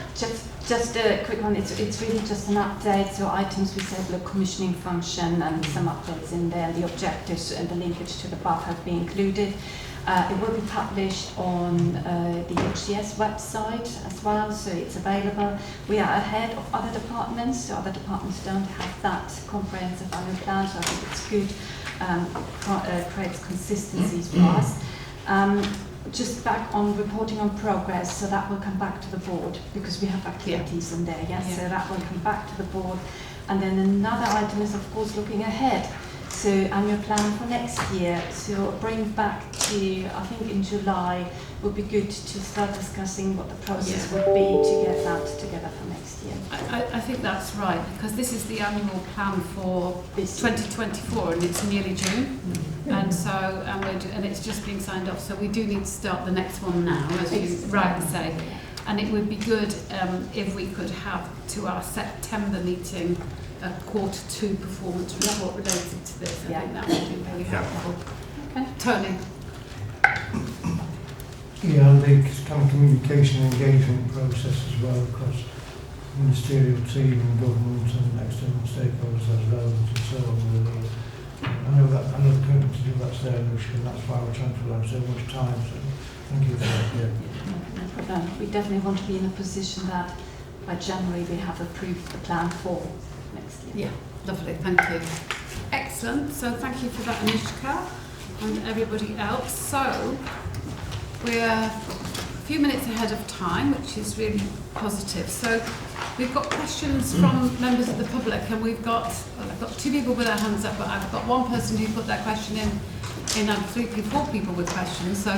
Just a quick one. It's really just an update. So items we said, the commissioning function and some updates in there. The objectives and the linkage to the BAF have been included. It will be published on the HCS website as well, so it's available. We are ahead of other departments, so other departments don't have that comprehensive annual plan, so I think it's good, creates consistencies for us. Just back on reporting on progress, so that will come back to the board because we have activities in there, yes, so that will come back to the board. And then another item is, of course, looking ahead. So annual plan for next year, so bring back to, I think in July, would be good to start discussing what the process would be to get that together for next year. I think that's right, because this is the annual plan for 2024 and it's nearly June. And so, and it's just being signed off, so we do need to start the next one now, as you rightly say. And it would be good if we could have to our September meeting a Q2 performance report related to this. I think that would be really helpful. Okay. Tony. Yeah, and the kind of communication and engagement process as well across ministerial team and government and external stakeholders as relevant and so on. I know the commitment to do that's there, and that's why we're trying to allow so much time. So thank you for that. No problem. We definitely want to be in a position that by January we have approved the plan for next year. Yeah, lovely, thank you. Excellent, so thank you for that, Anushka, and everybody else. So, we're a few minutes ahead of time, which is really positive. So, we've got questions from members of the public, and I've got 2 people with their hands up, but I've got 1 person who put their question in and 4 people with questions, so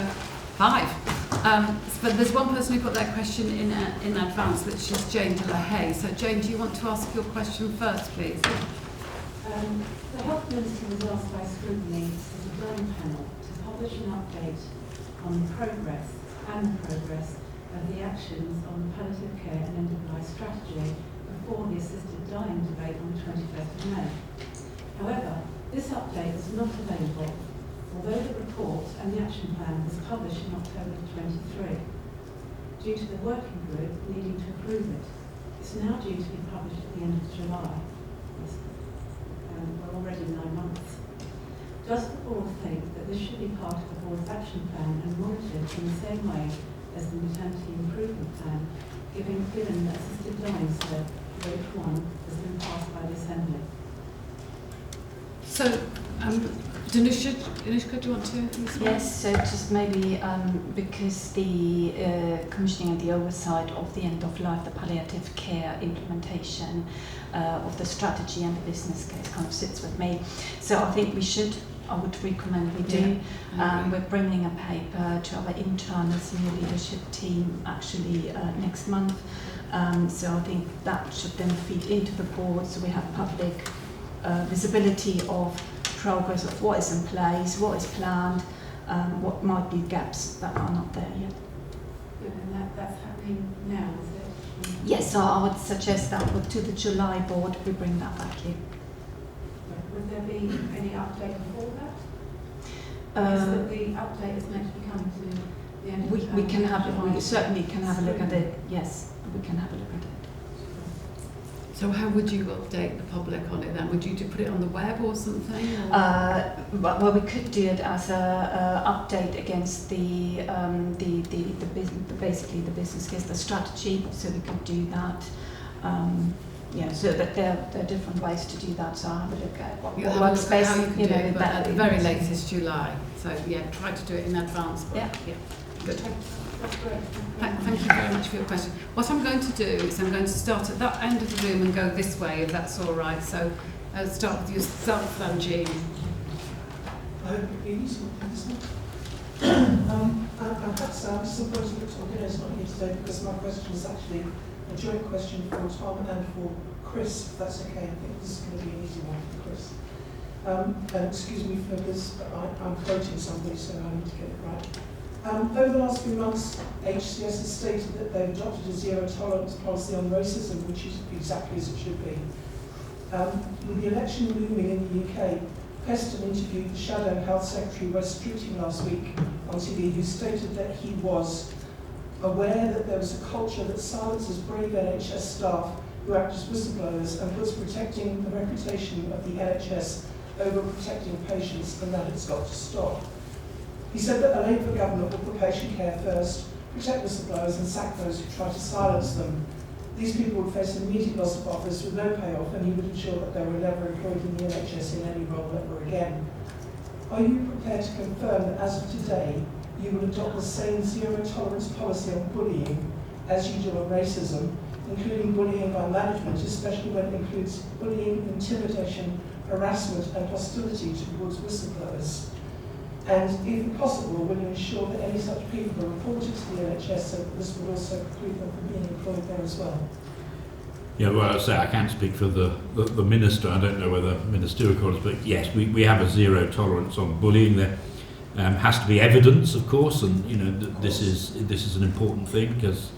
5. But there's 1 person who put their question in advance, which is Jane de la Haye. So Jane, do you want to ask your question first, please? The Health Minister was asked by Scrutiny as a Growing Panel to publish an update on the progress of the actions on the palliative care and end-of-life strategy before the assisted dying debate on the 21st of May. However, this update is not available, although the report and the action plan was published in October 23, due to the working group needing to approve it. It's now due to be published at the end of July. We're already 9 months. Does the board think that this should be part of the board's action plan and monitored in the same way as the maternity improvement plan, given that assisted dying Vote 1 has been passed by the Assembly? So, Anushka, do you want to? Yes, so just maybe because the commissioning and the oversight of the end of life, the palliative care implementation of the strategy and the business case kind of sits with me. So I think I would recommend we do. We're bringing a paper to our internal senior leadership team actually next month. So I think that should then feed into the board so we have public visibility of progress of what is in place, what is planned, what might be gaps that are not there yet. And that's happening now, is it? Yes, so I would suggest that to the July board we bring that back here. Would there be any update before that? Because the update is meant to be coming to the end of we can have we certainly can have a look at it, yes, we can have a look at it. So how would you update the public on it then? Would you put it on the web or something? Or? Well, we could do it as a update against basically the business case, the strategy. So we could do that. So that there are different ways to do that. So I'll have a look at what works best. How you can do it, but at the very latest July. So yeah, try to do it in advance. But yeah. Good. Thank you very much for your question. What I'm going to do is I'm going to start at that end of the room and go this way, if that's all right. So start with yourself then, Jean. I hope it is I've had some disappointed that Tom Hill's not here today because my question is actually a joint question for Tom and for Chris, if that's okay. I think this is going to be an easy one for Chris. And excuse me for this, but I'm quoting somebody, so I need to get it right. Over the last few months, HCS has stated that they've adopted a zero-tolerance policy on racism, which is exactly as it should be. With the election looming in the UK, Preston interviewed the Shadow Health Secretary Wes Streeting last week on TV, who stated that he was aware that there was a culture that silences brave NHS staff who act as whistleblowers and puts protecting the reputation of the NHS over protecting patients, and that it's got to stop. He said that a Labour government will put patient care first, protect whistleblowers and sack those who try to silence them. These people would face immediate loss of office with no payoff, and he would ensure that they were never employed in the NHS in any role ever again. Are you prepared to confirm that as of today, you will adopt the same zero-tolerance policy on bullying as you do on racism, including bullying by management, especially when it includes bullying, intimidation, harassment and hostility towards whistleblowers? And if possible, will you ensure that any such people are reported to the NHS so that this will also preclude them from being employed there as well? Yeah, well, I say I can't speak for the minister. I don't know whether ministerial college, but yes, we have a zero tolerance on bullying. There has to be evidence, of course, and you know this is an important thing because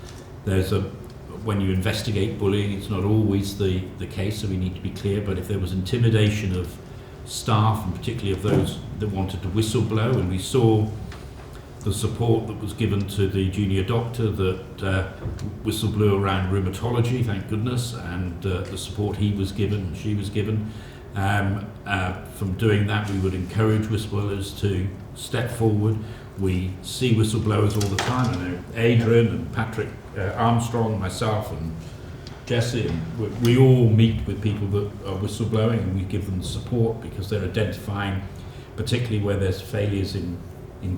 when you investigate bullying, it's not always the case, so we need to be clear. But if there was intimidation of staff, and particularly of those that wanted to whistleblow, and we saw the support that was given to the junior doctor that whistleblew around rheumatology, thank goodness, and the support he was given and she was given. From doing that, we would encourage whistleblowers to step forward. We see whistleblowers all the time. I know Adrian and Patrick Armstrong, myself and Jesse, and we all meet with people that are whistleblowing, and we give them support because they're identifying particularly where there's failures in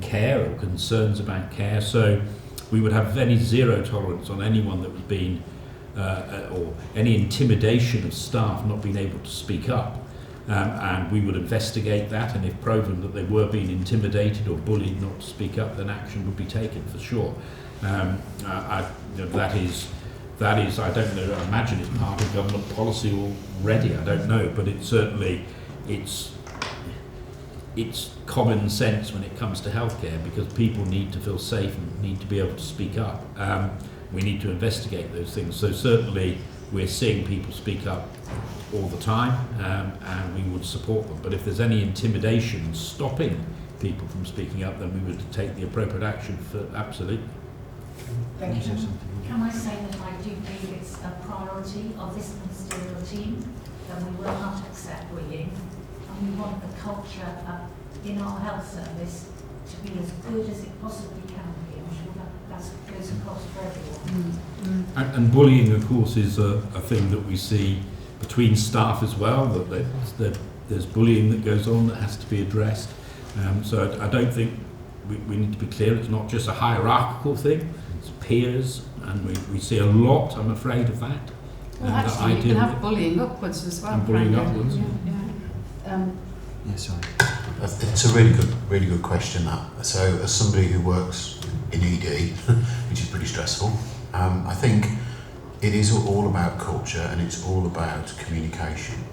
care or concerns about care. So we would have any zero tolerance on anyone that was being or any intimidation of staff not being able to speak up, and we would investigate that, and if proven that they were being intimidated or bullied not to speak up, then action would be taken for sure. That is, I don't know, I imagine it's part of government policy already, I don't know, but it's certainly, it's common sense when it comes to healthcare, because people need to feel safe and need to be able to speak up. We need to investigate those things. So certainly we're seeing people speak up all the time, and we would support them. But if there's any intimidation stopping people from speaking up, then we would take the appropriate action for absolutely. Thank you. Can I say that I do believe it's a priority of this ministerial team that we will not accept bullying, and we want the culture in our health service to be as good as it possibly can be. I'm sure that goes across for everyone. And bullying, of course, is a thing that we see between staff as well, that there's bullying that goes on that has to be addressed. So I don't think we need to be clear, it's not just a hierarchical thing, it's peers, and we see a lot, I'm afraid, of that. Well, actually, you can have bullying upwards as well. And bullying upwards. Yeah, sorry. It's a really good question, that. So, as somebody who works in ED, which is pretty stressful, I think it is all about culture and it's all about communication.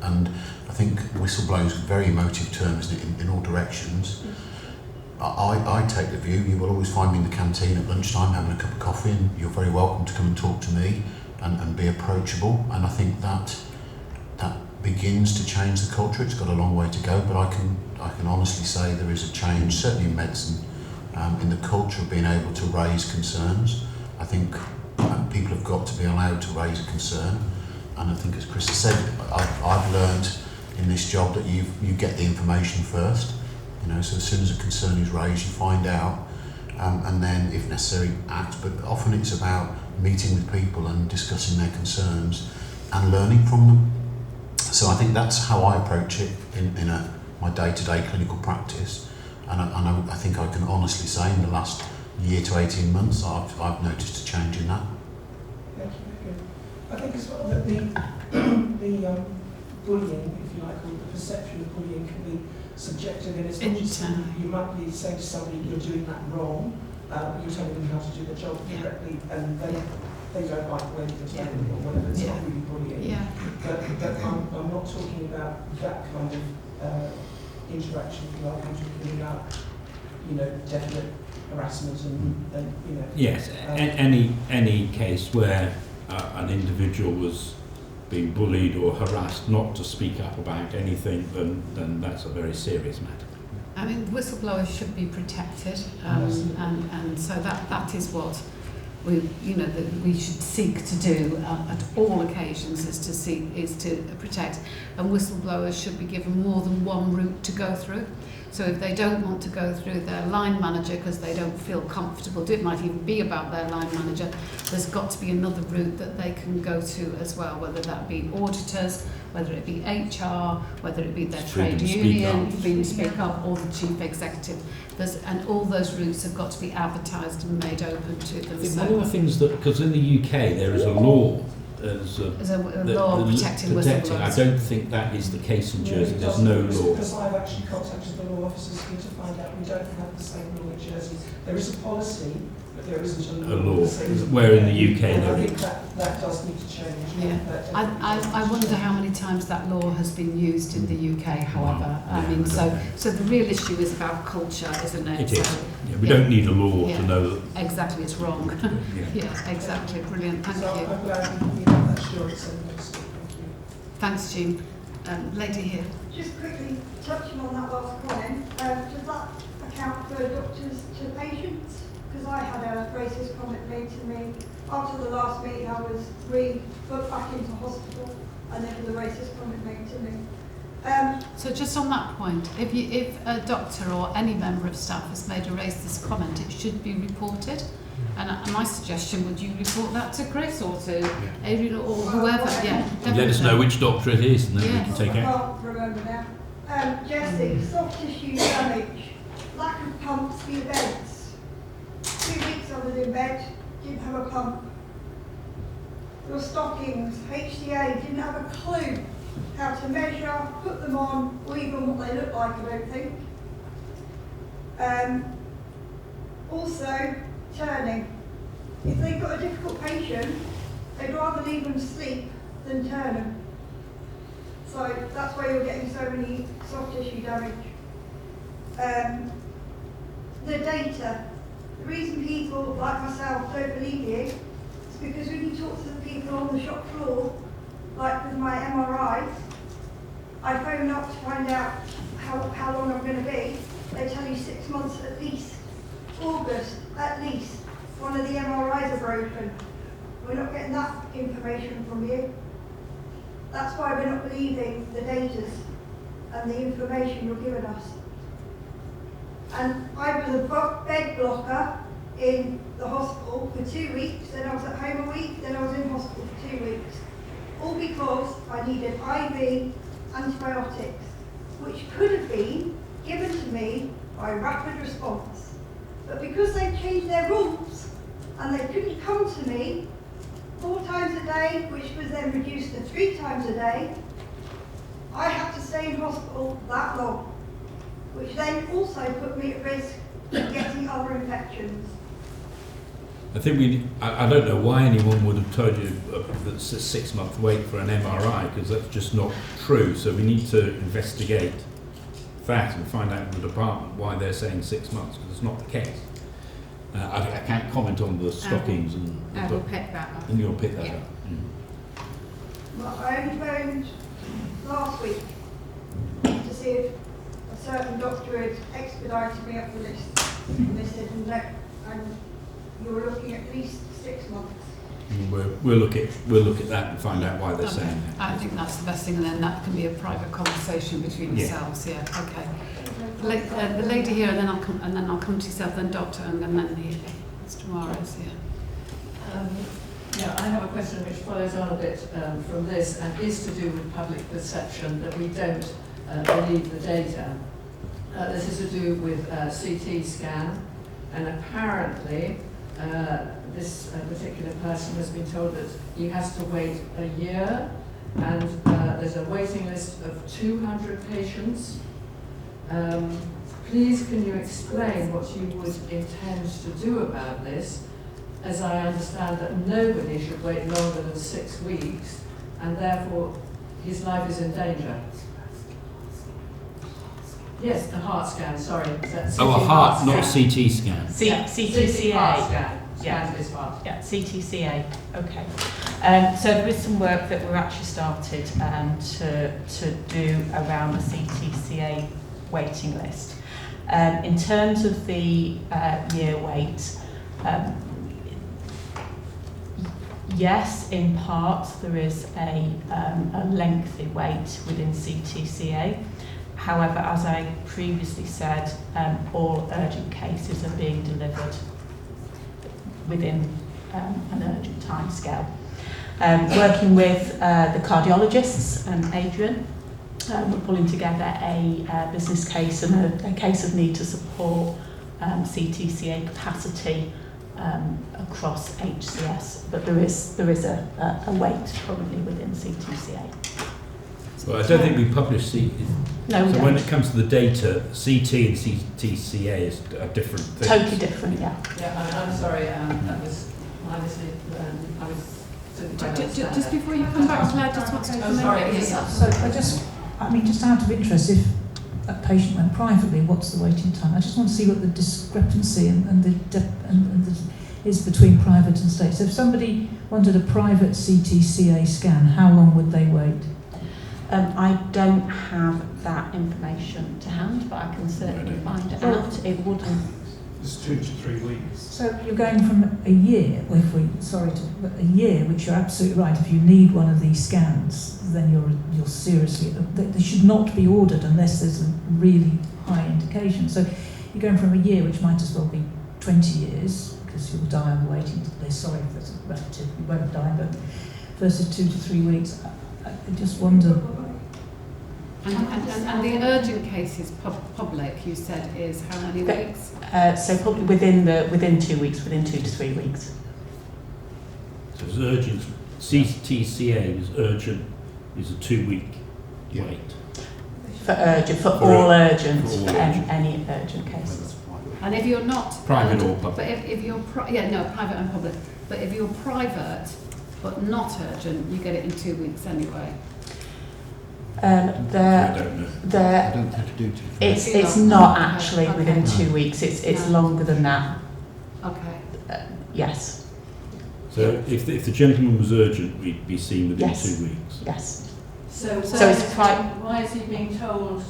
And I think whistleblowing is a very emotive term, isn't it, in all directions. I take the view, you will always find me in the canteen at lunchtime having a cup of coffee, and you're very welcome to come and talk to me and be approachable. And I think that begins to change the culture. It's got a long way to go, but I can honestly say there is a change, certainly in medicine, in the culture of being able to raise concerns. I think people have got to be allowed to raise a concern, and I think, as Chris has said, I've learned in this job that you get the information first. You know, so as soon as a concern is raised, you find out, and then, if necessary, act. But often it's about meeting with people and discussing their concerns and learning from them. So I think that's how I approach it in my day-to-day clinical practice, and I think I can honestly say in the last year to 18 months I've noticed a change in that. Thank you. I think as well that the bullying, if you like, or the perception of bullying can be subjective, and it's not just you might be saying to somebody you're doing that wrong, you're telling them how to do their job correctly, and they don't like the way you're telling them or whatever. It's not really bullying. But I'm not talking about that kind of interaction, if you like. I'm talking about, definite harassment and Yes, any case where an individual was being bullied or harassed not to speak up about anything, then that's a very serious matter. I mean, whistleblowers should be protected, and so that is what we should seek to do at all occasions, is to protect. And whistleblowers should be given more than one route to go through. So if they don't want to go through their line manager because they don't feel comfortable, it might even be about their line manager, there's got to be another route that they can go to as well, whether that be auditors, whether it be HR, whether it be their trade union, freedom to speak up, or the chief executive. And all those routes have got to be advertised and made open to them. I think one of the things because in the UK there is a law, there's a law protecting whistleblowers. I don't think that is the case in Jersey. There's no law. Because I've actually contacted the law officers here to find out we don't have the same law in Jersey. There is a policy, but there isn't a law. Where in the UK there is. I think that does need to change. Yeah. I wonder how many times that law has been used in the UK, however. I mean, so the real issue is about culture, isn't it? It is. We don't need a law to know that. Exactly, it's wrong. Yeah, exactly. Brilliant. Thank you. I'm glad we have that assurance. Thanks, Jean. Lady here. Just quickly touching on that last comment, does that account for doctors to patients? Because I had a racist comment made to me after the last meeting. I was booked back into hospital, and there was a racist comment made to me. So just on that point, if a doctor or any member of staff has made a racist comment, it should be reported. And my suggestion, would you report that to Chris or to Adrian or whoever? Yeah, let us know which doctor it is, and then we can take I out. can't remember now. Jesse, soft tissue damage, lack of pumps for your beds. 2 weeks I was in bed, didn't have a pump. Your stockings, HCA, didn't have a clue how to measure, put them on, or even what they look like, I don't think. Also, turning. If they've got a difficult patient, they'd rather leave them sleep than turn them. So that's why you're getting so many soft tissue damage. The data. The reason people like myself don't believe you is because when you talk to the people on the shop floor, like with my MRIs, I phone up to find out how long I'm going to be. They tell you 6 months at least. August, at least. One of the MRIs are broken. We're not getting that information from you. That's why we're not believing the data and the information you're giving us. And I was a bed blocker in the hospital for 2 weeks, then I was at home a week, then I was in hospital for 2 weeks. All because I needed IV antibiotics, which could have been given to me by rapid response. But because they've changed their rules and they couldn't come to me 4 times a day, which was then reduced to 3 times a day, I had to stay in hospital that long, which then also put me at risk of getting other infections. I think I don't know why anyone would have told you that it's a 6-month wait for an MRI, because that's just not true. So we need to investigate that and find out from the department why they're saying 6 months, because it's not the case. I can't comment on the stockings I will pick that up. And you'll pick that up. Well, I only phoned last week to see if a certain doctor had expedited me up the list. And they said no, and you were looking at least 6 months. We'll look at that and find out why they're saying that. I think that's the best thing, and then that can be a private conversation between yourselves. Yeah. Okay. The lady here, and then I'll come to yourself, then Doctor, and then here, Mr. Morris. Yeah, I have a question which follows on a bit from this and is to do with public perception that we don't believe the data. This is to do with CT scan, and apparently this particular person has been told that he has to wait a year, and the there's a waiting list of 200 patients. Please can you explain what you would intend to do about this, as I understand that nobody should wait longer than 6 weeks and therefore his life is in danger. Yes, a heart scan, sorry. Oh, a heart, not CT scan. CTCA. Heart scan. Yeah. Scan is heart. Yeah, CTCA. Okay. So there is some work that we're actually started to do around the CTCA waiting list. In terms of the year wait, yes, in part there is a lengthy wait within CTCA. However, as I previously said, all urgent cases are being delivered within an urgent timescale. Working with the cardiologists, Adrian, we're pulling together a business case and a case of need to support CTCA capacity across HCS, but there is a wait currently within CTCA. Well, I don't think we publish CT. No, we so don't. when it comes to the data, CT and CTCA are different things. Totally different, yeah. Yeah, I'm sorry, that was my mistake. I was Just before you come back, Claire just wants to come sorry, in. yes. So just out of interest, if a patient went privately, what's the waiting time? I just want to see what the discrepancy and is between private and state. So if somebody wanted a private CTCA scan, how long would they wait? I don't have that information to hand, but I can certainly find it out. It wouldn't. It's 2 to 3 weeks. So you're going from a year, a year, which you're absolutely right. If you need one of these scans, then you're seriously. They should not be ordered unless there's a really high indication. So you're going from a year, which might as well be 20 years, because you'll die on the waiting list. Sorry if that's a relative, you won't die, but versus 2 to 3 weeks. I just wonder. And the urgent cases public, you said, is how many weeks? So probably within 2 weeks, within 2 to 3 weeks. So it's urgent. CTCA is urgent. Is a 2-week wait. For all urgent, for any urgent cases. And if you're not private or public, but if you're private and public. But if you're private but not urgent, you get it in 2 weeks anyway. I don't know. I don't have to do 2. It's not actually within 2 weeks. It's longer than that. Okay. Yes. So if the gentleman was urgent, we'd be seen within 2 weeks. Yes. So it's why is he being told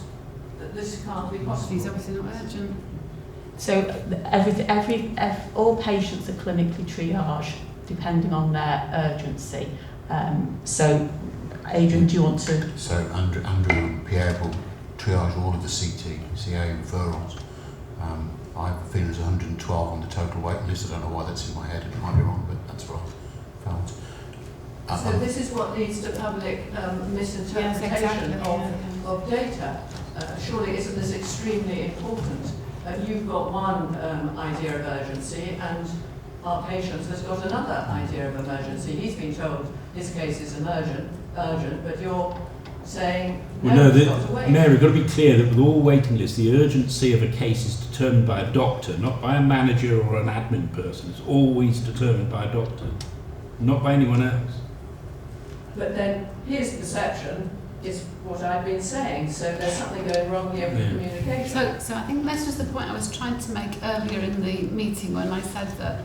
that this can't be possible? He's obviously not urgent. So all patients are clinically triaged depending on their urgency. So Adrian, do you want to? So Andrew and Pierre will triage all of the CTCA referrals. I have a feeling there's 112 on the total wait list. I don't know why that's in my head. It might be wrong, but that's what I found. So this is what leads to public misinterpretation of data. Surely isn't this extremely important? You've got one idea of urgency and our patient has got another idea of emergency. He's been told his case is urgent, but you're saying Mary, we've got to be clear that with all waiting lists, the urgency of a case is determined by a doctor, not by a manager or an admin person. It's always determined by a doctor, not by anyone else. But then his perception is what I've been saying, so there's something going wrong here with communication. So I think that's just the point I was trying to make earlier in the meeting when I said that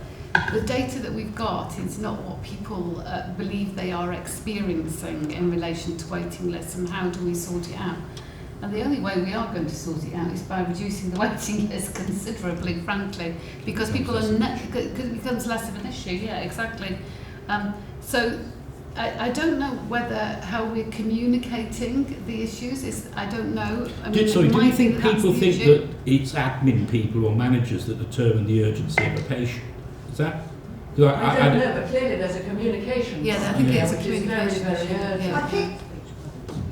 the data that we've got is not what people believe they are experiencing in relation to waiting lists, and how do we sort it out? And the only way we are going to sort it out is by reducing the waiting list considerably, frankly, because people are it becomes less of an issue. Yeah, exactly. So I don't know how we're communicating the issues. I don't know. I mean, Do you think people think issue. that it's admin people or managers that determine the urgency of a patient? Is that? I don't know, but clearly there's a communication. Yeah, I think it's a which is communication very, issue. very urgent. Yeah. I think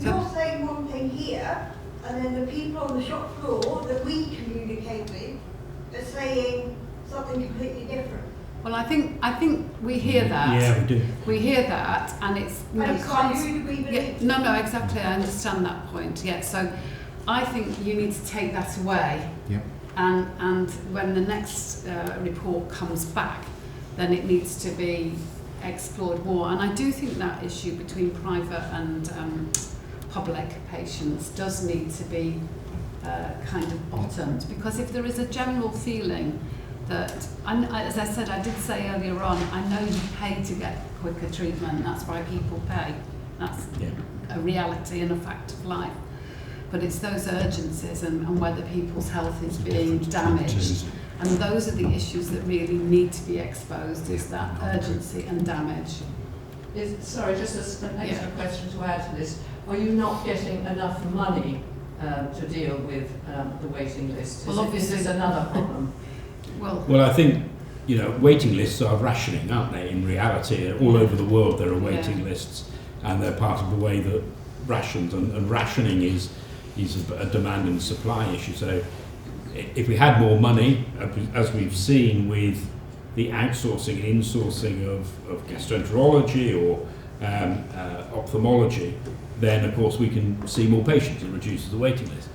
you're saying one thing here, and then the people on the shop floor that we communicate with are saying something completely different. Well, I think we hear that. Yeah, we do. We hear that, and it's And it's like, who do we believe? no, exactly. I understand that point. Yeah, so I think you need to take that away. Yep. And when the next report comes back, then it needs to be explored more. And I do think that issue between private and public patients does need to be kind of bottomed, because if there is a general feeling that, as I said, I did say earlier on, I know you pay to get quicker treatment, that's why people pay. That's a reality and a fact of life. But it's those urgencies and whether people's health is being damaged. And those are the issues that really need to be exposed, is that urgency and damage. Sorry, just an extra question to add to this. Are you not getting enough money to deal with the waiting list? Well, obviously, this is another problem. Well, I think, waiting lists are rationing, aren't they? In reality, all over the world there are waiting lists, and they're part of the way that rations, and rationing is a demand and supply issue. So if we had more money, as we've seen with the outsourcing and insourcing of gastroenterology or ophthalmology, then of course we can see more patients. It reduces the waiting list.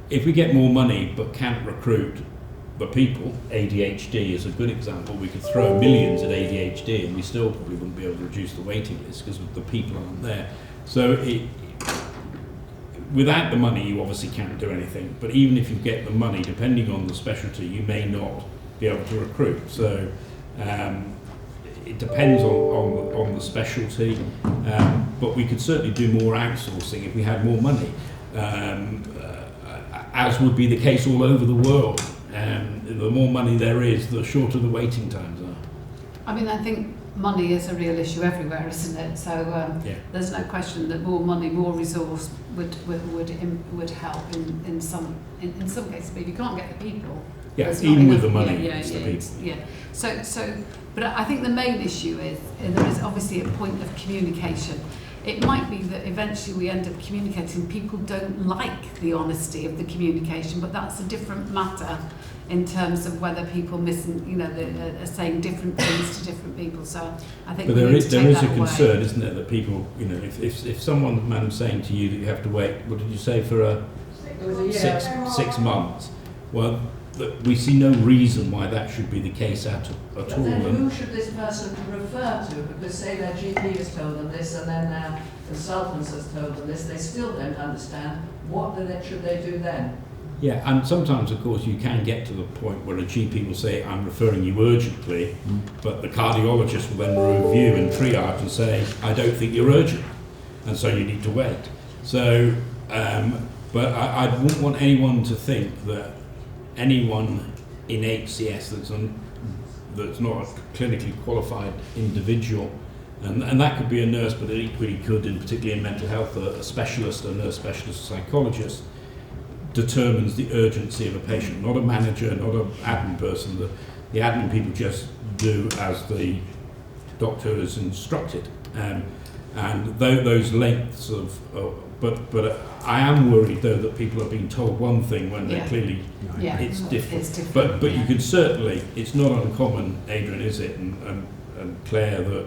If we get more money but can't recruit the people, ADHD is a good example. We could throw millions at ADHD and we still probably wouldn't be able to reduce the waiting list because the people aren't there. So without the money, you obviously can't do anything. But even if you get the money, depending on the specialty, you may not be able to recruit. So it depends on the specialty. But we could certainly do more outsourcing if we had more money, as would be the case all over the world. The more money there is, the shorter the waiting times are. I mean, I think money is a real issue everywhere, isn't it? So there's no question that more money, more resource would help in some cases. But if you can't get the people, even with the money, it's the people. Yeah. So, but I think the main issue is there is obviously a point of communication. It might be that eventually we end up communicating. People don't like the honesty of the communication, but that's a different matter in terms of whether people are saying different things to different people. So I think. But there is a concern, isn't there, that people, if someone, madam, saying to you that you have to wait, what did you say, for six months? Well, we see no reason why that should be the case at all. Then who should this person refer to? Because say their GP has told them this, and then their consultants has told them this, they still don't understand. What should they do then? Yeah, and sometimes, of course, you can get to the point where a GP will say, I'm referring you urgently, but the cardiologist will then review and triage and say, I don't think you're urgent, and so you need to wait. So, but I wouldn't want anyone to think that anyone in HCS that's not a clinically qualified individual, and that could be a nurse, but it equally could, particularly in mental health, a specialist, a nurse specialist, a psychologist, determines the urgency of a patient, not a manager, not an admin person. The admin people just do as the doctor is instructed, and those lengths of. But I am worried though that people are being told one thing when they're clearly it's different. It's different. But you can certainly, it's not uncommon, Adrian, is it, and Claire, that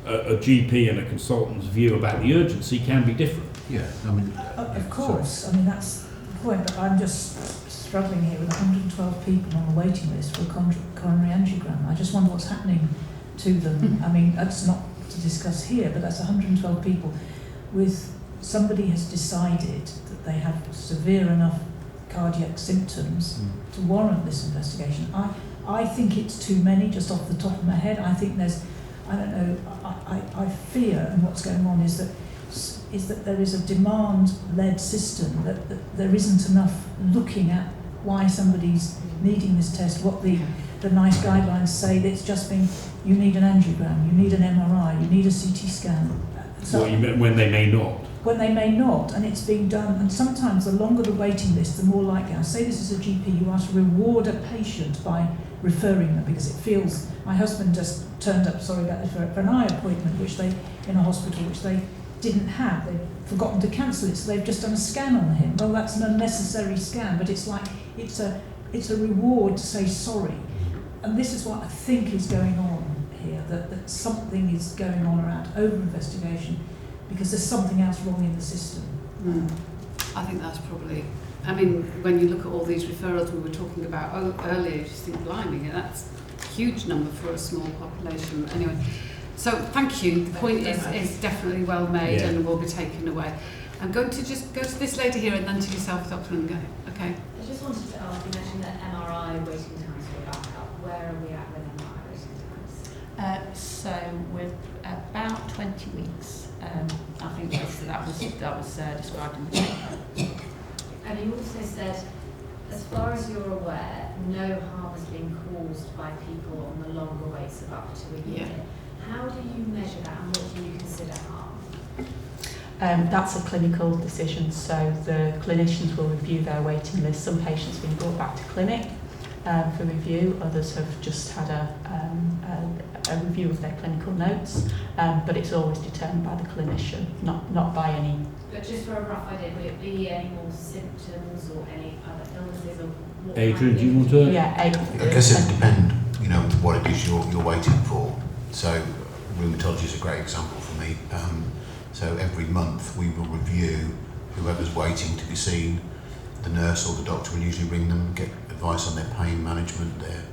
a GP and a consultant's view about the urgency can be different. Yeah, I mean. Of course, sorry. I mean that's the point. But I'm just struggling here with 112 people on the waiting list for a coronary angiogram. I just wonder what's happening to them. I mean, that's not to discuss here, but that's 112 people with. Somebody has decided that they have severe enough cardiac symptoms to warrant this investigation. I think it's too many, just off the top of my head. I think there's, I don't know, I fear, and what's going on is that there is a demand-led system, that there isn't enough looking at why somebody's needing this test, what the NICE guidelines say. That it's just been, you need an angiogram, you need an MRI, you need a CT scan. So when they may not. When they may not, and it's being done, and sometimes the longer the waiting list, the more likely. I say this is a GP, you are to reward a patient by referring them, because it feels, my husband just turned up, for an eye appointment, in a hospital, which they didn't have. They'd forgotten to cancel it, so they've just done a scan on him. Well, that's an unnecessary scan, but it's like, it's a reward to say sorry. and this is what I think is going on here, that something is going on around over-investigation because there's something else wrong in the system. I think that's probably, I mean, when you look at all these referrals we were talking about earlier, you just think, blimey, that's a huge number for a small population. Anyway, so thank you. The point is definitely well made and will be taken away. I'm going to just go to this lady here and then to yourself, Dr. Unger. Okay. I just wanted to ask, you mentioned that MRI waiting times were back up. Where are we at with MRI waiting times? So we're about 20 weeks. I think that was described in the paper. And you also said, as far as you're aware, no harm has been caused by people on the longer waits of up to a year. How do you measure that and what do you consider harm? That's a clinical decision, so the clinicians will review their waiting list. Some patients have been brought back to clinic for review, others have just had a review of their clinical notes, but it's always determined by the clinician, not by any. But just for a rough idea, would it be any more symptoms or any other illnesses or what? Adrian, do you want to? Yeah, I guess it would depend, you know, what it is you're waiting for. So rheumatology is a great example for me. So every month we will review whoever's waiting to be seen. The nurse or the doctor will usually ring them, get advice on their pain management, their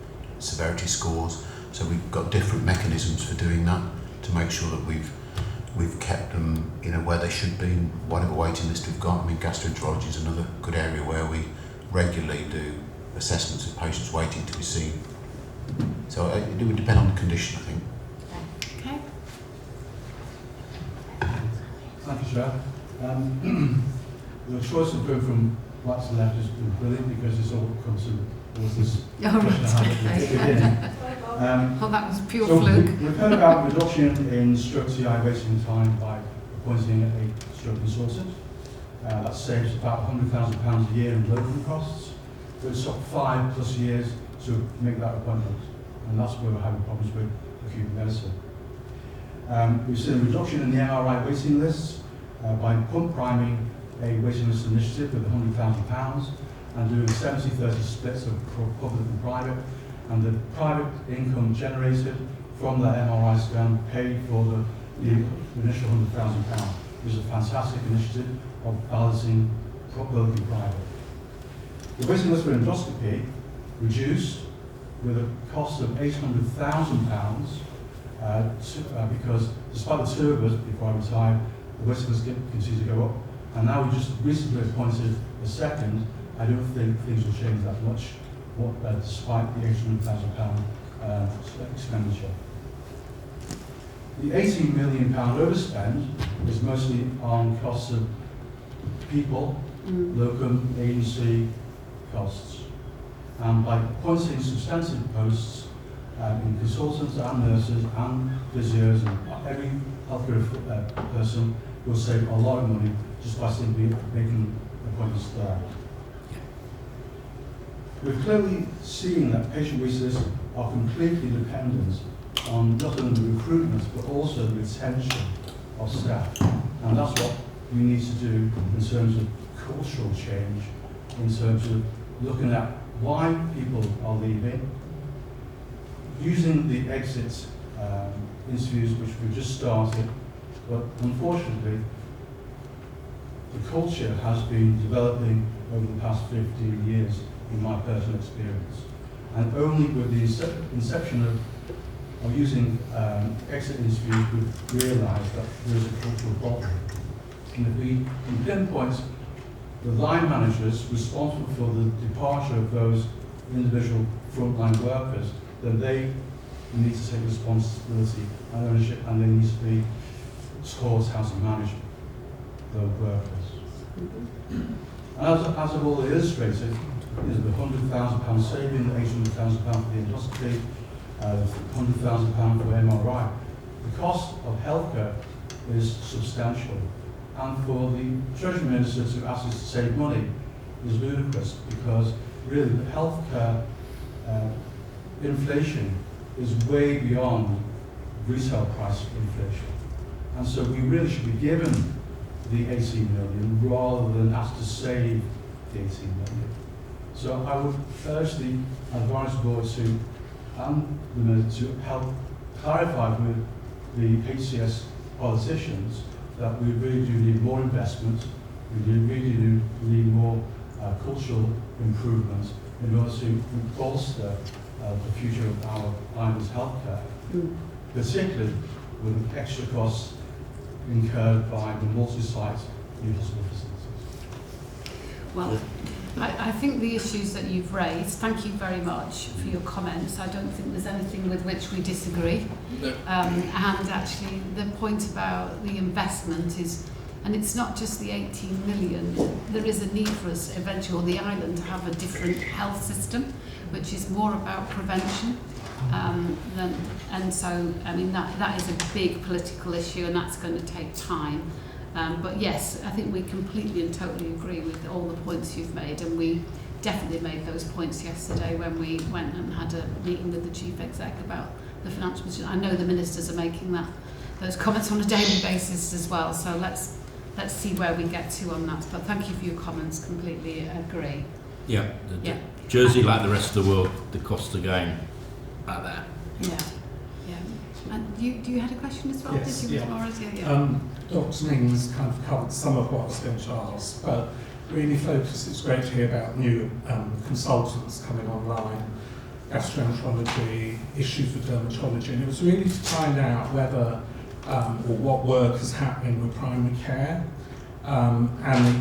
severity scores. So we've got different mechanisms for doing that to make sure that we've kept them, you know, where they should be, whatever waiting list we've got. I mean, gastroenterology is another good area where we regularly do assessments of patients waiting to be seen. So it would depend on the condition, I think. Okay. Thank you, Chair. The choice of going from right to left has been brilliant because it's all come to this Oh, that was pure so fluke. We've heard about reduction in stroke TI waiting time by appointing a stroke consultant. That saves about £100,000 a year in locum costs. But it's took 5+ years to make that appointment, and that's where we're having problems with acute medicine. We've seen a reduction in the MRI waiting lists by pump priming a waiting list initiative with £100,000 and doing 70-30 splits of public and private, and the private income generated from that MRI scan paid for the initial £100,000, which is a fantastic initiative of balancing public and private. The waiting list for endoscopy reduced with a cost of £800,000 because despite the two of us before I retired, the waiting list continued to go up, and now we just recently appointed a second. I don't think things will change that much, despite the £800,000 expenditure. The £18 million overspend is mostly on costs of people, locum, agency costs, and by appointing substantive posts in consultants and nurses and physios and every healthcare person will save a lot of money just by simply making appointments there. We've clearly seen that patient wait lists are completely dependent on not only the recruitment but also the retention of staff, and that's what we need to do in terms of cultural change, in terms of looking at why people are leaving, using the exit interviews which we've just started, but unfortunately the culture has been developing over the past 15 years in my personal experience, and only with the inception of using exit interviews we've realised that there is a cultural problem. And if we can pinpoint the line managers responsible for the departure of those individual frontline workers, then they need to take responsibility and ownership, and they need to be taught how to manage those workers. And as I've already illustrated, the £100,000 saving, the £800,000 for the endoscopy, £100,000 for MRI. The cost of healthcare is substantial, and for the Treasury Minister to ask us to save money is ludicrous, because really the healthcare inflation is way beyond retail price inflation, and so we really should be given the 18 million rather than asked to save the 18 million. So I would urge the Advisory Board to and the minister to help clarify with the HCS politicians that we really do need more investment, we really do need more cultural improvements in order to bolster the future of our island's healthcare, particularly with the extra costs incurred by the multi-site new hospital facilities. Well, I think the issues that you've raised, thank you very much for your comments. I don't think there's anything with which we disagree. No. And actually the point about the investment is, and it's not just the 18 million, there is a need for us eventually, or the island, to have a different health system, which is more about prevention. And so, I mean, that is a big political issue, and that's going to take time. But yes, I think we completely and totally agree with all the points you've made, and we definitely made those points yesterday when we went and had a meeting with the chief exec about the financial position. I know the ministers are making those comments on a daily basis as well, so let's see where we get to on that. But thank you for your comments, completely agree. Yeah, Jersey, like the rest of the world, the costs are going like that. Yeah. And you had a question as well? Yes, Did you? yeah. Dr. Ning's kind of covered some of what I was going to ask, but really focus, it's great to hear about new consultants coming online, gastroenterology, issues with dermatology, and it was really to find out whether or what work is happening with primary care and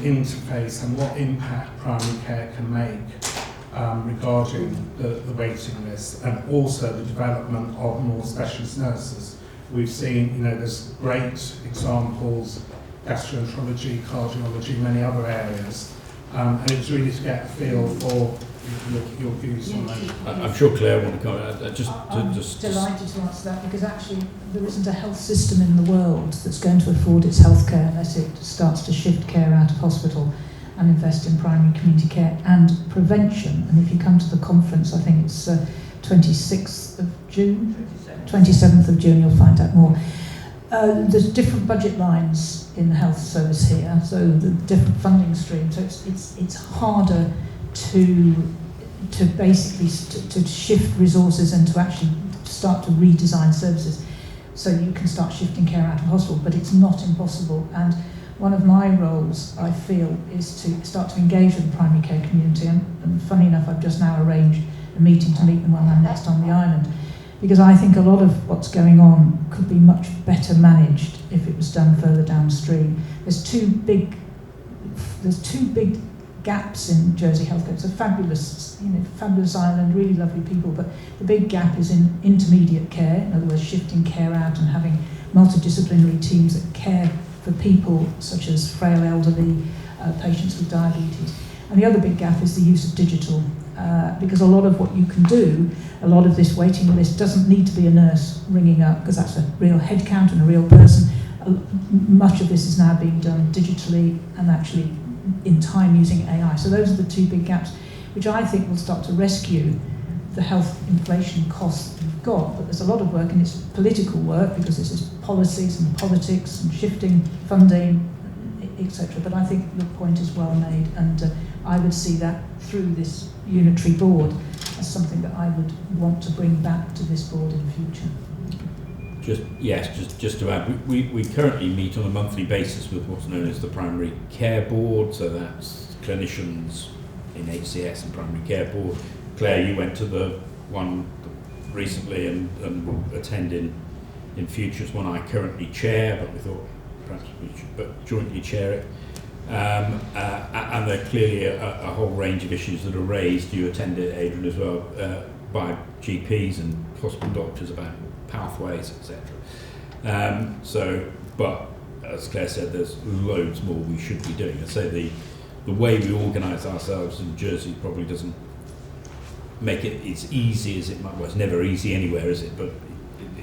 the interface and what impact primary care can make regarding the waiting list, and also the development of more specialist nurses. We've seen, there's great examples, gastroenterology, cardiology, many other areas, and it's really to get a feel for your views on that. I'm sure Claire will want to comment. I'm delighted to answer that, because actually there isn't a health system in the world that's going to afford its healthcare unless it starts to shift care out of hospital and invest in primary community care and prevention. And if you come to the conference, I think it's 26th of June, 27th of June, you'll find out more. There's different budget lines in the health service here, so the different funding streams. So it's harder to basically to shift resources and to actually start to redesign services, so you can start shifting care out of hospital. But it's not impossible. And one of my roles, I feel, is to start to engage with the primary care community. And funny enough, I've just now arranged a meeting to meet them when I'm next on the island, because I think a lot of what's going on could be much better managed if it was done further downstream. There's two big gaps in Jersey healthcare. It's a fabulous island, really lovely people, but the big gap is in intermediate care, in other words, shifting care out and having multidisciplinary teams that care for people such as frail elderly, patients with diabetes. And the other big gap is the use of digital, because a lot of what you can do, a lot of this waiting list doesn't need to be a nurse ringing up, because that's a real head count and a real person. Much of this is now being done digitally and actually in time using AI. So those are the two big gaps, which I think will start to rescue the health inflation costs that we've got. But there's a lot of work, and it's political work, because this is policies and politics and shifting funding, etc. But I think your point is well made, and I would see that through this unitary board as something that I would want to bring back to this board in future. Just to add, we currently meet on a monthly basis with what's known as the Primary Care Board, so that's clinicians in HCS and Primary Care Board. Claire, you went to the one recently and will attend in future. It's one I currently chair, but we thought perhaps we should jointly chair it. And there are clearly a whole range of issues that are raised. You attended, Adrian, as well, by GPs and hospital doctors about pathways, etc. But as Claire said, there's loads more we should be doing. I'd say the way we organise ourselves in Jersey probably doesn't make it as easy as it might. Well, it's never easy anywhere, is it? But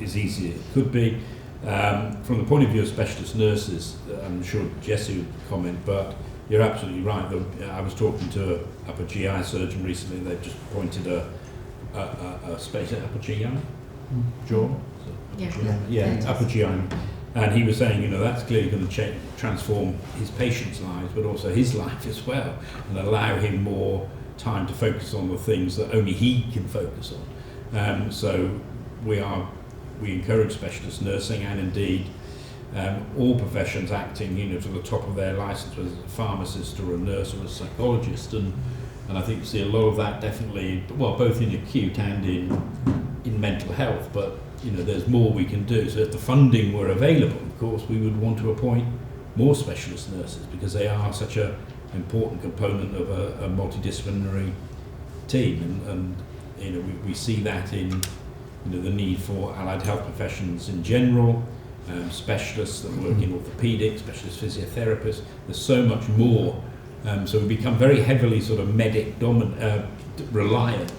as easy as it could be. From the point of view of specialist nurses, I'm sure Jesse would comment, but you're absolutely right. I was talking to an upper GI surgeon recently, and they've just appointed a specialist upper GI. John? Upper GI. And he was saying, that's clearly going to transform his patients' lives, but also his life as well, and allow him more time to focus on the things that only he can focus on. So we encourage specialist nursing, and indeed all professions acting, to the top of their licence, whether it's a pharmacist or a nurse or a psychologist, and I think you see a lot of that definitely, well, both in acute and in mental health, but there's more we can do. So if the funding were available, of course, we would want to appoint more specialist nurses, because they are such an important component of a multidisciplinary team, and we see that in the need for allied health professions in general, specialists that work in orthopaedics, specialist physiotherapists. There's so much more, so we become very heavily sort of medic reliant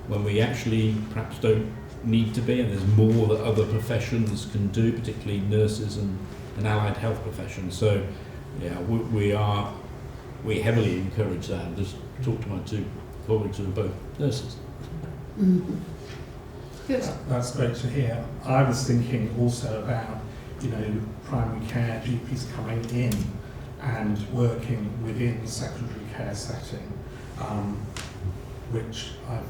when we actually perhaps don't need to be, and there's more that other professions can do, particularly nurses and allied health professions. So yeah, we heavily encourage that. I just talked to my two colleagues who are both nurses. Mm-hmm. Good. That's great to hear. I was thinking also about, primary care GPs coming in and working within the secondary care setting, which I've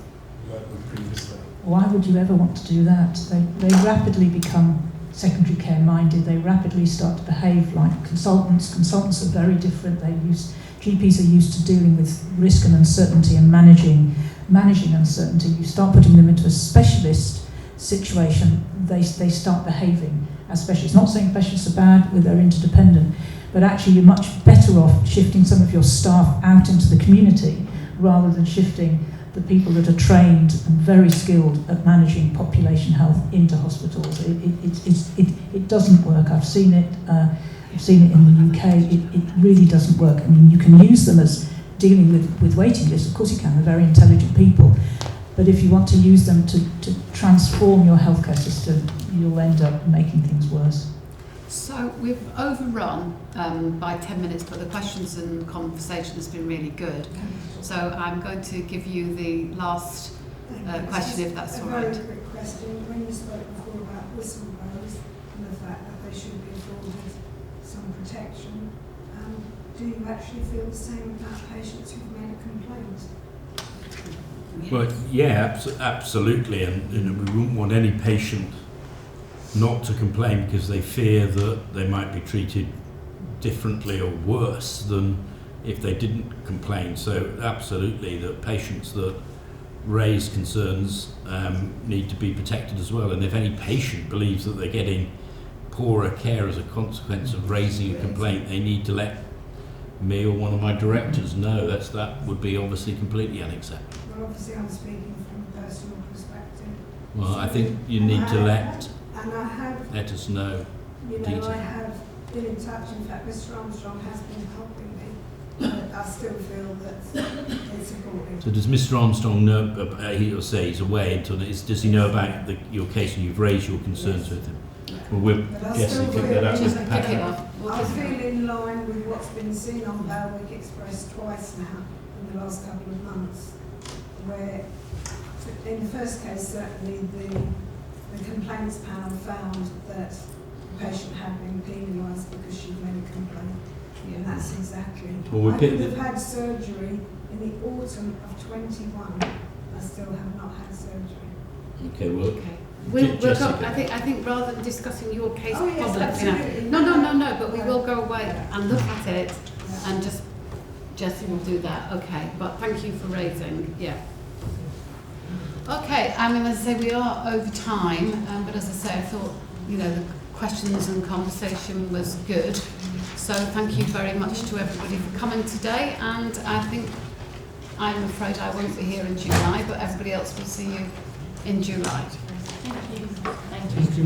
worked with previously. Why would you ever want to do that? They rapidly become secondary care minded. They rapidly start to behave like consultants. Consultants are very different. GPs are used to dealing with risk and uncertainty and managing uncertainty. You start putting them into a specialist situation, they start behaving as specialists. Not saying specialists are bad, they're interdependent, but actually you're much better off shifting some of your staff out into the community rather than shifting the people that are trained and very skilled at managing population health into hospitals. It doesn't work. I've seen it in the UK. It really doesn't work. I mean, you can use them as dealing with waiting lists. Of course you can. They're very intelligent people. But if you want to use them to transform your healthcare system, you'll end up making things worse. So we've overrun by 10 minutes, but the questions and conversation has been really good. So I'm going to give you the last question, if that's all right. A very quick question. When you spoke before about whistleblowers and the fact that they should be afforded some protection, do you actually feel the same about patients who've made a complaint? Well, yeah, absolutely, and we wouldn't want any patient not to complain because they fear that they might be treated differently or worse than if they didn't complain. So absolutely, that patients that raise concerns need to be protected as well. And if any patient believes that they're getting poorer care as a consequence of raising a complaint, they need to let me or one of my directors know. That would be obviously completely unacceptable. Well, obviously I'm speaking from a personal perspective. Well, So I think you need to let us know. I have been in touch. In fact, Mr. Armstrong has been helping me, but I still feel that it's important. So does Mr. Armstrong know, he will say he's away until, does he know about your case and you've raised your concerns with him? Well, we'll Jesse pick that up with Patrick. I feel in line with what's been seen on Balwick Express twice now in the last couple of months, where in the first case certainly the complaints panel found that the patient had been penalised because she'd made a complaint. And that's exactly. Well, I could have had surgery in the autumn of 21. I still have not had surgery. Okay, well. Okay. We'll go, I think rather than discussing your case publicly, no, but we will go away and look at it, and just Jessie will do that. Okay, but thank you for raising. Yeah. Okay, I mean, as I say, we are over time, but as I say, I thought the questions and conversation was good. So thank you very much to everybody for coming today, and I'm afraid I won't be here in July, but everybody else will see you in July. Thank you. Thank you.